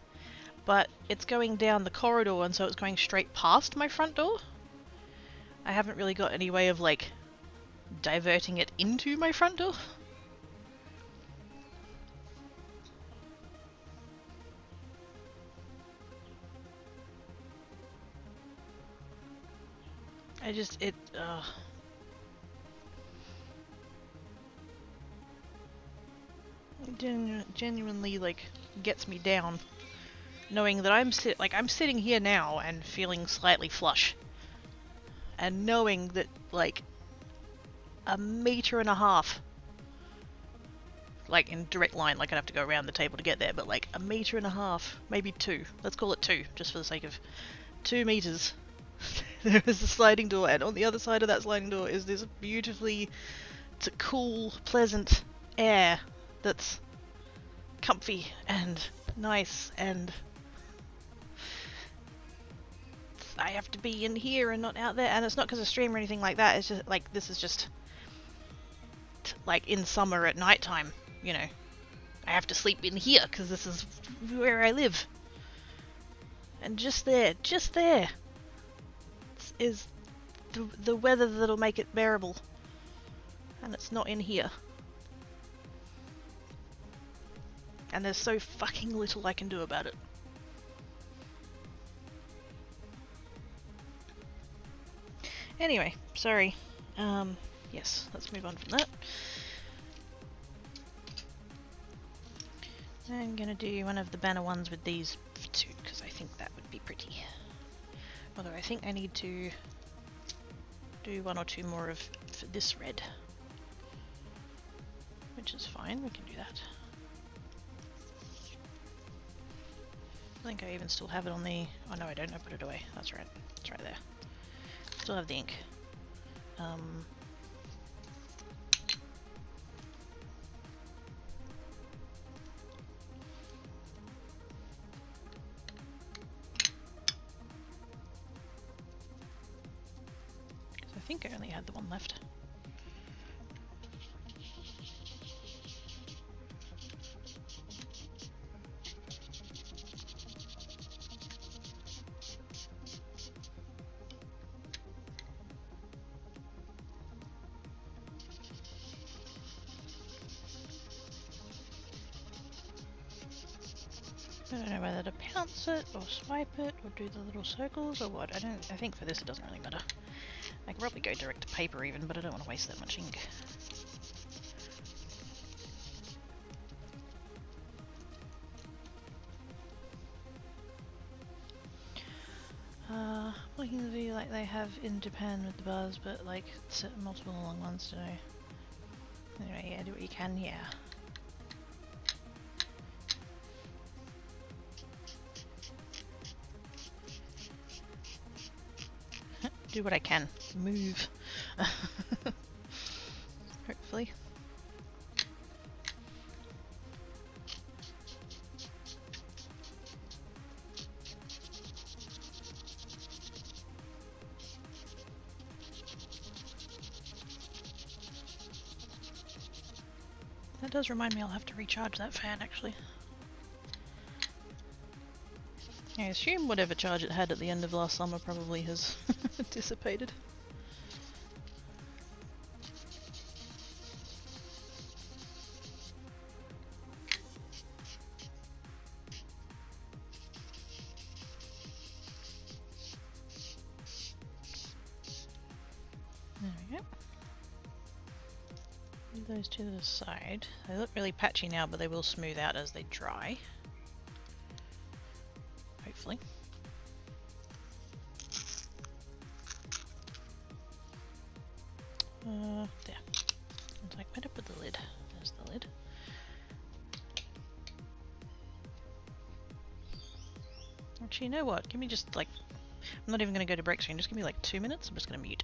but it's going down the corridor, and so it's going straight past my front door. I haven't really got any way of, like, diverting it into my front door. It genuinely, like, gets me down, knowing that I'm sitting here now and feeling slightly flush, and knowing that, like, 1.5 meters, like, in direct line, like I'd have to go around the table to get there, but like 1.5 meters, maybe 2, let's call it 2, just for the sake of 2 meters, there is a sliding door, and on the other side of that sliding door is this beautifully cool, pleasant air that's comfy and nice, and I have to be in here and not out there, and it's not because of stream or anything like that, it's just like, this is just like in summer at night time, you know, I have to sleep in here because this is where I live, and just there is the weather that'll make it bearable, and it's not in here. And there's so fucking little I can do about it. Anyway, sorry. Yes, let's move on from that. I'm gonna do one of the banner ones with these two, because I think that would be pretty. Although I think I need to do one or two more of for this red. Which is fine, we can do that. I think I even still have it on the... oh no I don't, I put it away. That's right, it's right there. Still have the ink. I think I only had the one left. I don't know whether to pounce it or swipe it or do the little circles or what. I think for this it doesn't really matter. I could probably go direct to paper even, but I don't want to waste that much ink. Looking to do like they have in Japan with the bars, but like set multiple long ones today. Anyway, yeah, do what you can, yeah. Do what I can. Move. Hopefully. That does remind me I'll have to recharge that fan actually. I assume whatever charge it had at the end of last summer probably has dissipated. There we go. Move those to the side. They look really patchy now, but they will smooth out as they dry. Hopefully. There. It's like, where'd I put the lid? There's the lid. Actually, you know what? Give me just like... I'm not even going to go to break screen. Just give me like 2 minutes. I'm just going to mute.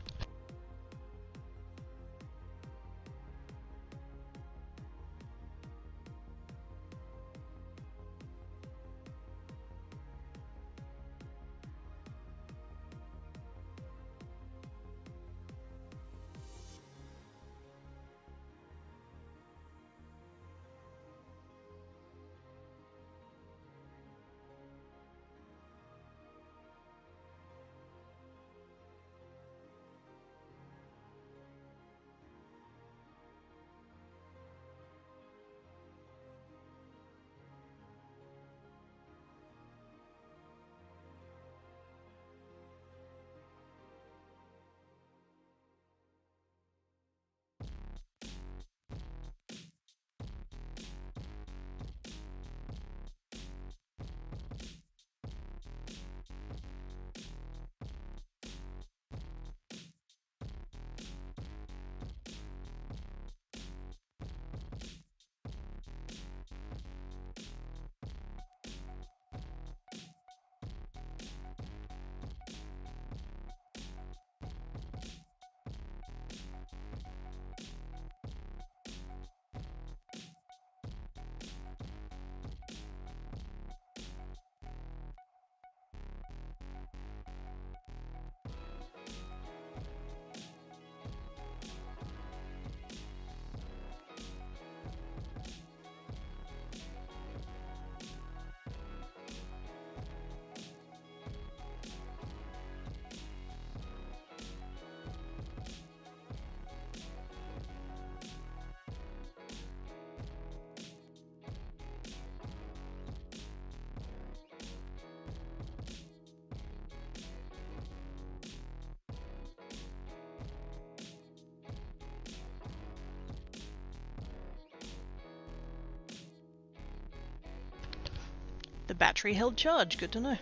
The battery held charge, good to know.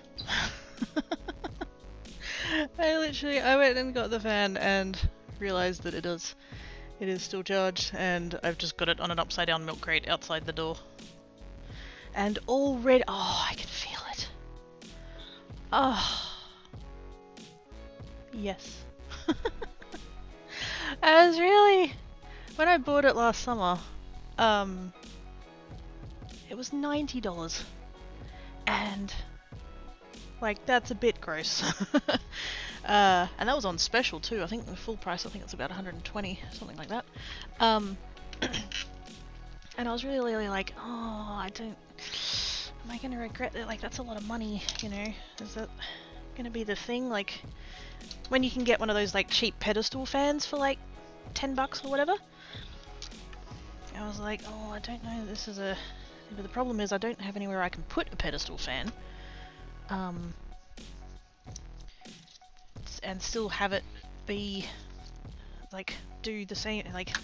I went and got the fan and realised that it is still charged, and I've just got it on an upside down milk crate outside the door. And already, oh, I can feel it. Oh. Yes. I was really, when I bought it last summer, it was $90. And like, that's a bit gross. And that was on special too. I think the full price, I think it's about 120, something like that. And I was really like, oh, am I gonna regret that? Like, that's a lot of money, you know? Is that gonna be the thing? Like, when you can get one of those like cheap pedestal fans for like $10 or whatever. I was like, oh, I don't know, this is a... But the problem is I don't have anywhere I can put a pedestal fan. And still have it be, like, do the same, like...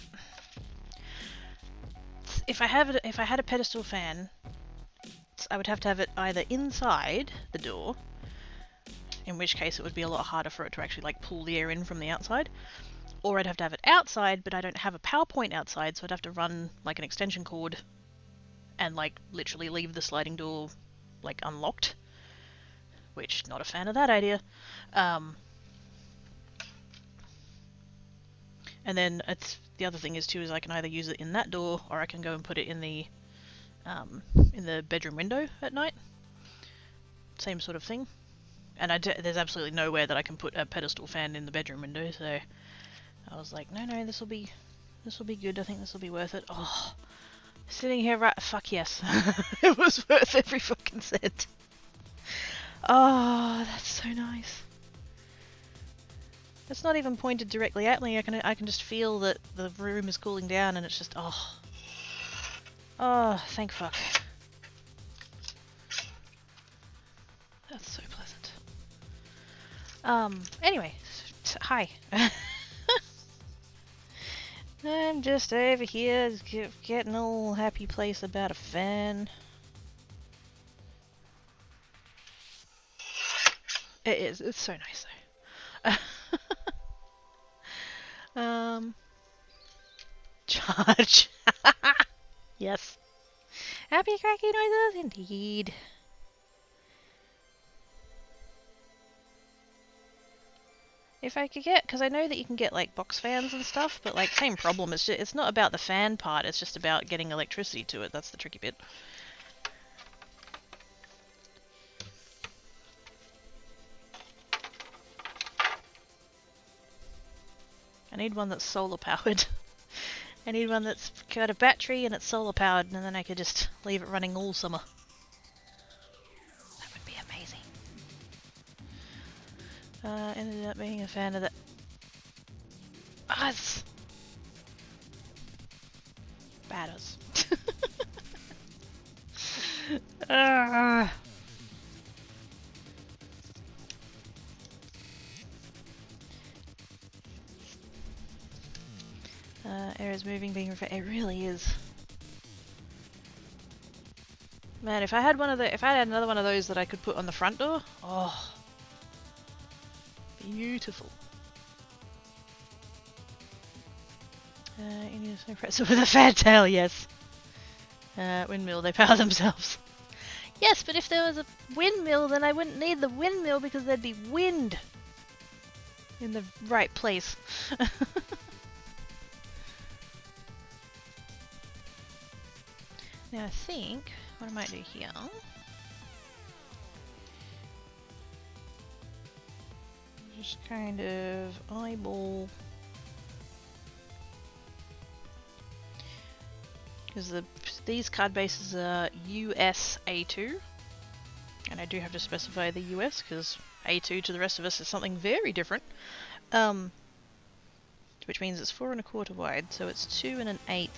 If I had a pedestal fan, I would have to have it either inside the door, in which case it would be a lot harder for it to actually, like, pull the air in from the outside, or I'd have to have it outside, but I don't have a power point outside, so I'd have to run, like, an extension cord and, like, literally leave the sliding door, like, unlocked. Which, not a fan of that idea. And then the other thing is too, is I can either use it in that door, or I can go and put it in the bedroom window at night. Same sort of thing. And there's absolutely nowhere that I can put a pedestal fan in the bedroom window, so I was like, no, this will be good. I think this will be worth it. Oh, sitting here fuck yes. It was worth every fucking cent. Oh, that's so nice. It's not even pointed directly at me. I can just feel that the room is cooling down, and it's just oh, thank fuck. That's so pleasant. Anyway, hi. I'm just over here getting all happy place about a fan. It is. It's so nice though. Charge. Yes. Happy cracky noises indeed. If I could get, because I know that you can get like box fans and stuff, but like same problem. It's not about the fan part. It's just about getting electricity to it. That's the tricky bit. I need one that's solar powered. I need one that's got a battery and it's solar powered, and then I could just leave it running all summer. That would be amazing. Ended up being a fan of that. Us! Batters. Air is moving, being refreshed. It really is. Man, if I had another one of those that I could put on the front door, oh, beautiful. You need a compressor with a fat tail, yes. Windmill, they power themselves. Yes, but if there was a windmill, then I wouldn't need the windmill because there'd be wind in the right place. Now I think what I might do here, just kind of eyeball, because these card bases are US A2, and I do have to specify the US because A2 to the rest of us is something very different, which means it's 4 1/4 wide, so it's 2 1/8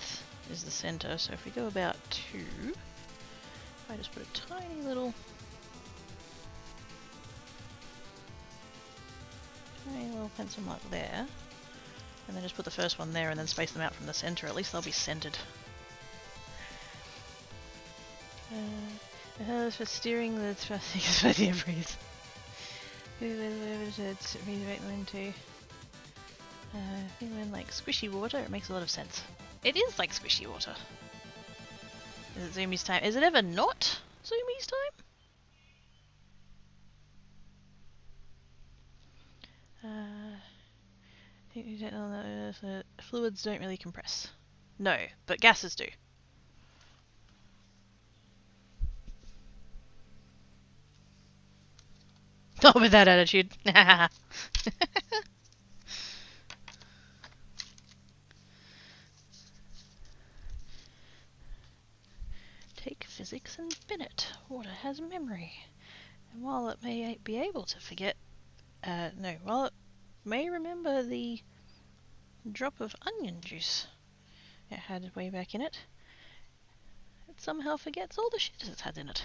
is the center. So if we go about 2, I just put a tiny little pencil mark there, and then just put the first one there and then space them out from the center. At least they'll be centered. For steering the things by the breeze. Into when like squishy water, it makes a lot of sense. It is like squishy water. Is it Zoomies time? Is it ever not Zoomies time? Fluids don't really compress. No, but gases do. Not with that attitude. Take physics and spin it. Water has memory. And while it may be able to forget, while it may remember the drop of onion juice it had way back in it, it somehow forgets all the shit it's had in it.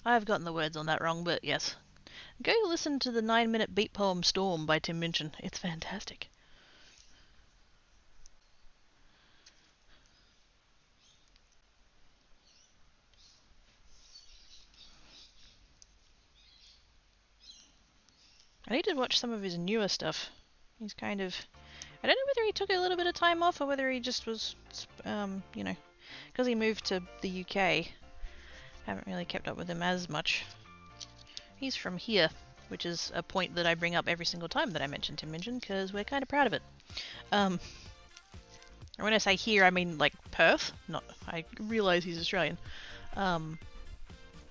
I've gotten the words on that wrong, but yes. Go listen to the 9-minute beat poem Storm by Tim Minchin. It's fantastic. I need to watch some of his newer stuff. He's kind of... I don't know whether he took a little bit of time off or whether he just was, you know, because he moved to the UK. Haven't really kept up with him as much. He's from here, which is a point that I bring up every single time that I mention Tim Minchin, because we're kind of proud of it. And when I say here, I mean like Perth. Not, I realise he's Australian.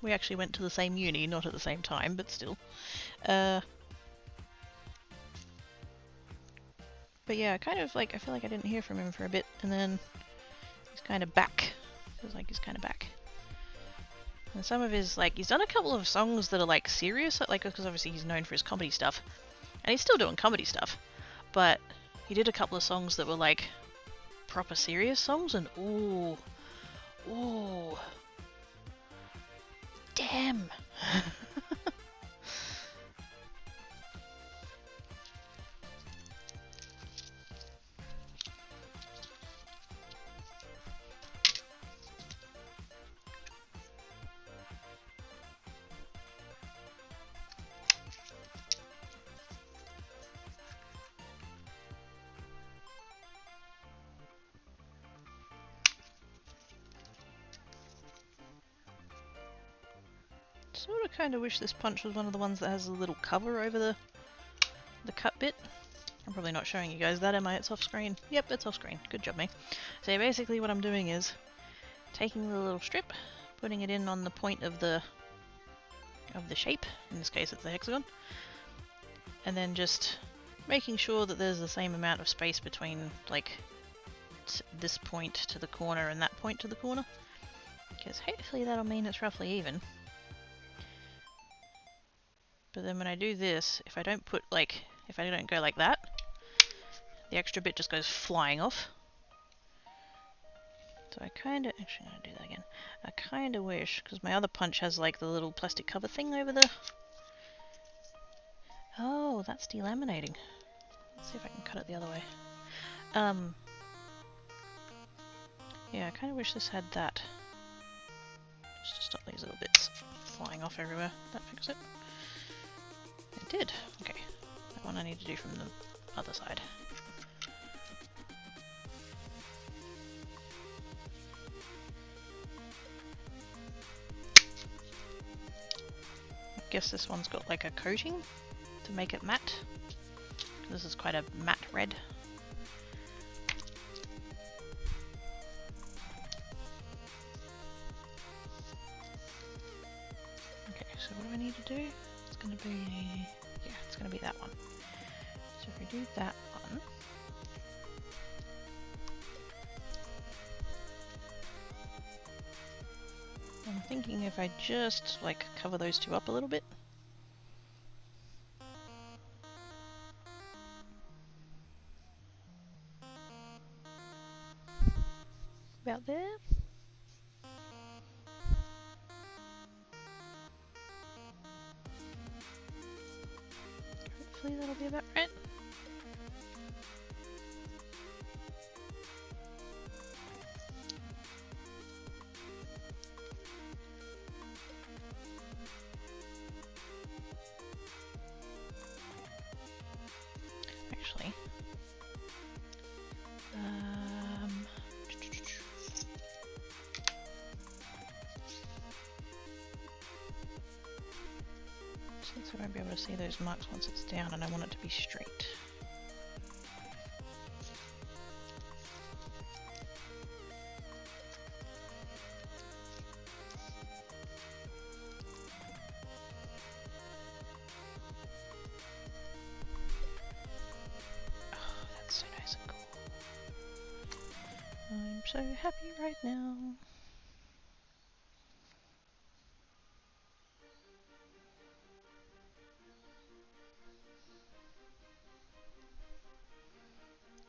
We actually went to the same uni, not at the same time, but still. But yeah, kind of like, I feel like I didn't hear from him for a bit, and then he's kind of back. Feels like he's kind of back. And some of his, like, he's done a couple of songs that are like serious, like, because obviously he's known for his comedy stuff. And he's still doing comedy stuff. But he did a couple of songs that were like proper serious songs, and ooh, damn. Sort of kind of wish this punch was one of the ones that has a little cover over the cut bit. I'm probably not showing you guys that, am I? It's off screen. Yep, it's off screen. Good job, me. So basically what I'm doing is taking the little strip, putting it in on the point of the shape, in this case it's the hexagon, and then just making sure that there's the same amount of space between like this point to the corner and that point to the corner, because hopefully that'll mean it's roughly even. But then when I do this, if I don't put like, if I don't go like that, the extra bit just goes flying off. So I kinda, actually I'm gonna do that again. I kinda wish, because my other punch has like the little plastic cover thing over the... Oh, that's delaminating. Let's see if I can cut it the other way. Yeah, I kinda wish this had that. Just to stop these little bits flying off everywhere. That fix it? It did. Okay. That one I need to do from the other side. I guess this one's got like a coating to make it matte. This is quite a matte red. Okay, so what do I need to do? It's going to be... yeah, it's going to be that one. So if we do that one... I'm thinking if I just like cover those two up a little bit. About there. Hopefully that'll be about right. I won't be able to see those marks once it's down, and I want it to be straight. Oh, that's so nice and cool. I'm so happy right now.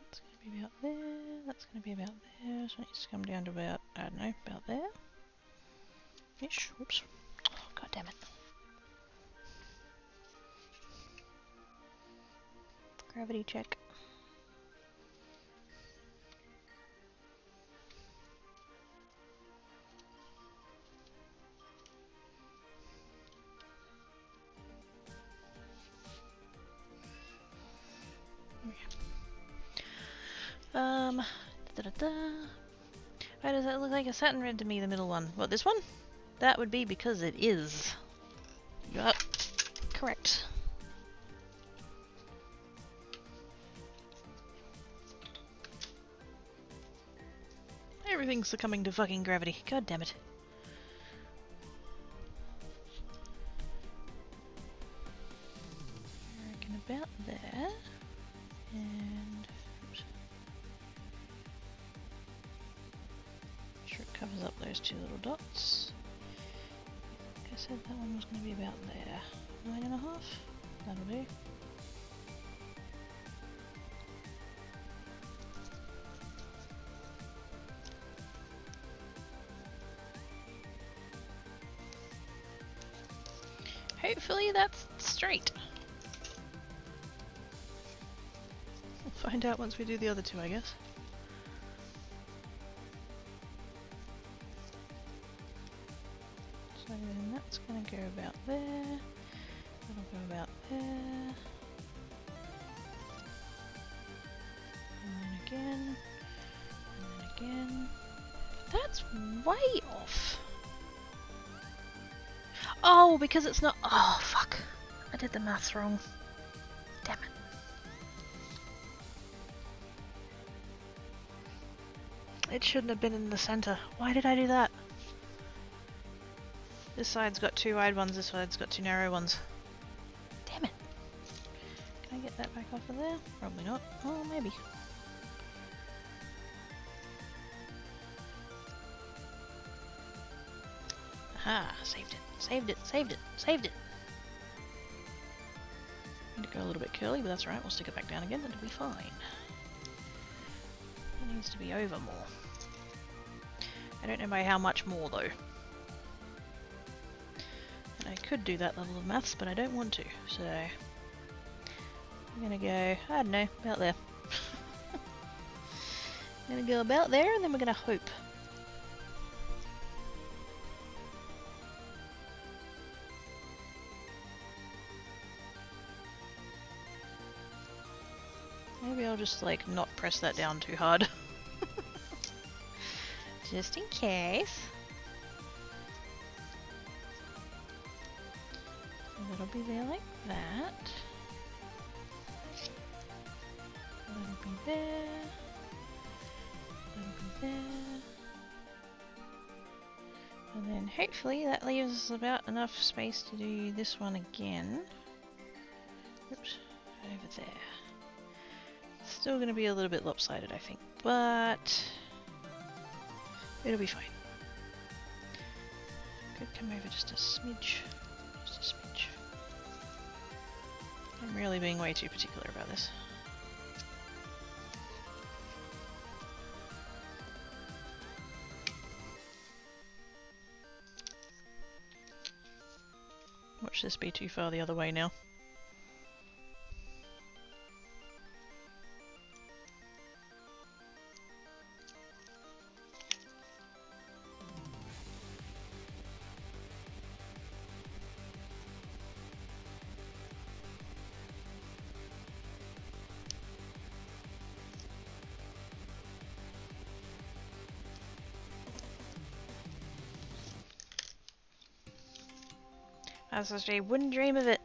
That's going to be about there, that's going to be about there, so it needs to come down to about, I don't know, about there. Ish, whoops. Oh, god damn it. Gravity check. Why does that look like a satin red to me, the middle one? What, this one? That would be because it is. Yup. Correct. Everything's succumbing to fucking gravity. God damn it. I reckon about there. And oops. Make sure it covers up those two little dots. Like I said, that one was going to be about there. 9.5? That'll do. Hopefully that's straight. We'll find out once we do the other two, I guess. So then that's going to go about there. That'll go about there. And then again. And then again. That's way off. Oh, because it's not. Oh, fuck. I did the maths wrong. Damn it. It shouldn't have been in the center. Why did I do that? This side's got two wide ones, this side's got two narrow ones. Damn it. Can I get that back off of there? Probably not. Oh, maybe. Aha, saved it. Saved it, saved it, saved it. Need to go a little bit curly, but that's right. We'll stick it back down again and it'll be fine. It needs to be over more. I don't know by how much more though. And I could do that level of maths, but I don't want to, so I'm gonna go, I don't know, about there. I'm gonna go about there and then we're gonna hope. Maybe I'll just like not press that down too hard. Just in case. So that'll be there like that. That'll be there. That'll be there. And then hopefully that leaves us about enough space to do this one again. Oops, over there. Still going to be a little bit lopsided, I think, but it'll be fine. Could come over just a smidge. Just a smidge. I'm really being way too particular about this. Watch this be too far the other way now. I was supposed to say, wouldn't dream of it.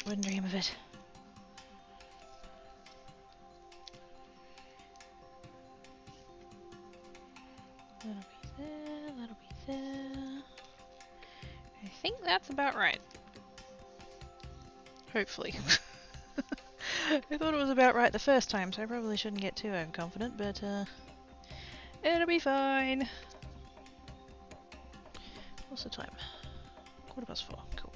Wouldn't dream of it. That'll be there, that'll be there. I think that's about right. Hopefully. I thought it was about right the first time, so I probably shouldn't get too overconfident, but it'll be fine. What's the time? 4:15. Cool.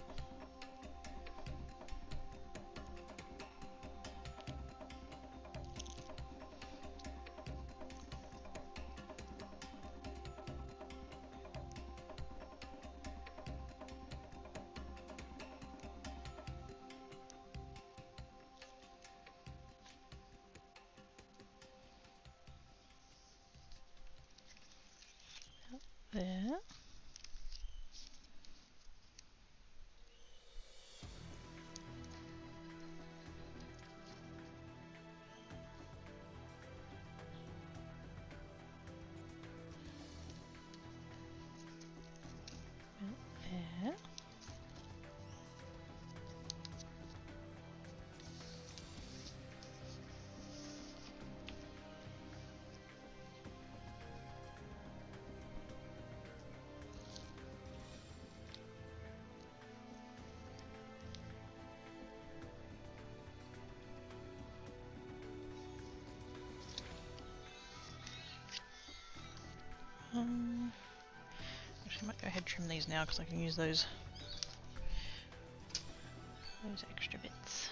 There. There. Actually, I might go ahead and trim these now because I can use those extra bits.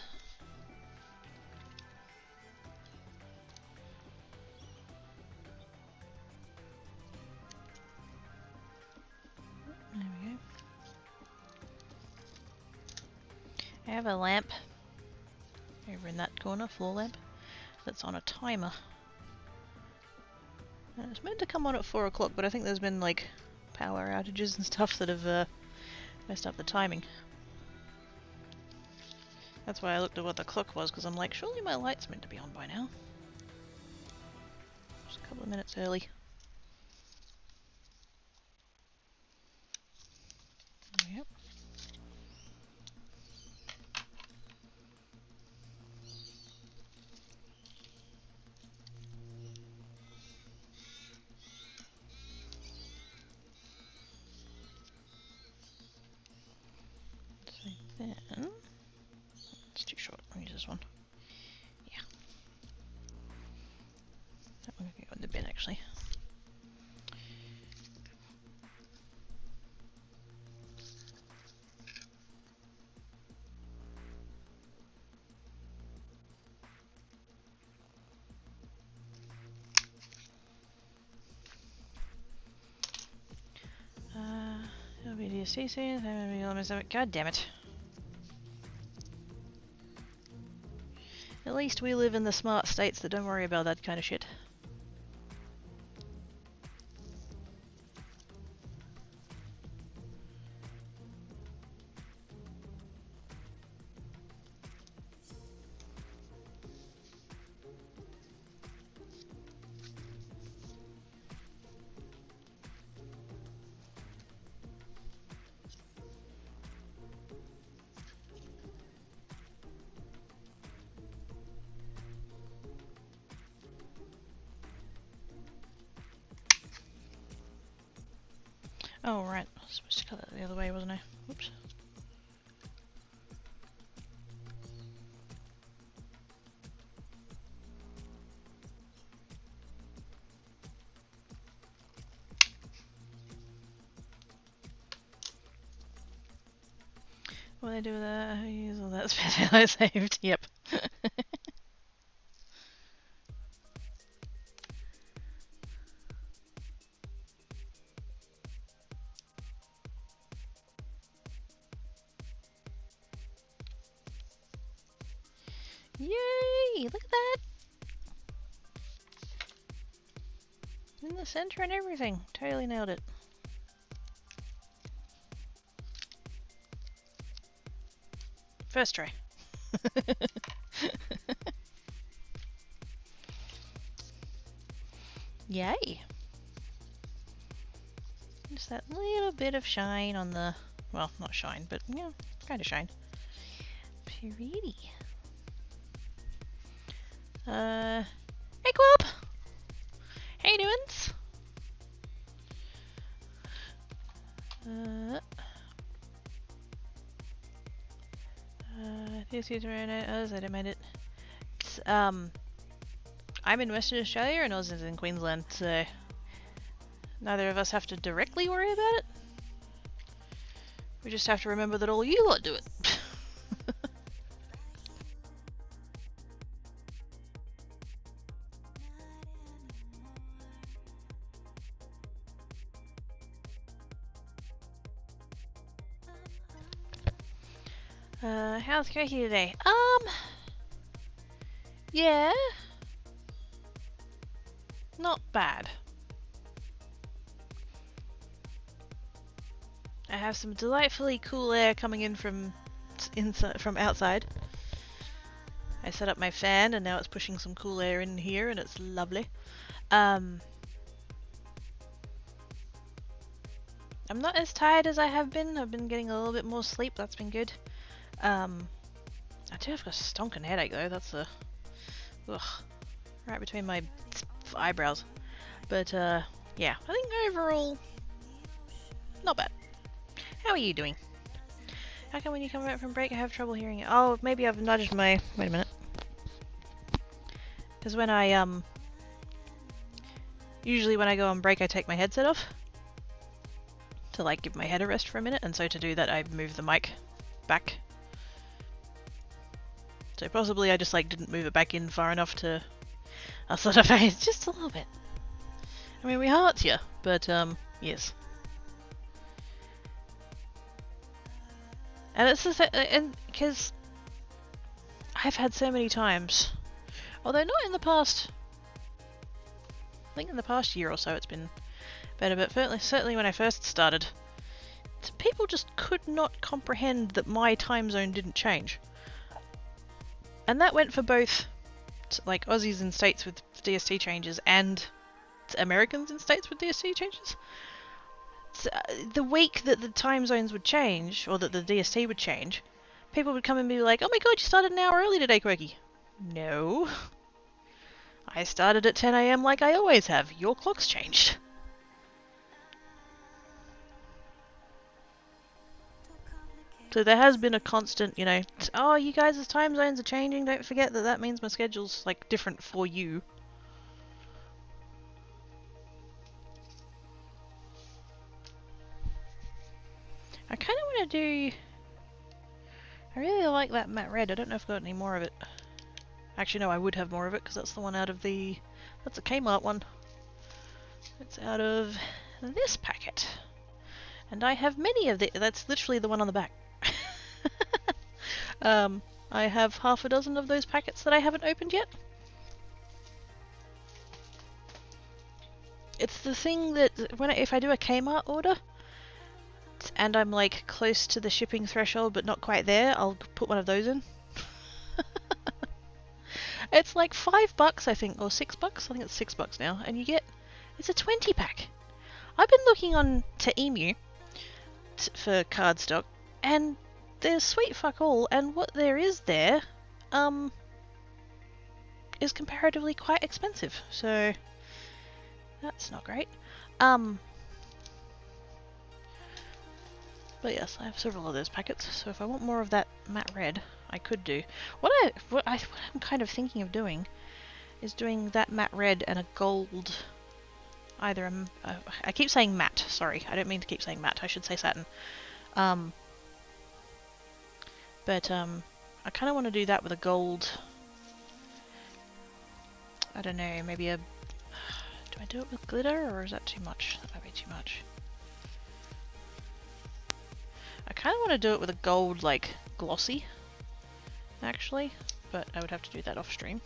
There we go. I have a lamp over in that corner, floor lamp, that's on a timer. And it's meant to come on at 4 o'clock, but I think there's been like power outages and stuff that have messed up the timing. That's why I looked at what the clock was, because I'm like, surely my light's meant to be on by now. Just a couple of minutes early. Yep. So then, it's too short. I'll use this one. Yeah. That one can go in the bin actually. LBDSC, god damn it. At least we live in the smart states that don't worry about that kind of shit. Oh, right. I was supposed to cut that the other way, wasn't I? Whoops. What do I do with that? I use all that space I saved. Yep. Yay! Look at that! In the center and everything. Totally nailed it. First try. Yay! Just that little bit of shine on the... well, not shine, but, you know, kind of shine. Alrighty. Hey Quab! How you doings? This is around us, I don't mind it. I'm in Western Australia and Oz is in Queensland, so neither of us have to directly worry about it. We just have to remember that all you lot do it. How's Cracky today? Yeah. Not bad. I have some delightfully cool air coming in from outside. I set up my fan and now it's pushing some cool air in here and it's lovely. I'm not as tired as I have been. I've been getting a little bit more sleep. That's been good. I do have a stonking headache though. That's right between my eyebrows. But yeah, I think overall, not bad. How are you doing? How come when you come back from break I have trouble hearing it? Oh, maybe I've nudged my... Wait a minute. Because when I, usually when I go on break I take my headset off. To like give my head a rest for a minute, and so to do that I move the mic back. So possibly I just like didn't move it back in far enough to... I'll sort of face just a little bit. I mean, we heart you, but yes. And it's just, and because I've had so many times, although not in the past, I think in the past year or so it's been better, but certainly when I first started, people just could not comprehend that my time zone didn't change. And that went for both like Aussies in states with DST changes and Americans in states with DST changes. The week that the time zones would change, or that the DST would change, people would come and be like, oh my god, you started an hour early today, Quirky. No. I started at 10 AM like I always have. Your clock's changed. So there has been a constant, you know, oh, you guys' time zones are changing, don't forget that that means my schedule's, like, different for you. I kind of want to do... I really like that matte red. I don't know if I've got any more of it. Actually, no, I would have more of it, because that's the one out of the... That's a Kmart one. It's out of this packet. And I have many of the... That's literally the one on the back. I have half a dozen of those packets that I haven't opened yet. It's the thing that if I do a Kmart order and I'm like close to the shipping threshold but not quite there, I'll put one of those in. It's like $5 I think, or $6. I think it's $6 now, and you get it's a 20 pack. I've been looking on to Emu for cardstock, and there's sweet fuck all, and what there is there is comparatively quite expensive, so that's not great. But yes, I have several of those packets, so if I want more of that matte red, I could do. What I'm kind of thinking of doing is doing that matte red and a gold. Either I keep saying matte. Sorry, I don't mean to keep saying matte. I should say satin. But I kind of want to do that with a gold. I don't know. Maybe a. Do I do it with glitter, or is that too much? That might be too much. I kind of want to do it with a gold, like, glossy, actually, but I would have to do that off stream.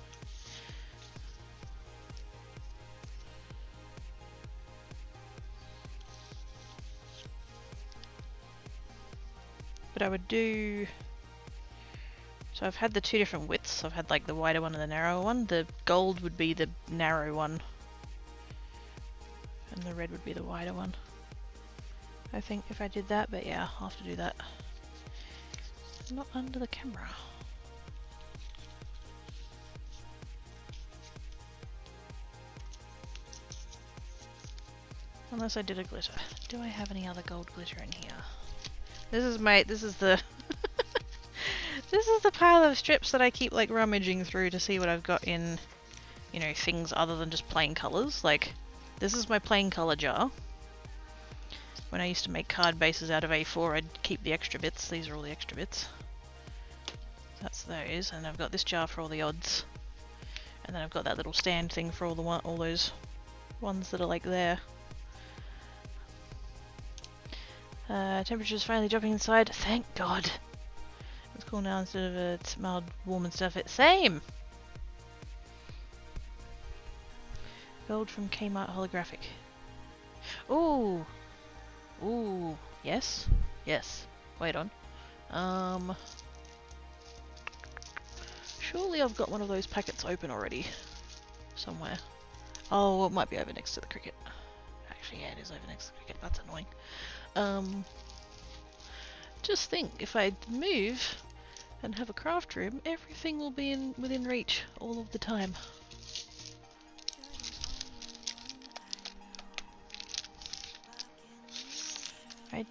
But I would do... So I've had the two different widths. I've had, like, the wider one and the narrower one. The gold would be the narrow one, and the red would be the wider one. I think if I did that, but yeah, I'll have to do that. Not under the camera. Unless I did a glitter. Do I have any other gold glitter in here? This is the this is the pile of strips that I keep like rummaging through to see what I've got in, you know, things other than just plain colours. Like, this is my plain colour jar. When I used to make card bases out of A4, I'd keep the extra bits. These are all the extra bits. That's those, and I've got this jar for all the odds. And then I've got that little stand thing for all those ones that are like there. Temperature's finally dropping inside. Thank God. It's cool now instead of it's mild, warm and stuff. It's same. Gold from Kmart holographic. Ooh. Ooh. Yes. Yes. Wait on. Surely I've got one of those packets open already. Somewhere. Oh, it might be over next to the cricket. Actually, yeah, it is over next to the cricket. That's annoying. Just think, if I move and have a craft room, everything will be within reach all of the time. I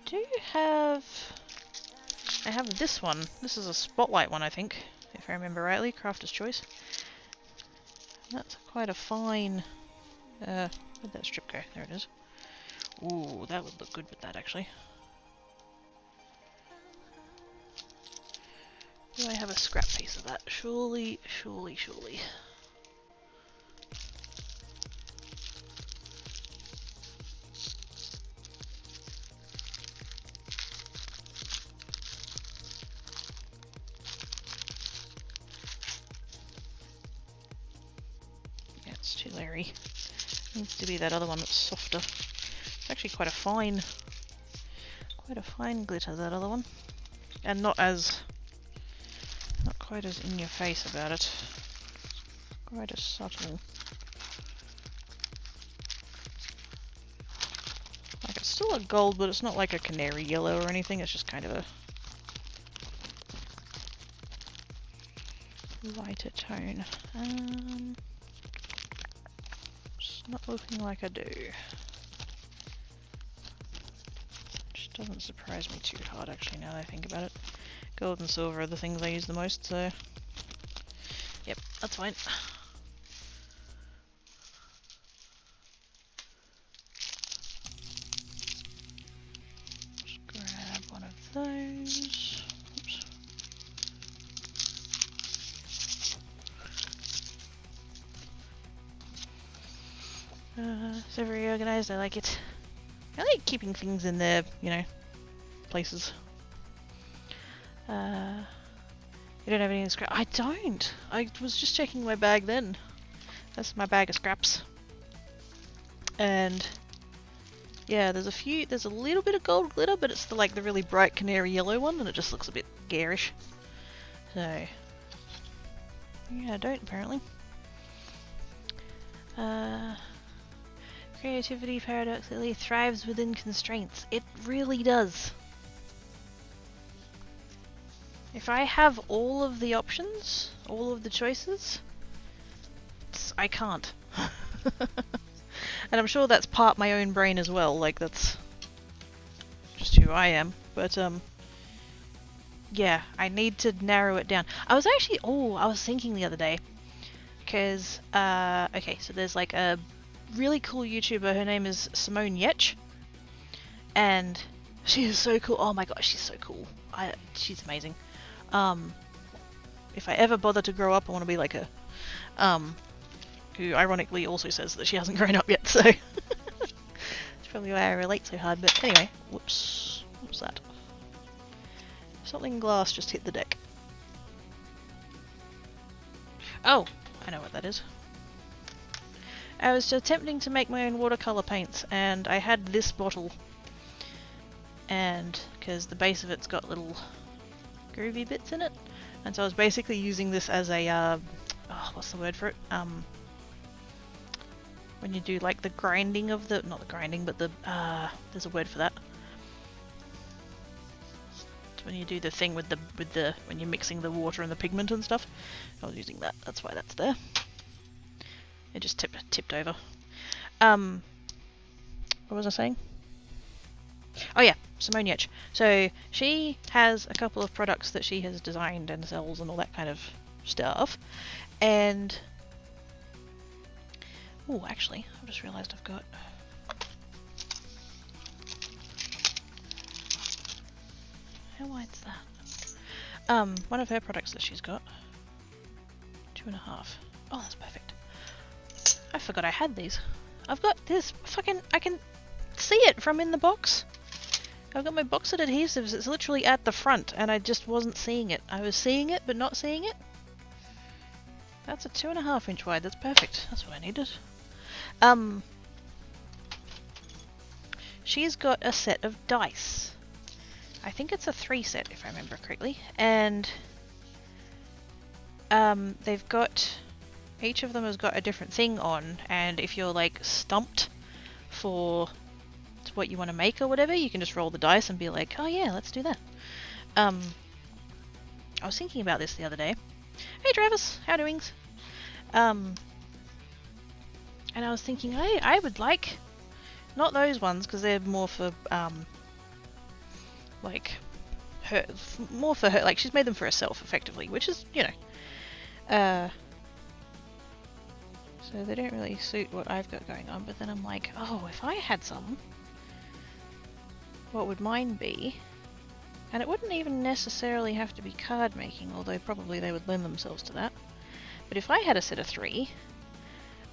have this one. This is a spotlight one, I think, if I remember rightly. Crafter's choice. That's quite a fine... where'd that strip go? There it is. Ooh, that would look good with that, actually. Do I have a scrap piece of that? Surely, surely, surely. Yeah, it's too leery. Needs to be that other one that's softer. It's actually quite a fine glitter, that other one. And not quite as in your face about it. Quite as subtle. Like, it's still a gold, but it's not like a canary yellow or anything, it's just kind of a lighter tone. It's not looking like I do. Which doesn't surprise me too hard, actually, now that I think about it. Gold and silver are the things I use the most, so... Yep, that's fine. Just grab one of those. Oops. It's very organised, I like it. I like keeping things in their, you know, places. You don't have any scrap? I don't! I was just checking my bag then. That's my bag of scraps. And yeah, there's a little bit of gold glitter, but it's the really bright canary yellow one, and it just looks a bit garish. So yeah, I don't apparently. Creativity paradoxically thrives within constraints. It really does. If I have all of the options, all of the choices, I can't. And I'm sure that's part my own brain as well, like that's just who I am. But yeah, I need to narrow it down. I was thinking the other day, because, okay, so there's like a really cool YouTuber, her name is Simone Yetch, and she is so cool. Oh my gosh, she's so cool. She's amazing. If I ever bother to grow up, I want to be like her. Who ironically also says that she hasn't grown up yet, so it's probably why I relate so hard. But anyway, whoops, what's that? Something glass just hit the deck. Oh, I know what that is. I was attempting to make my own watercolor paints, and I had this bottle, and because the base of it's got little groovy bits in it, and so I was basically using this as a what's the word for it? When you do like the grinding of the, not the grinding, but the there's a word for that. It's when you do the thing with the when you're mixing the water and the pigment and stuff. I was using that. That's why that's there. It just tipped over. What What was I saying? Oh yeah, Simone Yetch. So she has a couple of products that she has designed and sells and all that kind of stuff. And oh, actually, I've just realised I've got. How wide's that? One of her products that she's got. 2.5. Oh, that's perfect. I forgot I had these. I've got this fucking. I can see it from in the box. I've got my boxed adhesives. It's literally at the front, and I just wasn't seeing it. I was seeing it, but not seeing it. That's a 2.5 inch wide. That's perfect. That's what I needed. She's got a set of dice. I think it's a 3 set, if I remember correctly. And they've got. Each of them has got a different thing on, and if you're like stumped for what you want to make or whatever, you can just roll the dice and be like, oh yeah, let's do that. I was thinking about this the other day. Hey Travis, how doings? And I was thinking, I would like, not those ones because they're more for like her, more for her. Like she's made them for herself effectively, which is, you know, so they don't really suit what I've got going on. But then I'm like, oh, if I had some, what would mine be? And it wouldn't even necessarily have to be card making, although probably they would lend themselves to that. But if I had a set of 3,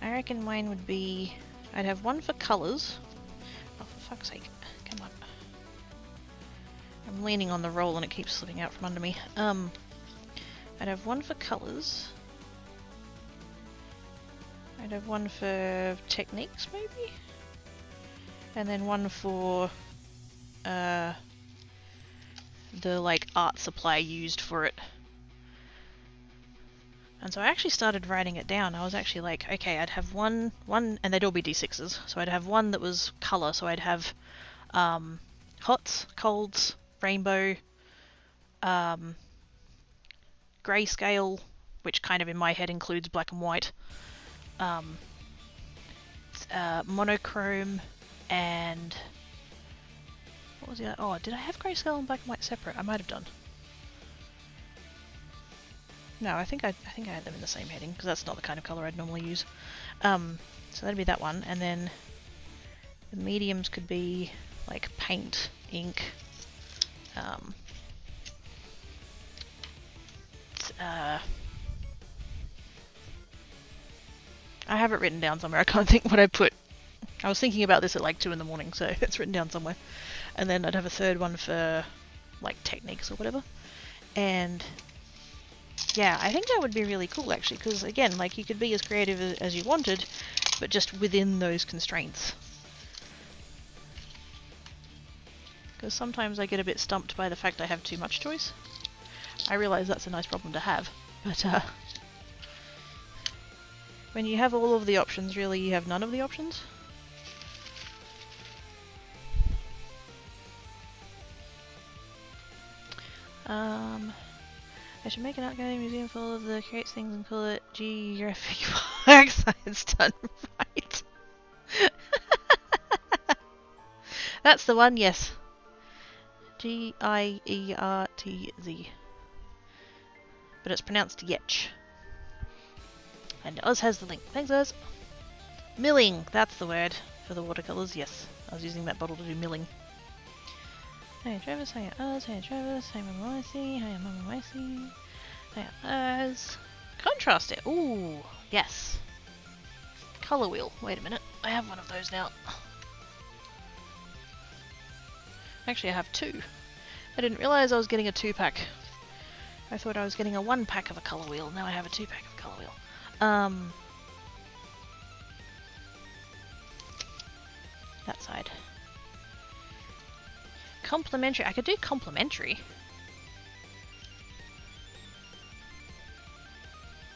I reckon mine would be... I'd have one for colours. Oh, for fuck's sake. Come on. I'm leaning on the roll and it keeps slipping out from under me. I'd have one for colours. I'd have one for techniques, maybe? And then one for... the like art supply used for it. And so I actually started writing it down. I was actually like, okay, I'd have one, and they'd all be D6s. So I'd have one that was colour. So I'd have hots, colds, rainbow, grayscale, which kind of in my head includes black and white, monochrome, and what was the other? Oh, did I have grayscale and black and white separate? I might have done. No, I think I had them in the same heading because that's not the kind of color I'd normally use. So that'd be that one, and then the mediums could be like paint, ink, I have it written down somewhere. I can't think what I put. I was thinking about this at like 2 in the morning, so it's written down somewhere. And then I'd have a third one for like techniques or whatever. And yeah, I think that would be really cool actually, because again, like you could be as creative as you wanted, but just within those constraints. Because sometimes I get a bit stumped by the fact I have too much choice. I realise that's a nice problem to have, but when you have all of the options, really you have none of the options. I should make an art gallery museum full of the creates things and call it Geographic Park Science Done Right. That's the one, yes. G-I-E-R-T-Z. But it's pronounced Yetch. And Oz has the link. Thanks, Oz. Milling, that's the word for the watercolours, yes. I was using that bottle to do milling. Hey Travis, hiya Oz, hey Travis, hey Mama Wicey, hiya Mama Wicey, hiya Oz. Contrast it, ooh, yes. Colour wheel, wait a minute, I have one of those now. Actually I have 2. I didn't realise I was getting a 2-pack. I thought I was getting a 1-pack of a colour wheel, now I have a 2-pack of a colour wheel. That side. Complementary. I could do complementary.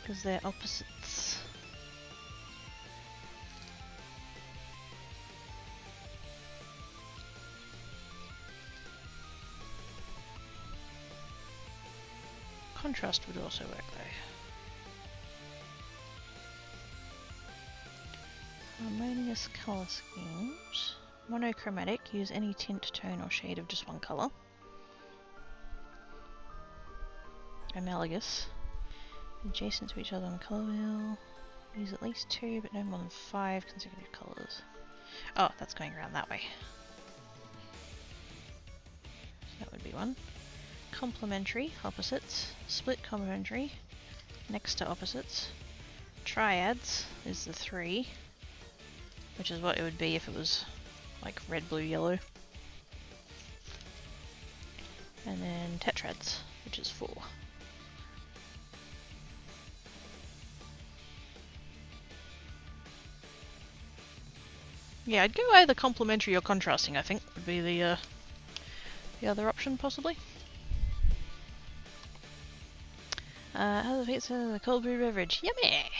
Because they're opposites. Contrast would also work though. Harmonious colour schemes. Monochromatic, use any tint, tone or shade of just one colour. Analogous, adjacent to each other on colour wheel. Use at least 2 but no more than 5 consecutive colours. Oh, that's going around that way. So that would be one. Complementary, opposites. Split complementary, next to opposites. Triads is the 3, which is what it would be if it was like red, blue, yellow. And then tetrads, which is 4. Yeah, I'd go either complementary or contrasting, I think, would be the other option, possibly. How the pizza, the cold brew beverage. Yummy!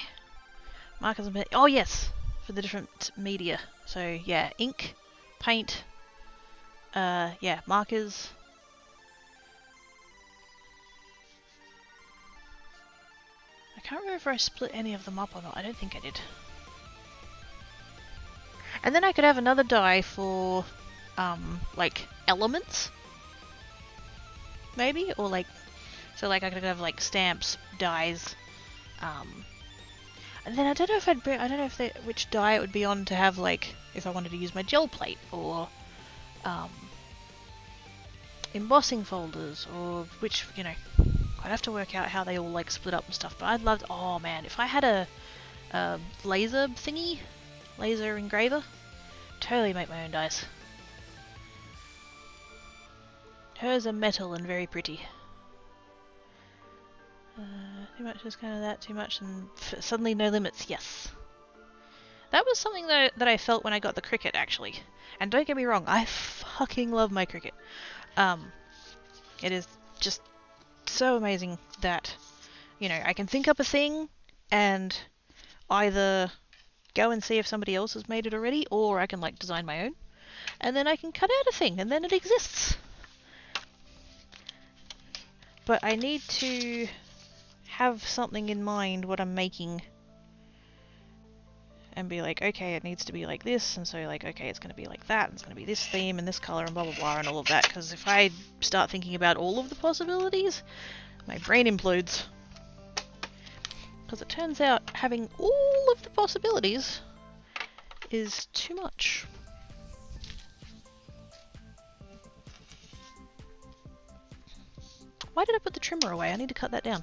Markers and oh yes! For the different media. So yeah, ink, paint, yeah, markers. I can't remember if I split any of them up or not. I don't think I did. And then I could have another die for, like, elements? Maybe? Or like, so like I could have like stamps, dies, and then I don't know if which die it would be on to have like, if I wanted to use my gel plate, or, embossing folders, or which, you know, I'd have to work out how they all like split up and stuff, but I'd love, oh man, if I had a laser thingy, laser engraver, totally make my own dies. Hers are metal and very pretty. Too much is kind of that, too much, and suddenly no limits, yes. That was something that I felt when I got the Cricut, actually. And don't get me wrong, I fucking love my Cricut. It is just so amazing that, you know, I can think up a thing and either go and see if somebody else has made it already, or I can like design my own, and then I can cut out a thing and then it exists. But I need to have something in mind what I'm making and be like, okay, it needs to be like this, and so like, okay, it's going to be like that, and it's going to be this theme and this color and blah blah blah and all of that, because if I start thinking about all of the possibilities, my brain implodes. Because it turns out having all of the possibilities is too much. Why did I put the trimmer away? I need to cut that down.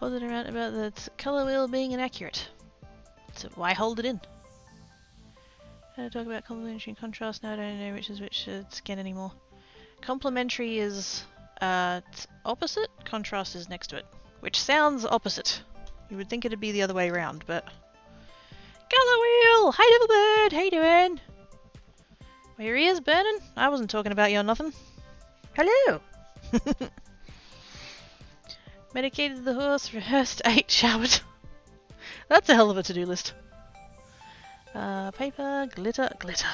Hold it around about the color wheel being inaccurate. So why hold it in? How to talk about complementary and contrast? Now I don't know which is which skin anymore. Complementary is opposite, contrast is next to it. Which sounds opposite. You would think it'd be the other way around, but... Color wheel! Hi Devilbird! How you doing? Well, your ears burning? I wasn't talking about you or nothing. Hello! Medicated the horse, rehearsed, ate, showered. That's a hell of a to-do list. Paper, glitter, glitter.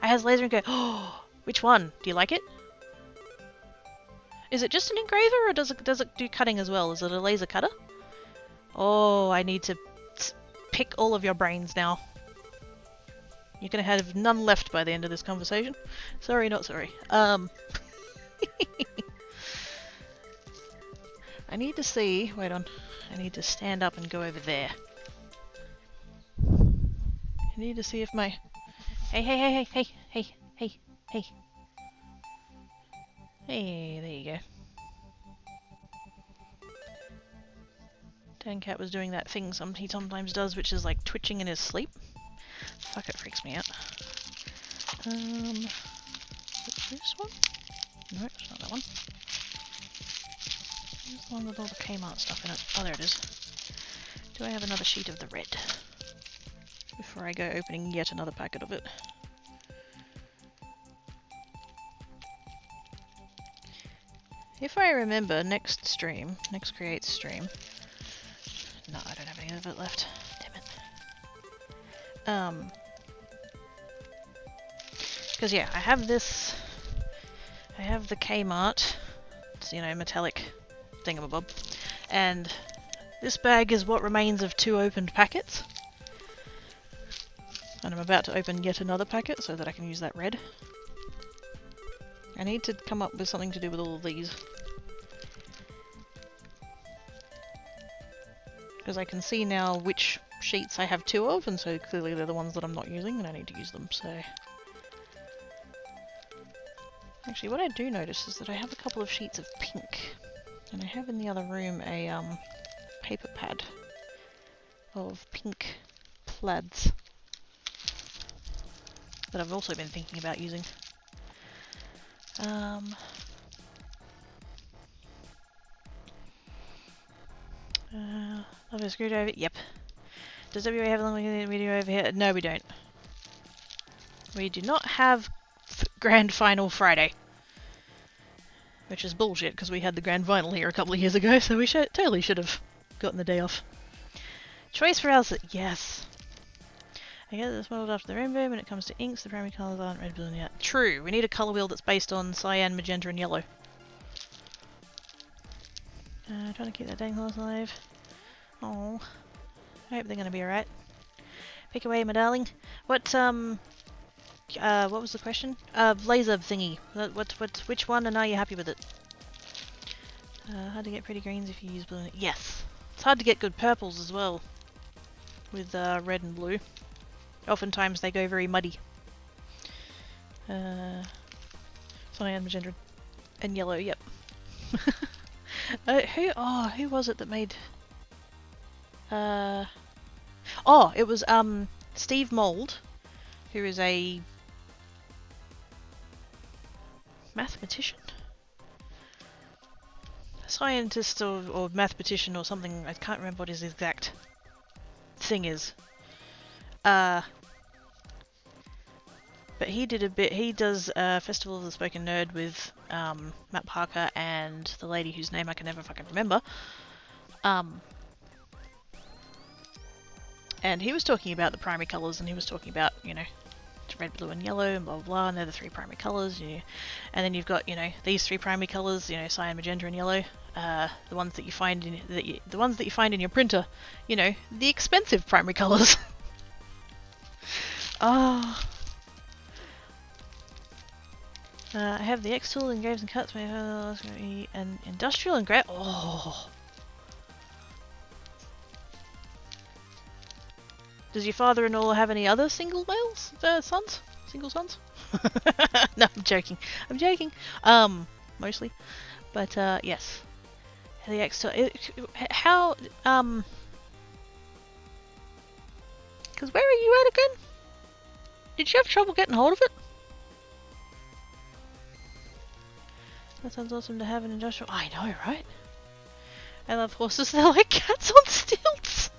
I has laser and go, oh, which one? Do you like it? Is it just an engraver, or does it do cutting as well? Is it a laser cutter? Oh, I need to pick all of your brains now. You're gonna have none left by the end of this conversation. Sorry, not sorry. I need to see... Wait on. I need to stand up and go over there. I need to see if my... Hey, hey, hey, hey, hey, hey, hey, hey. Hey, there you go. Dancat was doing that thing he sometimes does, which is like twitching in his sleep. Fuck, it freaks me out. Is it this one? No, it's not that one. Where's the one with all the Kmart stuff in it? Oh, there it is. Do I have another sheet of the red? Before I go opening yet another packet of it. If I remember, next create stream. No, I don't have any of it left. Damn it. Because yeah, I have this. I have the Kmart. It's, you know, metallic thingamabob. And this bag is what remains of 2 opened packets. And I'm about to open yet another packet so that I can use that red. I need to come up with something to do with all of these. Because I can see now which sheets I have 2 of, and so clearly they're the ones that I'm not using and I need to use them, so... Actually, what I do notice is that I have a couple of sheets of pink. And I have in the other room a paper pad of pink plaids that I've also been thinking about using. Love a screwdriver? Yep. Does WA have a long video over here? No, we don't. We do not have Grand Final Friday. Which is bullshit, because we had the Grand Final here a couple of years ago, so we totally should have gotten the day off. Choice for Elsa. Yes. I guess it's modelled after the rainbow. When it comes to inks, the primary colours aren't red, blue, and yet. True. We need a colour wheel that's based on cyan, magenta, and yellow. Trying to keep that dang horse alive. Oh, I hope they're going to be alright. Pick away, my darling. What was the question? Laser thingy. Which one, and are you happy with it? Hard to get pretty greens if you use blue. Yes. It's hard to get good purples as well. With red and blue. Oftentimes they go very muddy. Cyan, magenta, and yellow, yep. Who was it that made... it was Steve Mould, who is a mathematician? A scientist or mathematician or something. I can't remember what his exact thing is. But he does Festival of the Spoken Nerd with Matt Parker and the lady whose name I can never fucking remember. And he was talking about the primary colours, and he was talking about, you know, red, blue, and yellow, and blah blah blah, and they're the 3 primary colours. And then you've got, you know, these 3 primary colours, you know, cyan, magenta, and yellow. The ones that you find in the ones that you find in your printer, you know, the expensive primary colours. I have the X tool, engraves and cuts. And industrial engrave. Oh. Does your father-in-law have any other single males? Sons? Single sons? No, I'm joking. I'm joking. Mostly. But, yes. The X tool. How, because where are you at again? Did you have trouble getting hold of it? That sounds awesome to have an industrial... I know, right? I love horses. They're like cats on stilts.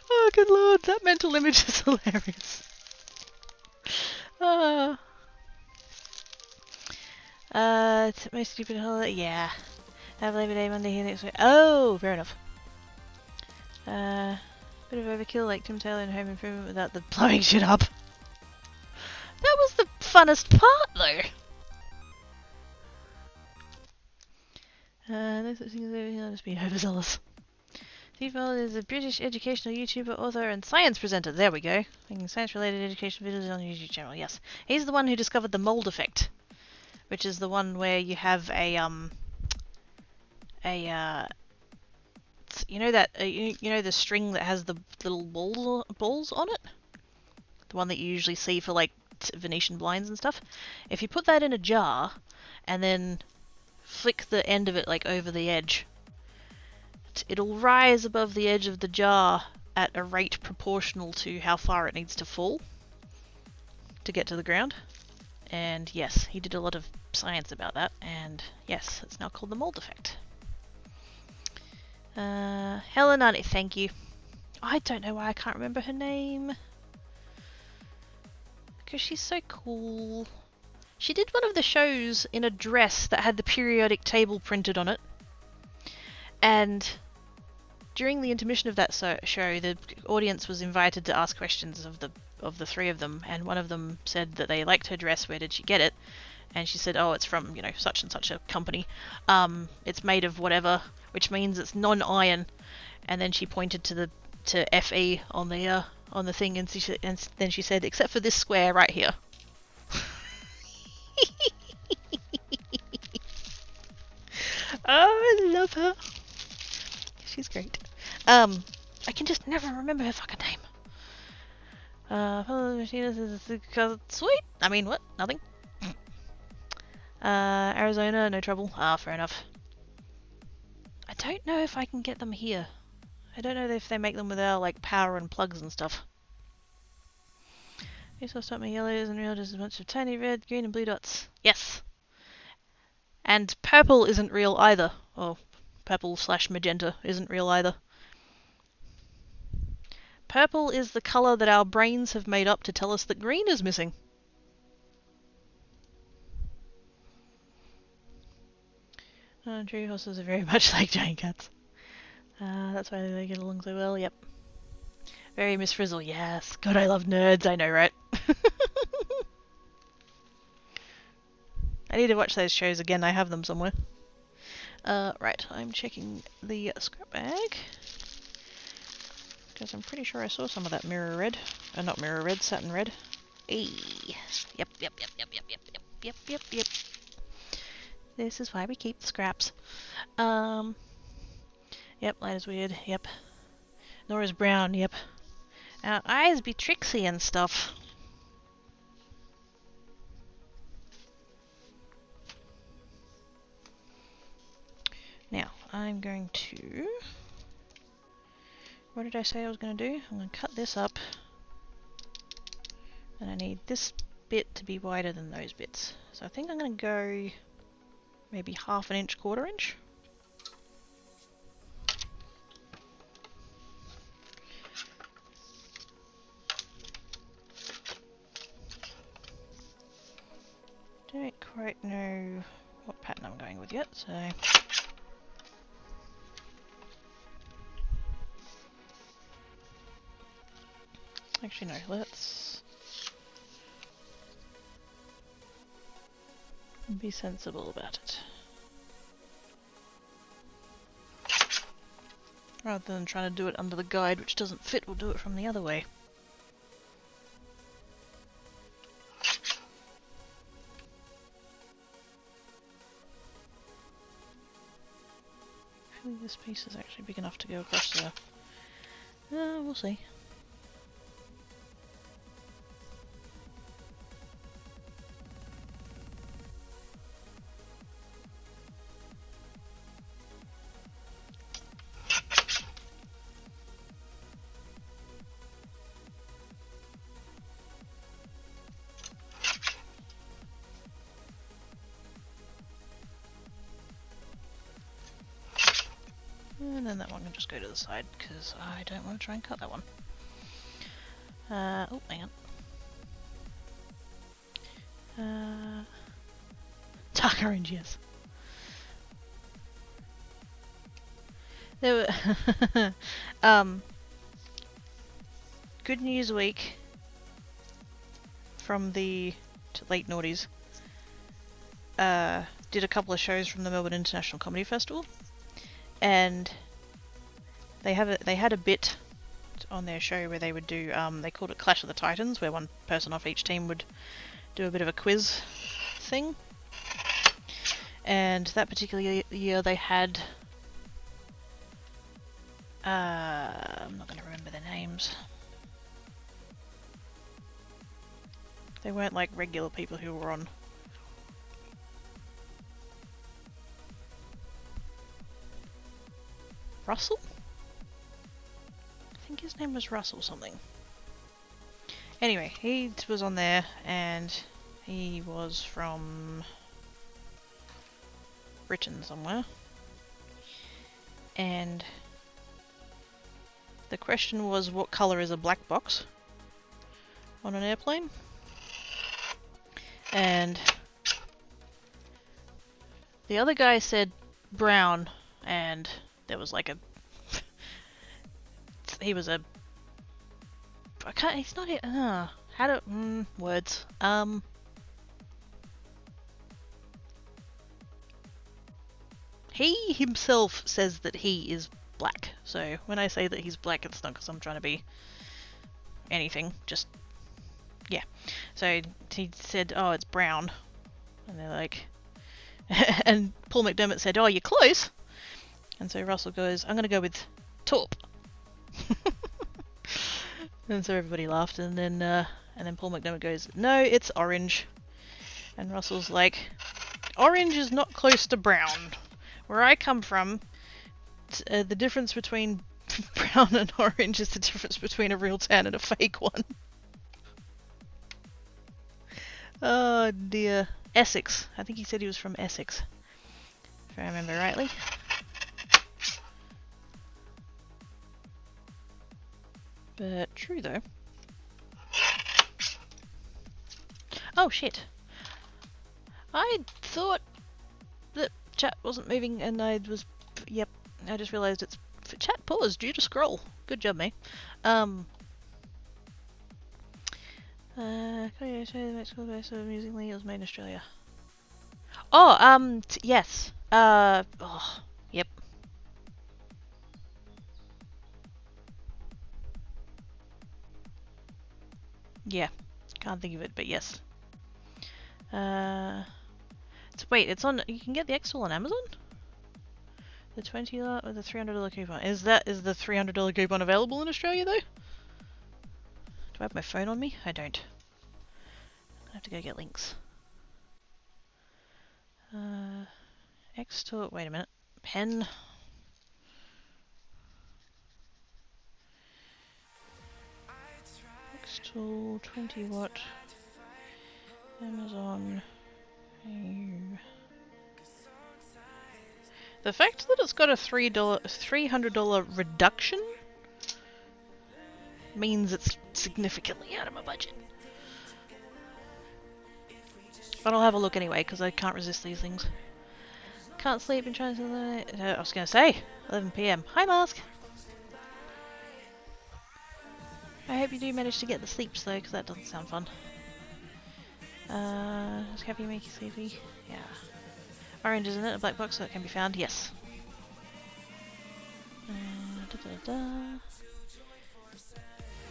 Oh, good lord. That mental image is hilarious. It's my stupid holiday. Yeah. Have Labor Day Monday here next week. Oh, fair enough. Bit of overkill like Tim Taylor in Home Improvement without the blowing shit up. That was the funnest part, though. No such thing as over here, just being overzealous. Steve Mould is a British educational YouTuber, author, and science presenter. There we go. Making science-related education videos on the YouTube channel. Yes, he's the one who discovered the mold effect, which is the one where you have you know that you know the string that has the little balls on it, the one that you usually see for like Venetian blinds and stuff. If you put that in a jar and then flick the end of it like over the edge, it'll rise above the edge of the jar at a rate proportional to how far it needs to fall to get to the ground. And yes, he did a lot of science about that, and yes, it's now called the mold effect. Helen on it, thank you. I don't know why I can't remember her name. Because she's so cool. She did one of the shows in a dress that had the periodic table printed on it. And during the intermission of that show, the audience was invited to ask questions of the 3 of them, and one of them said that they liked her dress. Where did she get it? And she said, oh, it's from, you know, such and such a company. It's made of whatever, which means it's non-iron. And then she pointed to FE on the thing, and then she said, except for this square right here. Oh, I love her. She's great. I can just never remember her fucking name. Sweet. I mean, what? Nothing. Arizona, no trouble. Ah, fair enough. I don't know if I can get them here. I don't know if they make them without like power and plugs and stuff. You saw something yellow isn't real, just a bunch of tiny red, green, and blue dots. Yes. And purple isn't real either. Or purple/magenta isn't real either. Purple is the colour that our brains have made up to tell us that green is missing. Tree horses are very much like giant cats. That's why they get along so well, yep. Very Miss Frizzle, yes. God, I love nerds, I know, right? I need to watch those shows again, I have them somewhere. Right, I'm checking the scrap bag. Because I'm pretty sure I saw some of that mirror red. Not mirror red, satin red. Eee. Yep. This is why we keep the scraps. Yep, light is weird, yep. Nora's brown, yep. Our eyes be tricksy and stuff. Now, I'm going to... What did I say I was going to do? I'm going to cut this up. And I need this bit to be wider than those bits. So I think I'm going to go maybe 1/2 inch, 1/4 inch. Don't quite know what pattern I'm going with yet, so... Actually no, let's be sensible about it. Rather than trying to do it under the guide, which doesn't fit, we'll do it from the other way. Hopefully this piece is actually big enough to go across there. We'll see. And then that one can just go to the side, because I don't want to try and cut that one. Oh, hang on. Dark orange, yes. There were... Good News Week from the late noughties did a couple of shows from the Melbourne International Comedy Festival. And they had a bit on their show where they would do, they called it Clash of the Titans, where one person off each team would do a bit of a quiz thing. And that particular year they had, I'm not going to remember their names. They weren't like regular people who were on. Russell? I think his name was Russell something. Anyway, he was on there and he was from Britain somewhere. And the question was, what colour is a black box on an airplane? And the other guy said brown, and there was like a... he was a... I can't... he's not... how do... words. He himself says that he is black. So when I say that he's black, it's not because I'm trying to be anything. Just, yeah. So he said, oh, it's brown. And they're like... and Paul McDermott said, oh, you're close. And so Russell goes, I'm going to go with taupe. And so everybody laughed, and then Paul McDermott goes, no, it's orange. And Russell's like, orange is not close to brown. Where I come from, the difference between brown and orange is the difference between a real tan and a fake one. Oh dear. Essex. I think he said he was from Essex, if I remember rightly. But true though. Oh shit. I thought that chat wasn't moving and I was... Yep, I just realised it's... Chat paused due to scroll. Good job, me. Can you say the Mexico base so amusingly it was made in Australia? Oh, yes. Oh, yep. Yeah, can't think of it, but yes. Wait, it's on. You can get the X-Tool on Amazon. The $20 or the $300 coupon. Is the $300 coupon available in Australia though? Do I have my phone on me? I don't. I have to go get links. X-Tool. Wait a minute. Pen. X-Tool 20 watt. Amazon. The fact that it's got a $300 reduction means it's significantly out of my budget. But I'll have a look anyway, because I can't resist these things. Can't sleep and trying to... I was going to say, 11 PM. Hi, Mask! I hope you do manage to get the sleeps though, because that doesn't sound fun. Does Cappy make you sleepy? Yeah. Orange, isn't it? A black box so it can be found? Yes.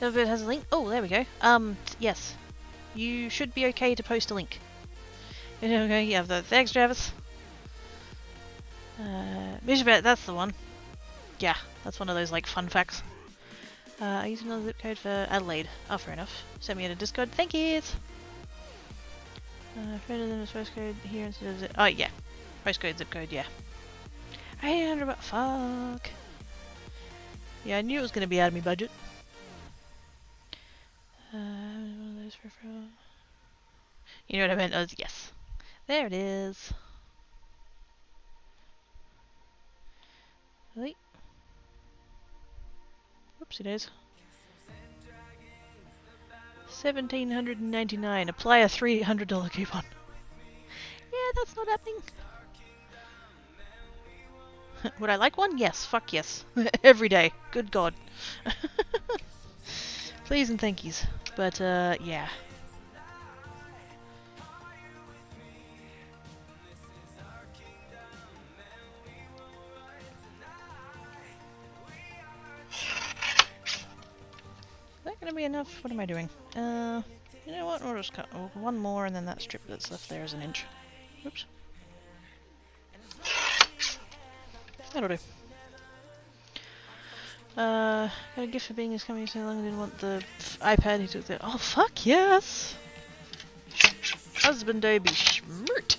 It has a link. Oh, there we go. Yes. You should be okay to post a link. Okay, yeah, thanks, Travis. Bishop, that's the one. Yeah, that's one of those, like, fun facts. I use another zip code for Adelaide. Oh, fair enough. Send me in a Discord. Thank you! Further than the postcode here instead of zip... Oh, yeah. Postcode, zip code, yeah. 800 bucks. Fuck. Yeah, I knew it was going to be out of my budget. One of those for... You know what I meant? Yes. There it is. Wait. Whoopsie days. 1,799. Apply a $300 coupon. Yeah, that's not happening. Would I like one? Yes. Fuck yes. Every day. Good God. Please and thank yous. But, yeah. Is that gonna be enough? What am I doing? You know what? We'll just cut one more and then that strip that's left there is an inch. Oops. That'll do. Got a gift for being as coming so long I didn't want the iPad. He took the... Oh, fuck yes! Husband be schmirt!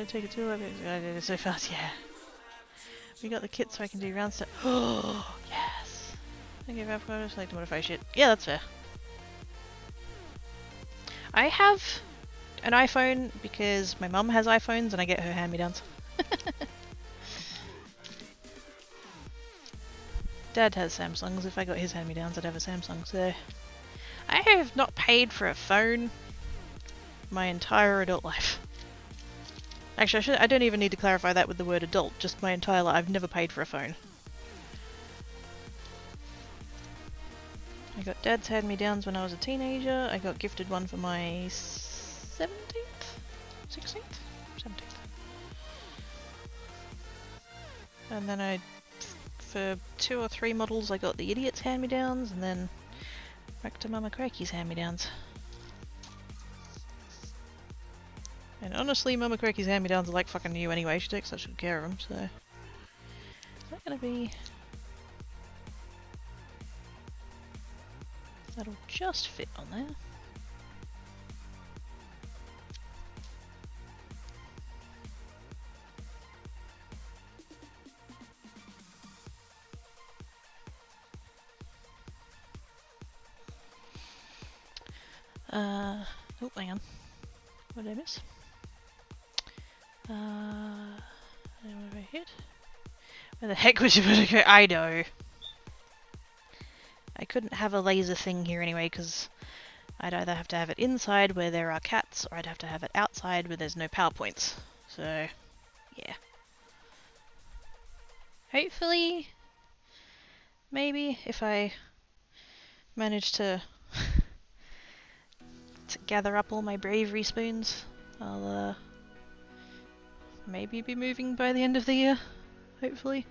Take it too. I did it so fast, yeah. We got the kit so I can do round stuff. Oh, yes! I give up photos, like to modify shit. Yeah, that's fair. I have an iPhone because my mum has iPhones and I get her hand-me-downs. Dad has Samsungs. If I got his hand-me-downs, I'd have a Samsung. So I have not paid for a phone my entire adult life. Actually, I don't even need to clarify that with the word adult. Just my entire life. I've never paid for a phone. I got Dad's hand-me-downs when I was a teenager. I got gifted one for my 17th? 16th? 17th. And then for 2 or 3 models I got the Idiot's hand-me-downs, and then back to Mama Crackie's hand-me-downs. And honestly, Mama Crackie's hand-me-downs are like fucking new anyway, she takes such good care of them, so... Is that gonna be... That'll just fit on there. Oh, hang on. What did I miss? What have I hit? Where the heck was you gonna go? I know. I couldn't have a laser thing here anyway, because I'd either have to have it inside where there are cats, or I'd have to have it outside where there's no PowerPoints. So, yeah. Hopefully, maybe, if I manage to gather up all my bravery spoons, I'll maybe be moving by the end of the year, hopefully.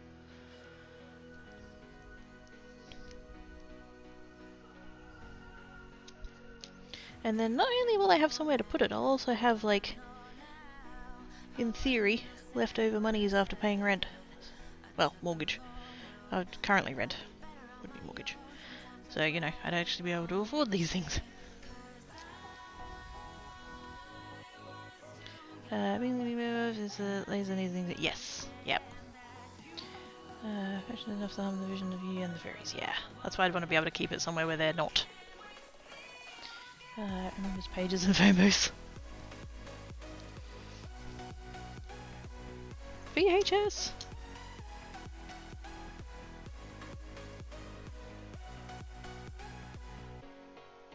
And then not only will I have somewhere to put it, I'll also have, like, in theory, leftover monies after paying rent. Well, mortgage. Currently rent. Would be mortgage. So, you know, I'd actually be able to afford these things. Is the laser anything that... Yes. Yep. Fashion enough to harm the vision of you and the fairies. Yeah. That's why I'd want to be able to keep it somewhere where they're not. Remembers pages and phobos. VHS!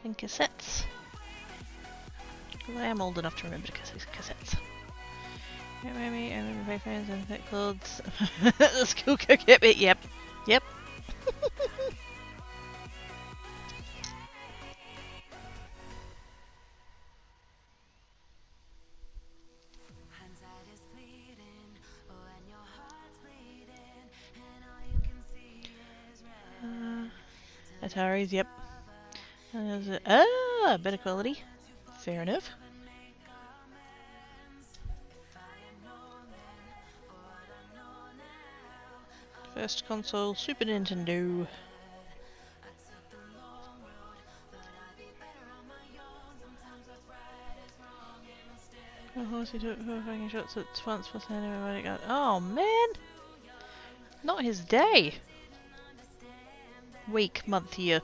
And cassettes. Well, I am old enough to remember cassettes. I remember payphones and thick clothes. The school cook, yep. Yep. Ataris, yep. Better quality. Fair enough. First console, Super Nintendo. Of course, he took 4 fucking shots at once plus everybody got. Oh man! Not his day! Week, month, year.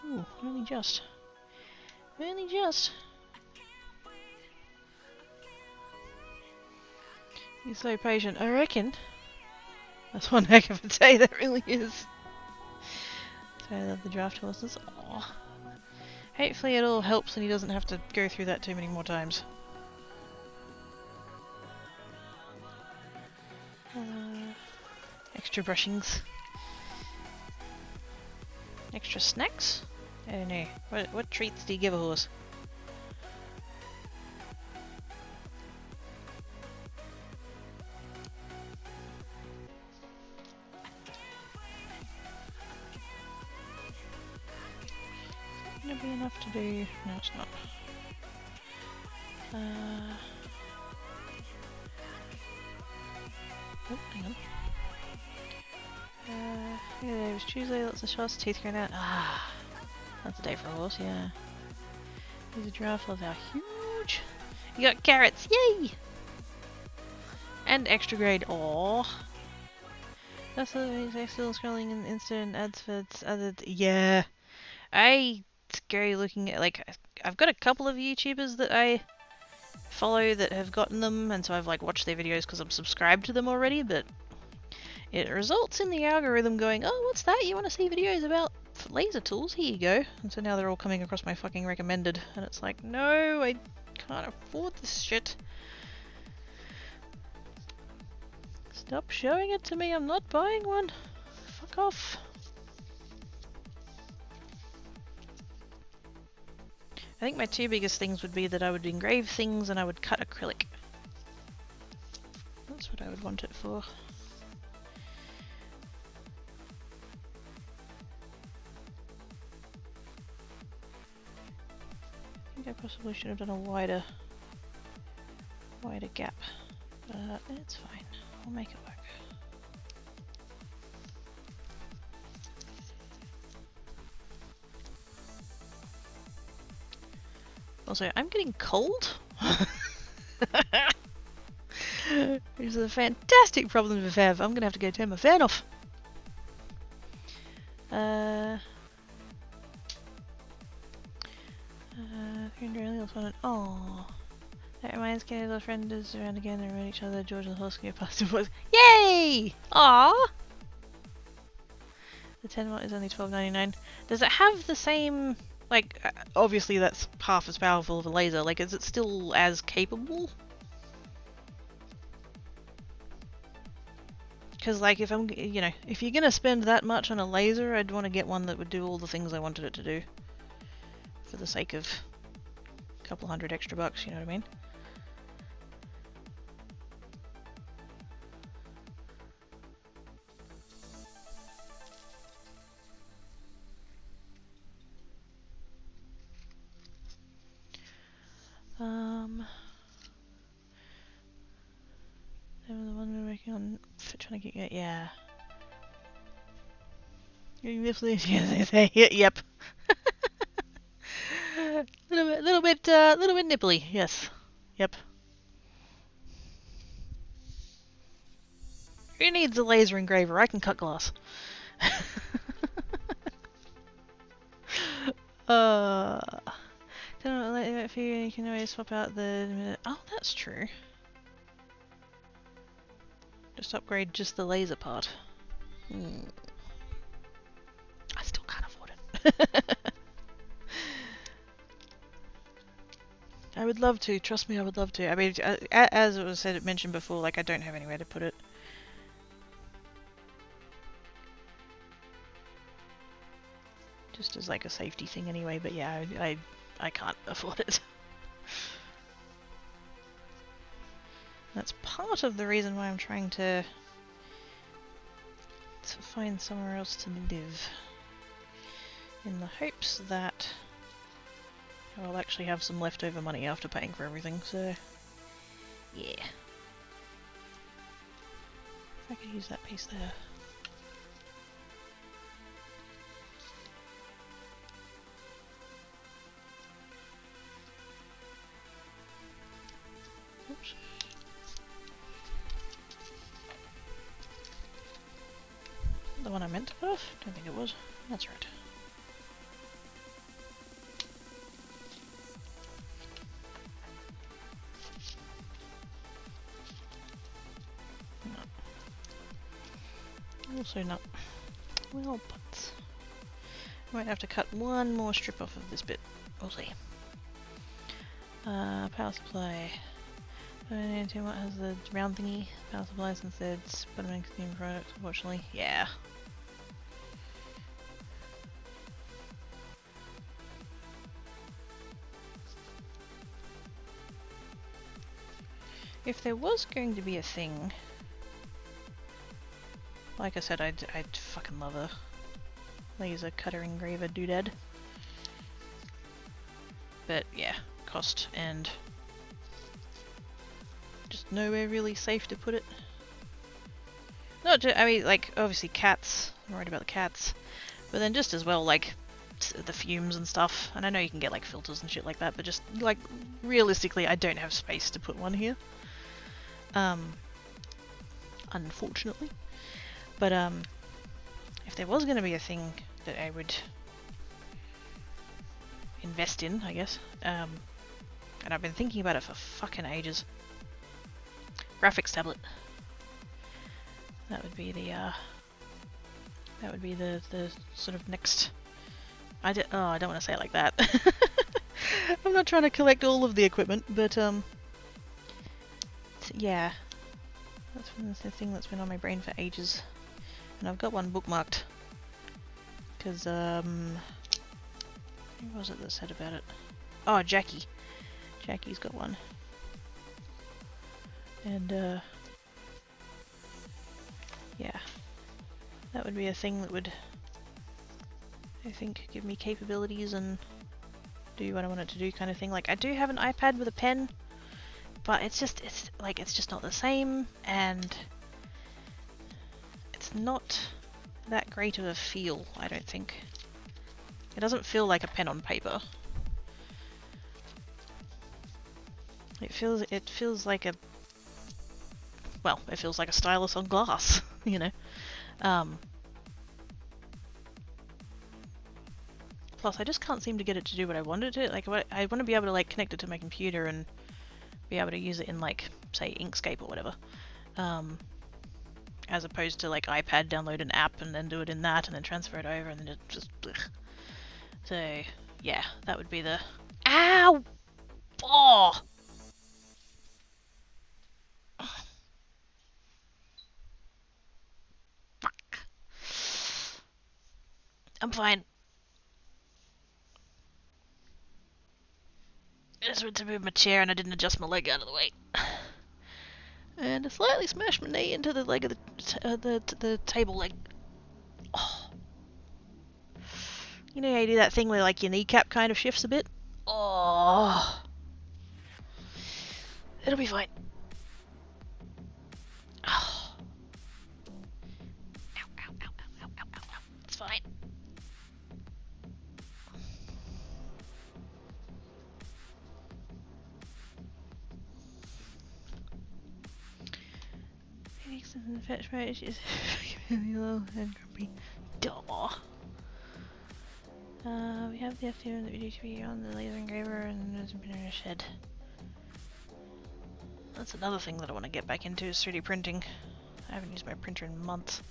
Ooh, only just. Only just. He's so patient. I reckon. That's one heck of a day, that really is. So I love the draft horses. Aww. Hopefully it all helps and he doesn't have to go through that too many more times. Extra brushings. Extra snacks? I don't know. What treats do you give a horse? Is that gonna be enough to do? No, it's not. Oh, hang on. Yeah, it was Tuesday, lots of shots, teeth going out. Ah, that's a day for a horse, yeah. There's a giraffe, love how huge. You got carrots, yay! And extra grade, aww. That's the still scrolling in instant ads for other. Yeah, I go looking at, like, I've got a couple of YouTubers that I follow that have gotten them, and so I've like watched their videos because I'm subscribed to them already, but it results in the algorithm going, oh, what's that? You want to see videos about laser tools? Here you go. And so now they're all coming across my fucking recommended, and it's like, no, I can't afford this shit. Stop showing it to me, I'm not buying one. Fuck off. I think my two biggest things would be that I would engrave things and I would cut acrylic. That's what I would want it for. I think I possibly should have done a wider gap, but it's fine. I'll make it work. Also, I'm getting cold. Which is a fantastic problem to have. I'm gonna have to go turn my fan off. Oh, that reminds me of our friend is around again. They run each other. George and the horse get past the boys. Yay! Aww. The 10 watt is only $12.99. Does it have the same? Like, obviously that's half as powerful of a laser. Like, is it still as capable? Because, like, if I'm, you know, if you're gonna spend that much on a laser, I'd want to get one that would do all the things I wanted it to do. For the sake of a couple $100 extra bucks, you know what I mean? They were the one we were working on trying to get, yeah. Yep. little bit nipply, yes. Yep. Who needs a laser engraver? I can cut glass. Don't let it for you. You can always swap out the. Oh, that's true. Just upgrade just the laser part. I still can't afford it. I would love to. Trust me, I would love to. I mean, as it was mentioned before, like I don't have anywhere to put it. Just as like a safety thing anyway, but yeah, I can't afford it. That's part of the reason why I'm trying to find somewhere else to live. In the hopes that I will actually have some leftover money after paying for everything, so yeah. If I could use that piece there. Oops. The one I meant to put off? Don't think it was. That's right. No. Also not. Well, but might have to cut one more strip off of this bit. We'll see. Power supply. What has the round thingy? Power supply since it's but it makes the product, unfortunately. Yeah. If there was going to be a thing, like I said, I'd fucking love a laser cutter engraver doodad. But yeah, cost and just nowhere really safe to put it. Not just, I mean, like, obviously cats, I'm worried about the cats, but then just as well, like, the fumes and stuff. And I know you can get, like, filters and shit like that, but just, like, realistically, I don't have space to put one here. Unfortunately. But, if there was going to be a thing that I would invest in, I guess, and I've been thinking about it for fucking ages. Graphics tablet. That would be the sort of next. I don't want to say it like that. I'm not trying to collect all of the equipment, but yeah. That's the thing that's been on my brain for ages. And I've got one bookmarked. Because, who was it that said about it? Oh, Jackie. Jackie's got one. And, yeah. That would be a thing that would, I think, give me capabilities and do what I want it to do kind of thing. Like, I do have an iPad with a pen, but it's just not the same, and it's not that great of a feel, I don't think. It doesn't feel like a pen on paper. It feels like a, well, it feels like a stylus on glass, you know. Plus, I just can't seem to get it to do what I wanted it. Like, I want to be able to like connect it to my computer and be able to use it in like, say, Inkscape or whatever. As opposed to like iPad, download an app and then do it in that and then transfer it over and then it just. Ugh. So yeah, that would be the. Ow! Oh! Fuck. I'm fine. I just went to move my chair and I didn't adjust my leg out of the way. And I slightly smashed my knee into the leg of the table leg. Oh. You know how you do that thing where like your kneecap kind of shifts a bit? Oh. It'll be fine. Oh. Ow, ow, ow, ow, ow, ow, ow. It's fine. Phoenix and fetch right, she's low and grumpy. Duh. We have the afternoon that we do to be on the laser engraver and there's been in a shed. That's another thing that I want to get back into is 3D printing. I haven't used my printer in months.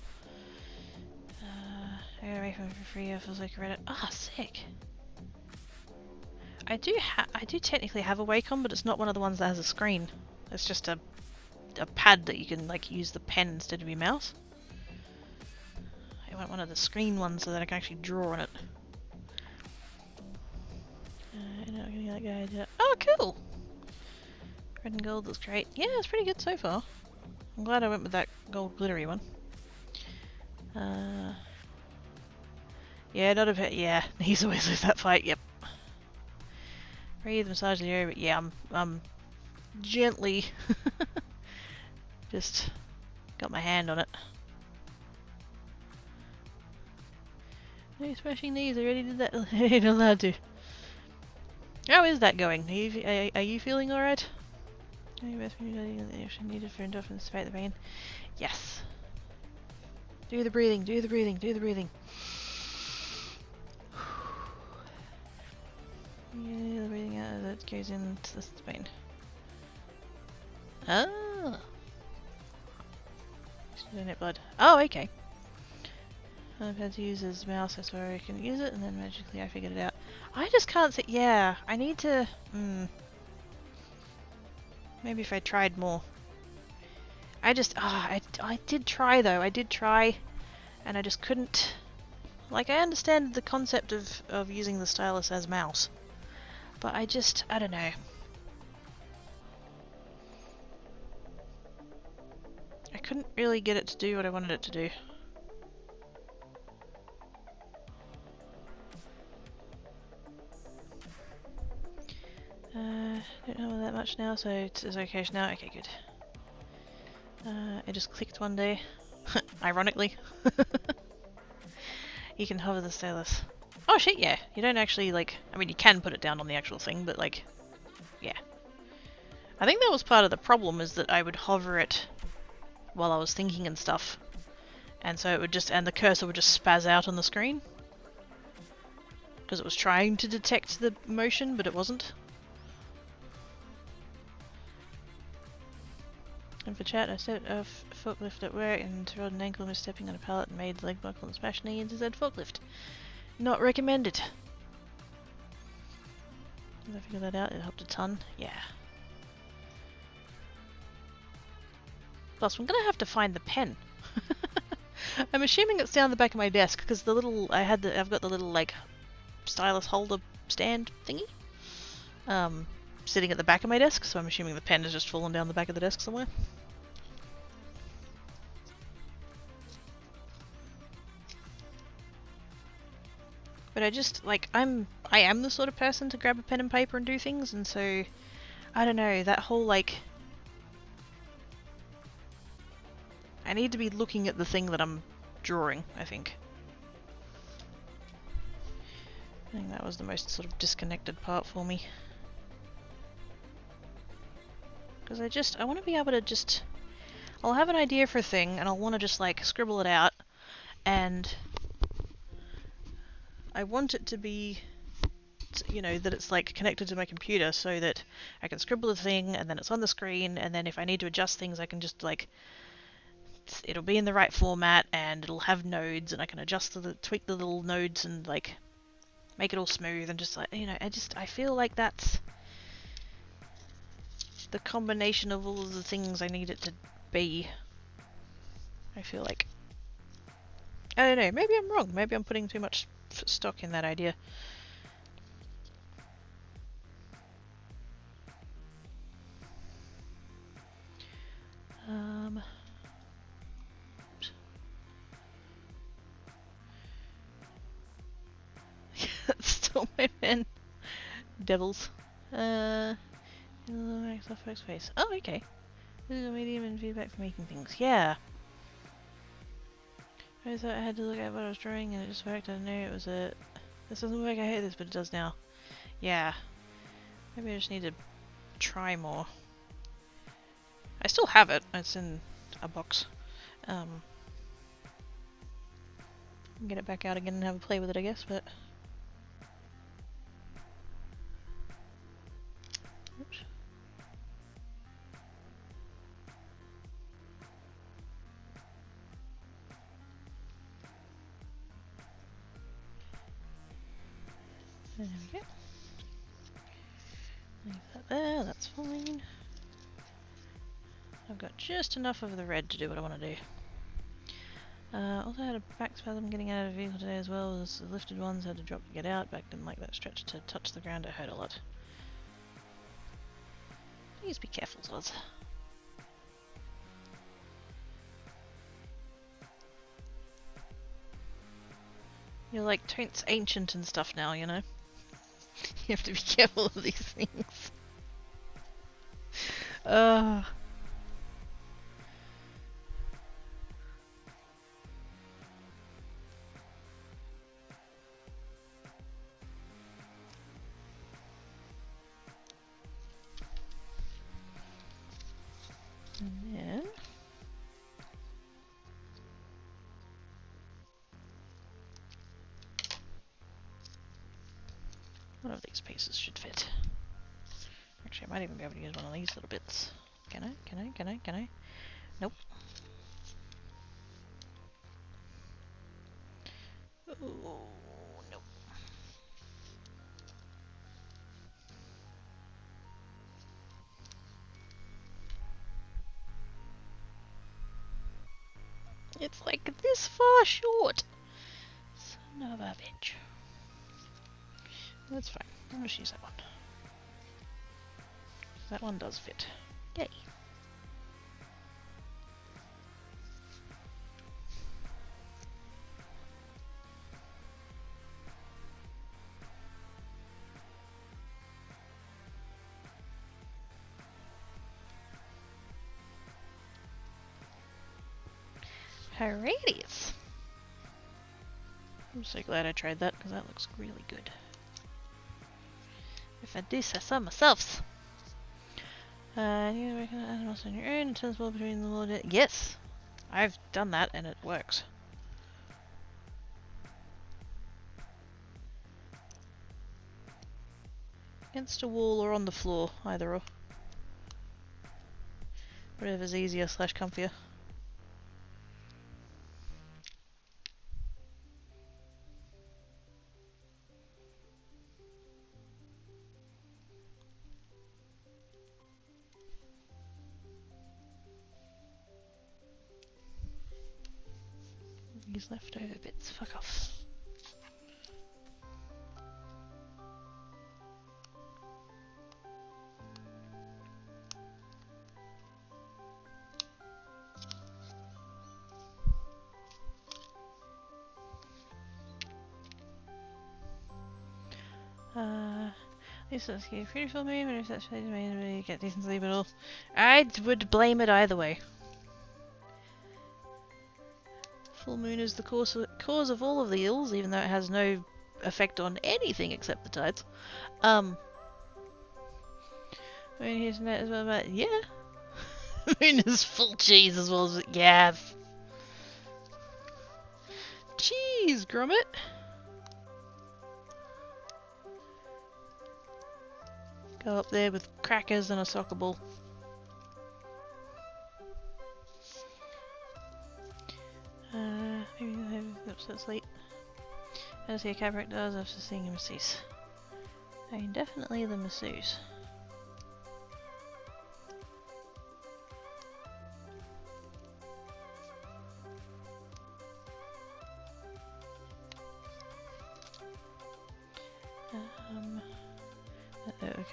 I gotta make one for free. It feels like I read it. Ah, sick. I do technically have a Wacom, but it's not one of the ones that has a screen. It's just a pad that you can like use the pen instead of your mouse. I want one of the screen ones so that I can actually draw on it. I'm not gonna let that guy. Oh, cool! Red and gold looks great. Yeah, it's pretty good so far. I'm glad I went with that gold glittery one. Yeah, not a bit. Yeah, he's always lose that fight. Yep. Breathe, massage the area, but yeah, I'm gently just got my hand on it. No smashing knees. I already did that. I ain't allowed to. How is that going? Are you feeling alright? Needed for endorphins despite the pain. Yes. Do the breathing, do the breathing, do the breathing. Yeah, the breathing out that goes into the spine. Ah. Donate blood. Oh, okay. I've had to use his mouse, I swear I can use it, and then magically I figured it out. I just can't say. Yeah, I need to. Maybe if I tried more. I just. I did try though. I did try, and I just couldn't. Like, I understand the concept of using the stylus as mouse, but I don't know. I couldn't really get it to do what I wanted it to do. Don't know that much now, so it's okay now. Okay, good. I just clicked one day. Ironically. You can hover the stylus. Oh shit, yeah. You don't actually, like... I mean, you can put it down on the actual thing, but, like... Yeah. I think that was part of the problem, is that I would hover it while I was thinking and stuff. And so it would just... And the cursor would just spaz out on the screen. Because it was trying to detect the motion, but it wasn't. And for chat, I set a forklift at work and rolled an ankle misstepping on a pallet and made the leg buckle and smashed knee into said forklift. Not recommended. Did I figure that out? It helped a ton. Yeah. Plus, I'm gonna have to find the pen. I'm assuming it's down the back of my desk because the little I've got the little like stylus holder stand thingy sitting at the back of my desk, so I'm assuming the pen has just fallen down the back of the desk somewhere. But I just like I am the sort of person to grab a pen and paper and do things, and so I don't know, that whole like I need to be looking at the thing that I'm drawing, I think. I think that was the most sort of disconnected part for me. Because I want to be able to just... I'll have an idea for a thing, and I'll want to just, like, scribble it out, and I want it to be, you know, that it's, like, connected to my computer so that I can scribble the thing, and then it's on the screen, and then if I need to adjust things, I can just, like... It'll be in the right format, and it'll have nodes, and I can adjust tweak the little nodes and, like... make it all smooth and just like, you know, I feel like that's the combination of all of the things I need it to be. I feel like, I don't know, maybe I'm wrong, maybe I'm putting too much stock in that idea. That's still my pen. Devils. Microsoft Face. Oh, okay. This is a medium and feedback for making things. Yeah. I thought I had to look at what I was drawing and it just worked. I didn't know it was a... This doesn't work, I hate this, but it does now. Yeah. Maybe I just need to try more. I still have it. It's in a box. Get it back out again and have a play with it, I guess, but... Oops. There we go. Leave that there, that's fine. I've got just enough of the red to do what I want to do. Also had a back spasm getting out of the vehicle today as well as the lifted ones had to drop to get out. Back didn't like that stretch to touch the ground, it hurt a lot. Please be careful, Zoz. You're like Tont's ancient and stuff now, you know? You have to be careful of these things. And then... one of these pieces should fit. Actually, I might even be able to use one of these little bits. Can I? Can I? Can I? Can I? Nope. Oh, nope. It's like this far short. Son of a bitch. That's fine. I'll just use that one. That one does fit. Yay. Alrighties. I'm so glad I tried that because that looks really good. If I do say so myself. You reckon animals on your own, turns well between the world. Yes! I've done that and it works. Against a wall or on the floor, either or. Whatever's easier / comfier. These leftover bits. Fuck off. This is pretty for me, but if that's made you get decent sleep at all, I would blame it either way. Full moon is the cause of all of the ills, even though it has no effect on anything except the tides. I mean, here's net as well, but yeah. Moon is full cheese as well as yeah. Cheese, Gromit. Go up there with crackers and a soccer ball. Maybe that's late. I see a cabaret does after seeing a masseuse. I mean, definitely the masseuse.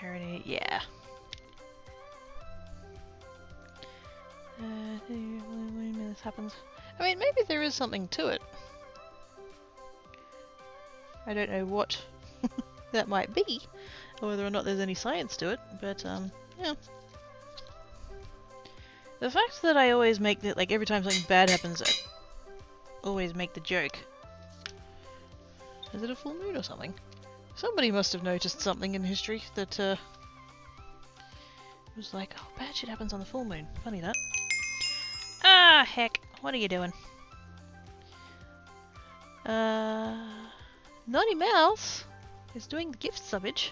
Carry, yeah. When this happens, I mean, maybe there is something to it. I don't know what that might be, or whether or not there's any science to it, but yeah. The fact that I always make it, like every time something bad happens, I always make the joke. Is it a full moon or something? Somebody must have noticed something in history that was like, oh, bad shit happens on the full moon. Funny that. Ah, heck. What are you doing? Naughty Mouse is doing the gift subbage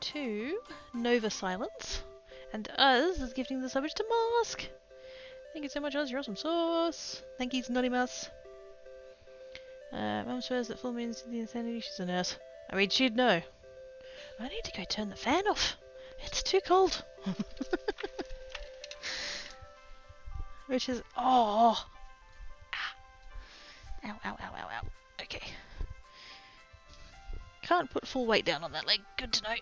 to Nova Silence, and Uz is gifting the subbage to Mask. Thank you so much, Uz. You're awesome sauce. Thank you, Naughty Mouse. Mum swears that full moon's the insanity. She's a nurse. I mean, she'd know. I need to go turn the fan off. It's too cold. Which is... oh! Ah. Ow, ow, ow, ow, ow. Okay. Can't put full weight down on that leg. Good to know.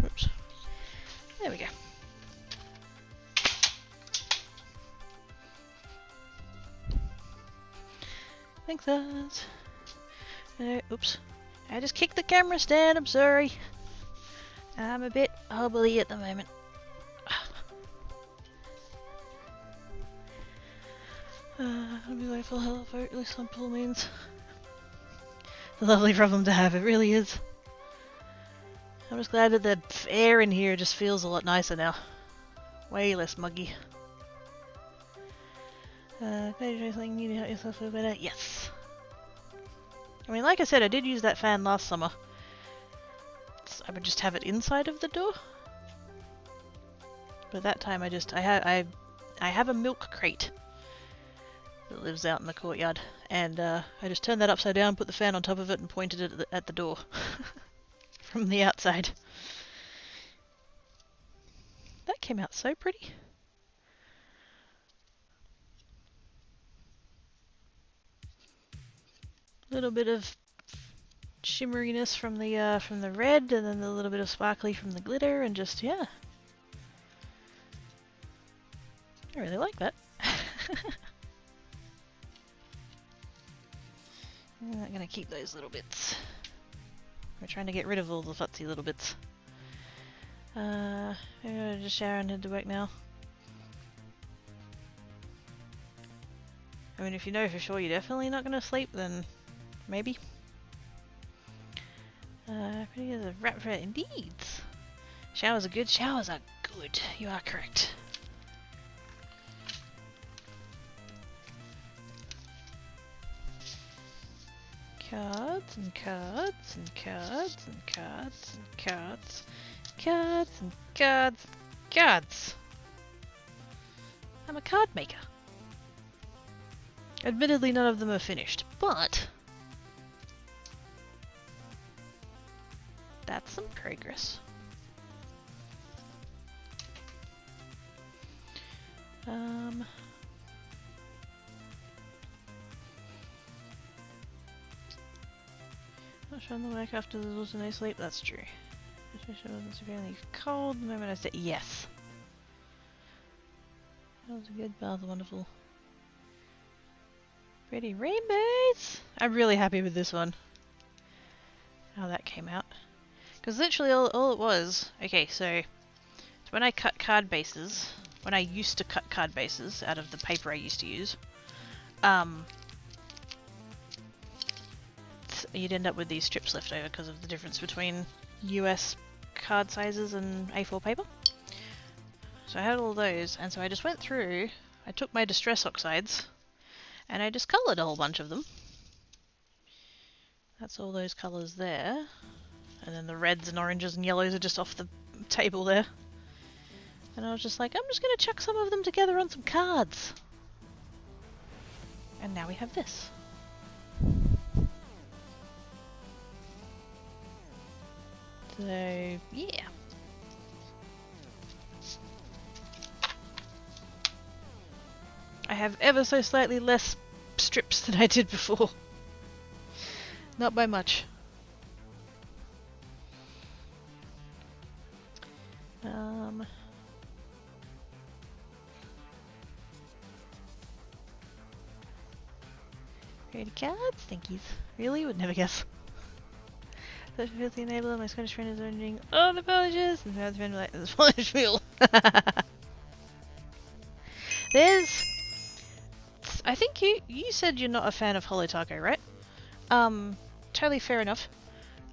Oops. There we go. Thanks, Uz. Oops. I just kicked the camera stand, I'm sorry. I'm a bit hobbly at the moment. I'll be like full health for at least some full moons. It's a lovely problem to have, it really is. I'm just glad that the air in here just feels a lot nicer now. Way less muggy. Can you try something new to help yourself feel better? Yes. I mean, like I said, I did use that fan last summer. I would just have it inside of the door. But that time I have a milk crate that lives out in the courtyard, and I just turned that upside down, put the fan on top of it, and pointed it at the door from the outside. That came out so pretty. Little bit of shimmeriness from the red, and then a little bit of sparkly from the glitter, and just yeah, I really like that. I'm not gonna keep those little bits. We're trying to get rid of all the futsy little bits. I'm gonna just shower and head to work now. I mean, if you know for sure you're definitely not gonna sleep, then maybe. Pretty good as a rat for it indeed. Showers are good. Showers are good. You are correct. Cards and cards and cards and cards and cards. Cards and cards. Cards. I'm a card maker. Admittedly, none of them are finished, but that's some progress. Not sure on the work after there's also no sleep. That's true. Especially wasn't severely cold the moment I said yes. That was a good bath, wonderful. Pretty rainbows! I'm really happy with this one. How that came out. Because literally all it was... Okay, so when I cut card bases, when I used to cut card bases out of the paper I used to use, you'd end up with these strips left over because of the difference between US card sizes and A4 paper. So I had all those, and so I just went through, I took my Distress Oxides, and I just coloured a whole bunch of them. That's all those colours there. And then the reds and oranges and yellows are just off the table there. And I was just like, I'm just going to chuck some of them together on some cards. And now we have this. So, yeah. I have ever so slightly less strips than I did before. Not by much. Pretty cards, thank yous. Really? Would never guess. Such a filthy enabler, my Scottish friend is arranging all the polishes, and my other friend like this polish wheel. There's... I think you said you're not a fan of Holo Taco, right? Totally fair enough.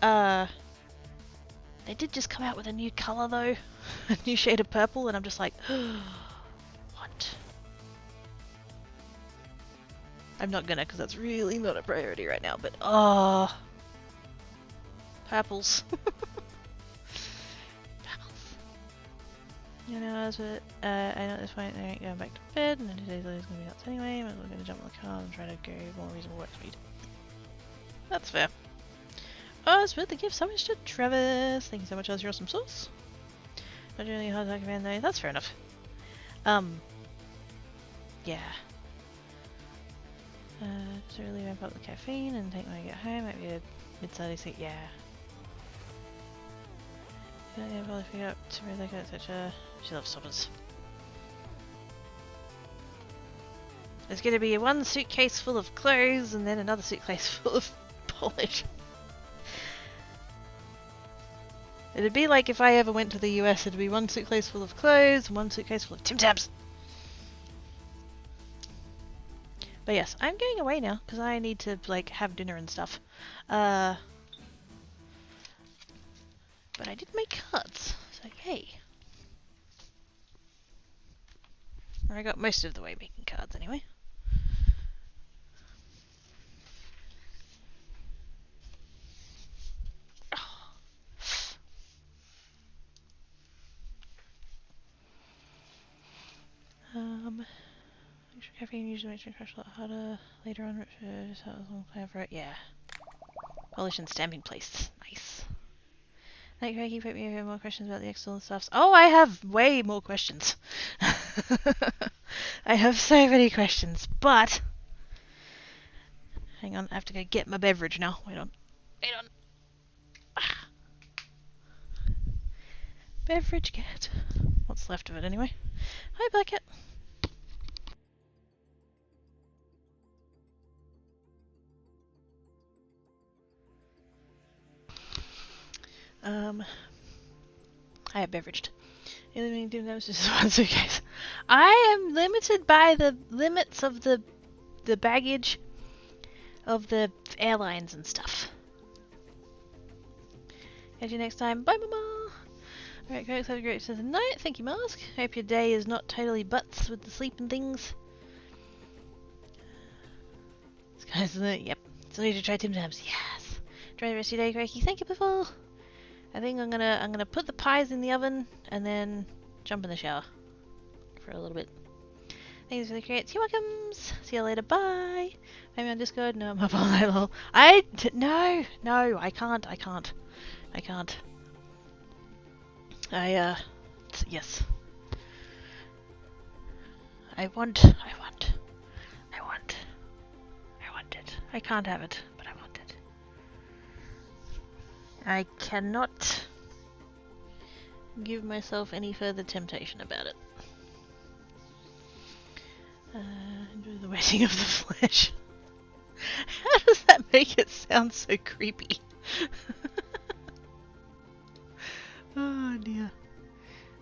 They did just come out with a new colour though. A new shade of purple, and I'm just like, what? I'm not gonna, because that's really not a priority right now, but purples. Purples. You know, I know at this point they ain't going back to bed, and then today's later is gonna be nuts anyway. I'm gonna jump on the car and try to go more reasonable work speed. That's fair. Oh, it's worth the gift so much to Travis. Thank you so much, as your awesome sauce. Not really hard to recommend though. That's fair enough. Yeah. Just really ramp up the caffeine and take when I get home. Might be a mid-Saturday sleep. Yeah. Yeah, probably figure out to really like it, etc. She loves soppers. There's gonna be one suitcase full of clothes and then another suitcase full of polish. It'd be like if I ever went to the US, it'd be one suitcase full of clothes and one suitcase full of Tim Tams. But yes, I'm going away now because I need to like have dinner and stuff. But I did make cards, so yay. Or I got most of the way making cards anyway. Extra caffeine usually makes me crash a lot harder later on. Just how long plan for it. Yeah. Polish and stamping place. Nice. Thank you, put me more questions about the external stuffs. Oh, I have way more questions. I have so many questions, but hang on, I have to go get my beverage now. Wait on. Ah. Beverage get. What's left of it anyway? Hi, Blackett. I have beveraged. Eliminating dim damage is one suitcase. I am limited by the limits of the baggage of the airlines and stuff. Catch you next time. Bye, Mama. Alright, folks, have a great rest of the night. Thank you, Mask. Hope your day is not totally butts with the sleep and things. Yep. So need to try Tim Tams. Yes. Try the rest of your day, Craigie. Thank you, Biffle. I think I'm gonna put the pies in the oven and then jump in the shower for a little bit. Thanks for the creates. You're welcomes. See you later. Bye. Maybe on Discord. No, I'm up all night. Lol. No, I can't. Yes. I want it. I can't have it, but I want it. I cannot give myself any further temptation about it. Enjoy the wetting of the flesh. How does that make it sound so creepy? Oh dear.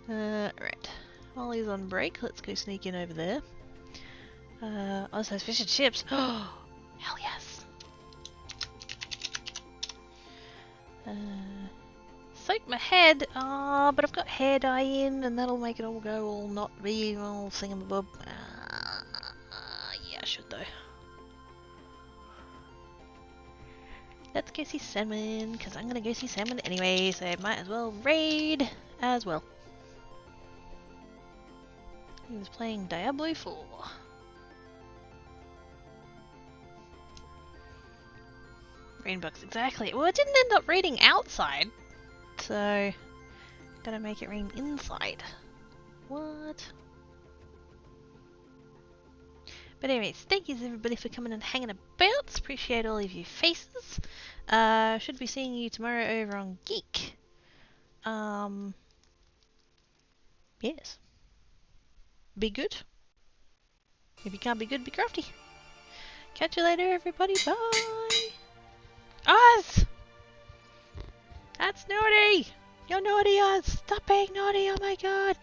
Right. While he's on break, let's go sneak in over there. Oh, so fish and chips. Oh, hell yes. Soak my head. Oh, but I've got hair dye in, and that'll make it all go all not be all thingamabob. Yeah, I should though. Let's go see Salmon, because I'm gonna go see Salmon anyway, so I might as well raid as well. He was playing Diablo 4. Rainbox, exactly. Well, it didn't end up raiding outside, so gotta make it rain inside. What? But anyways, thank you everybody for coming and hanging about. Appreciate all of your faces. Should be seeing you tomorrow over on Geek. Yes. Be good. If you can't be good, be crafty. Catch you later, everybody. Bye. Oz! That's naughty! You're naughty, Oz! Stop being naughty, oh my god!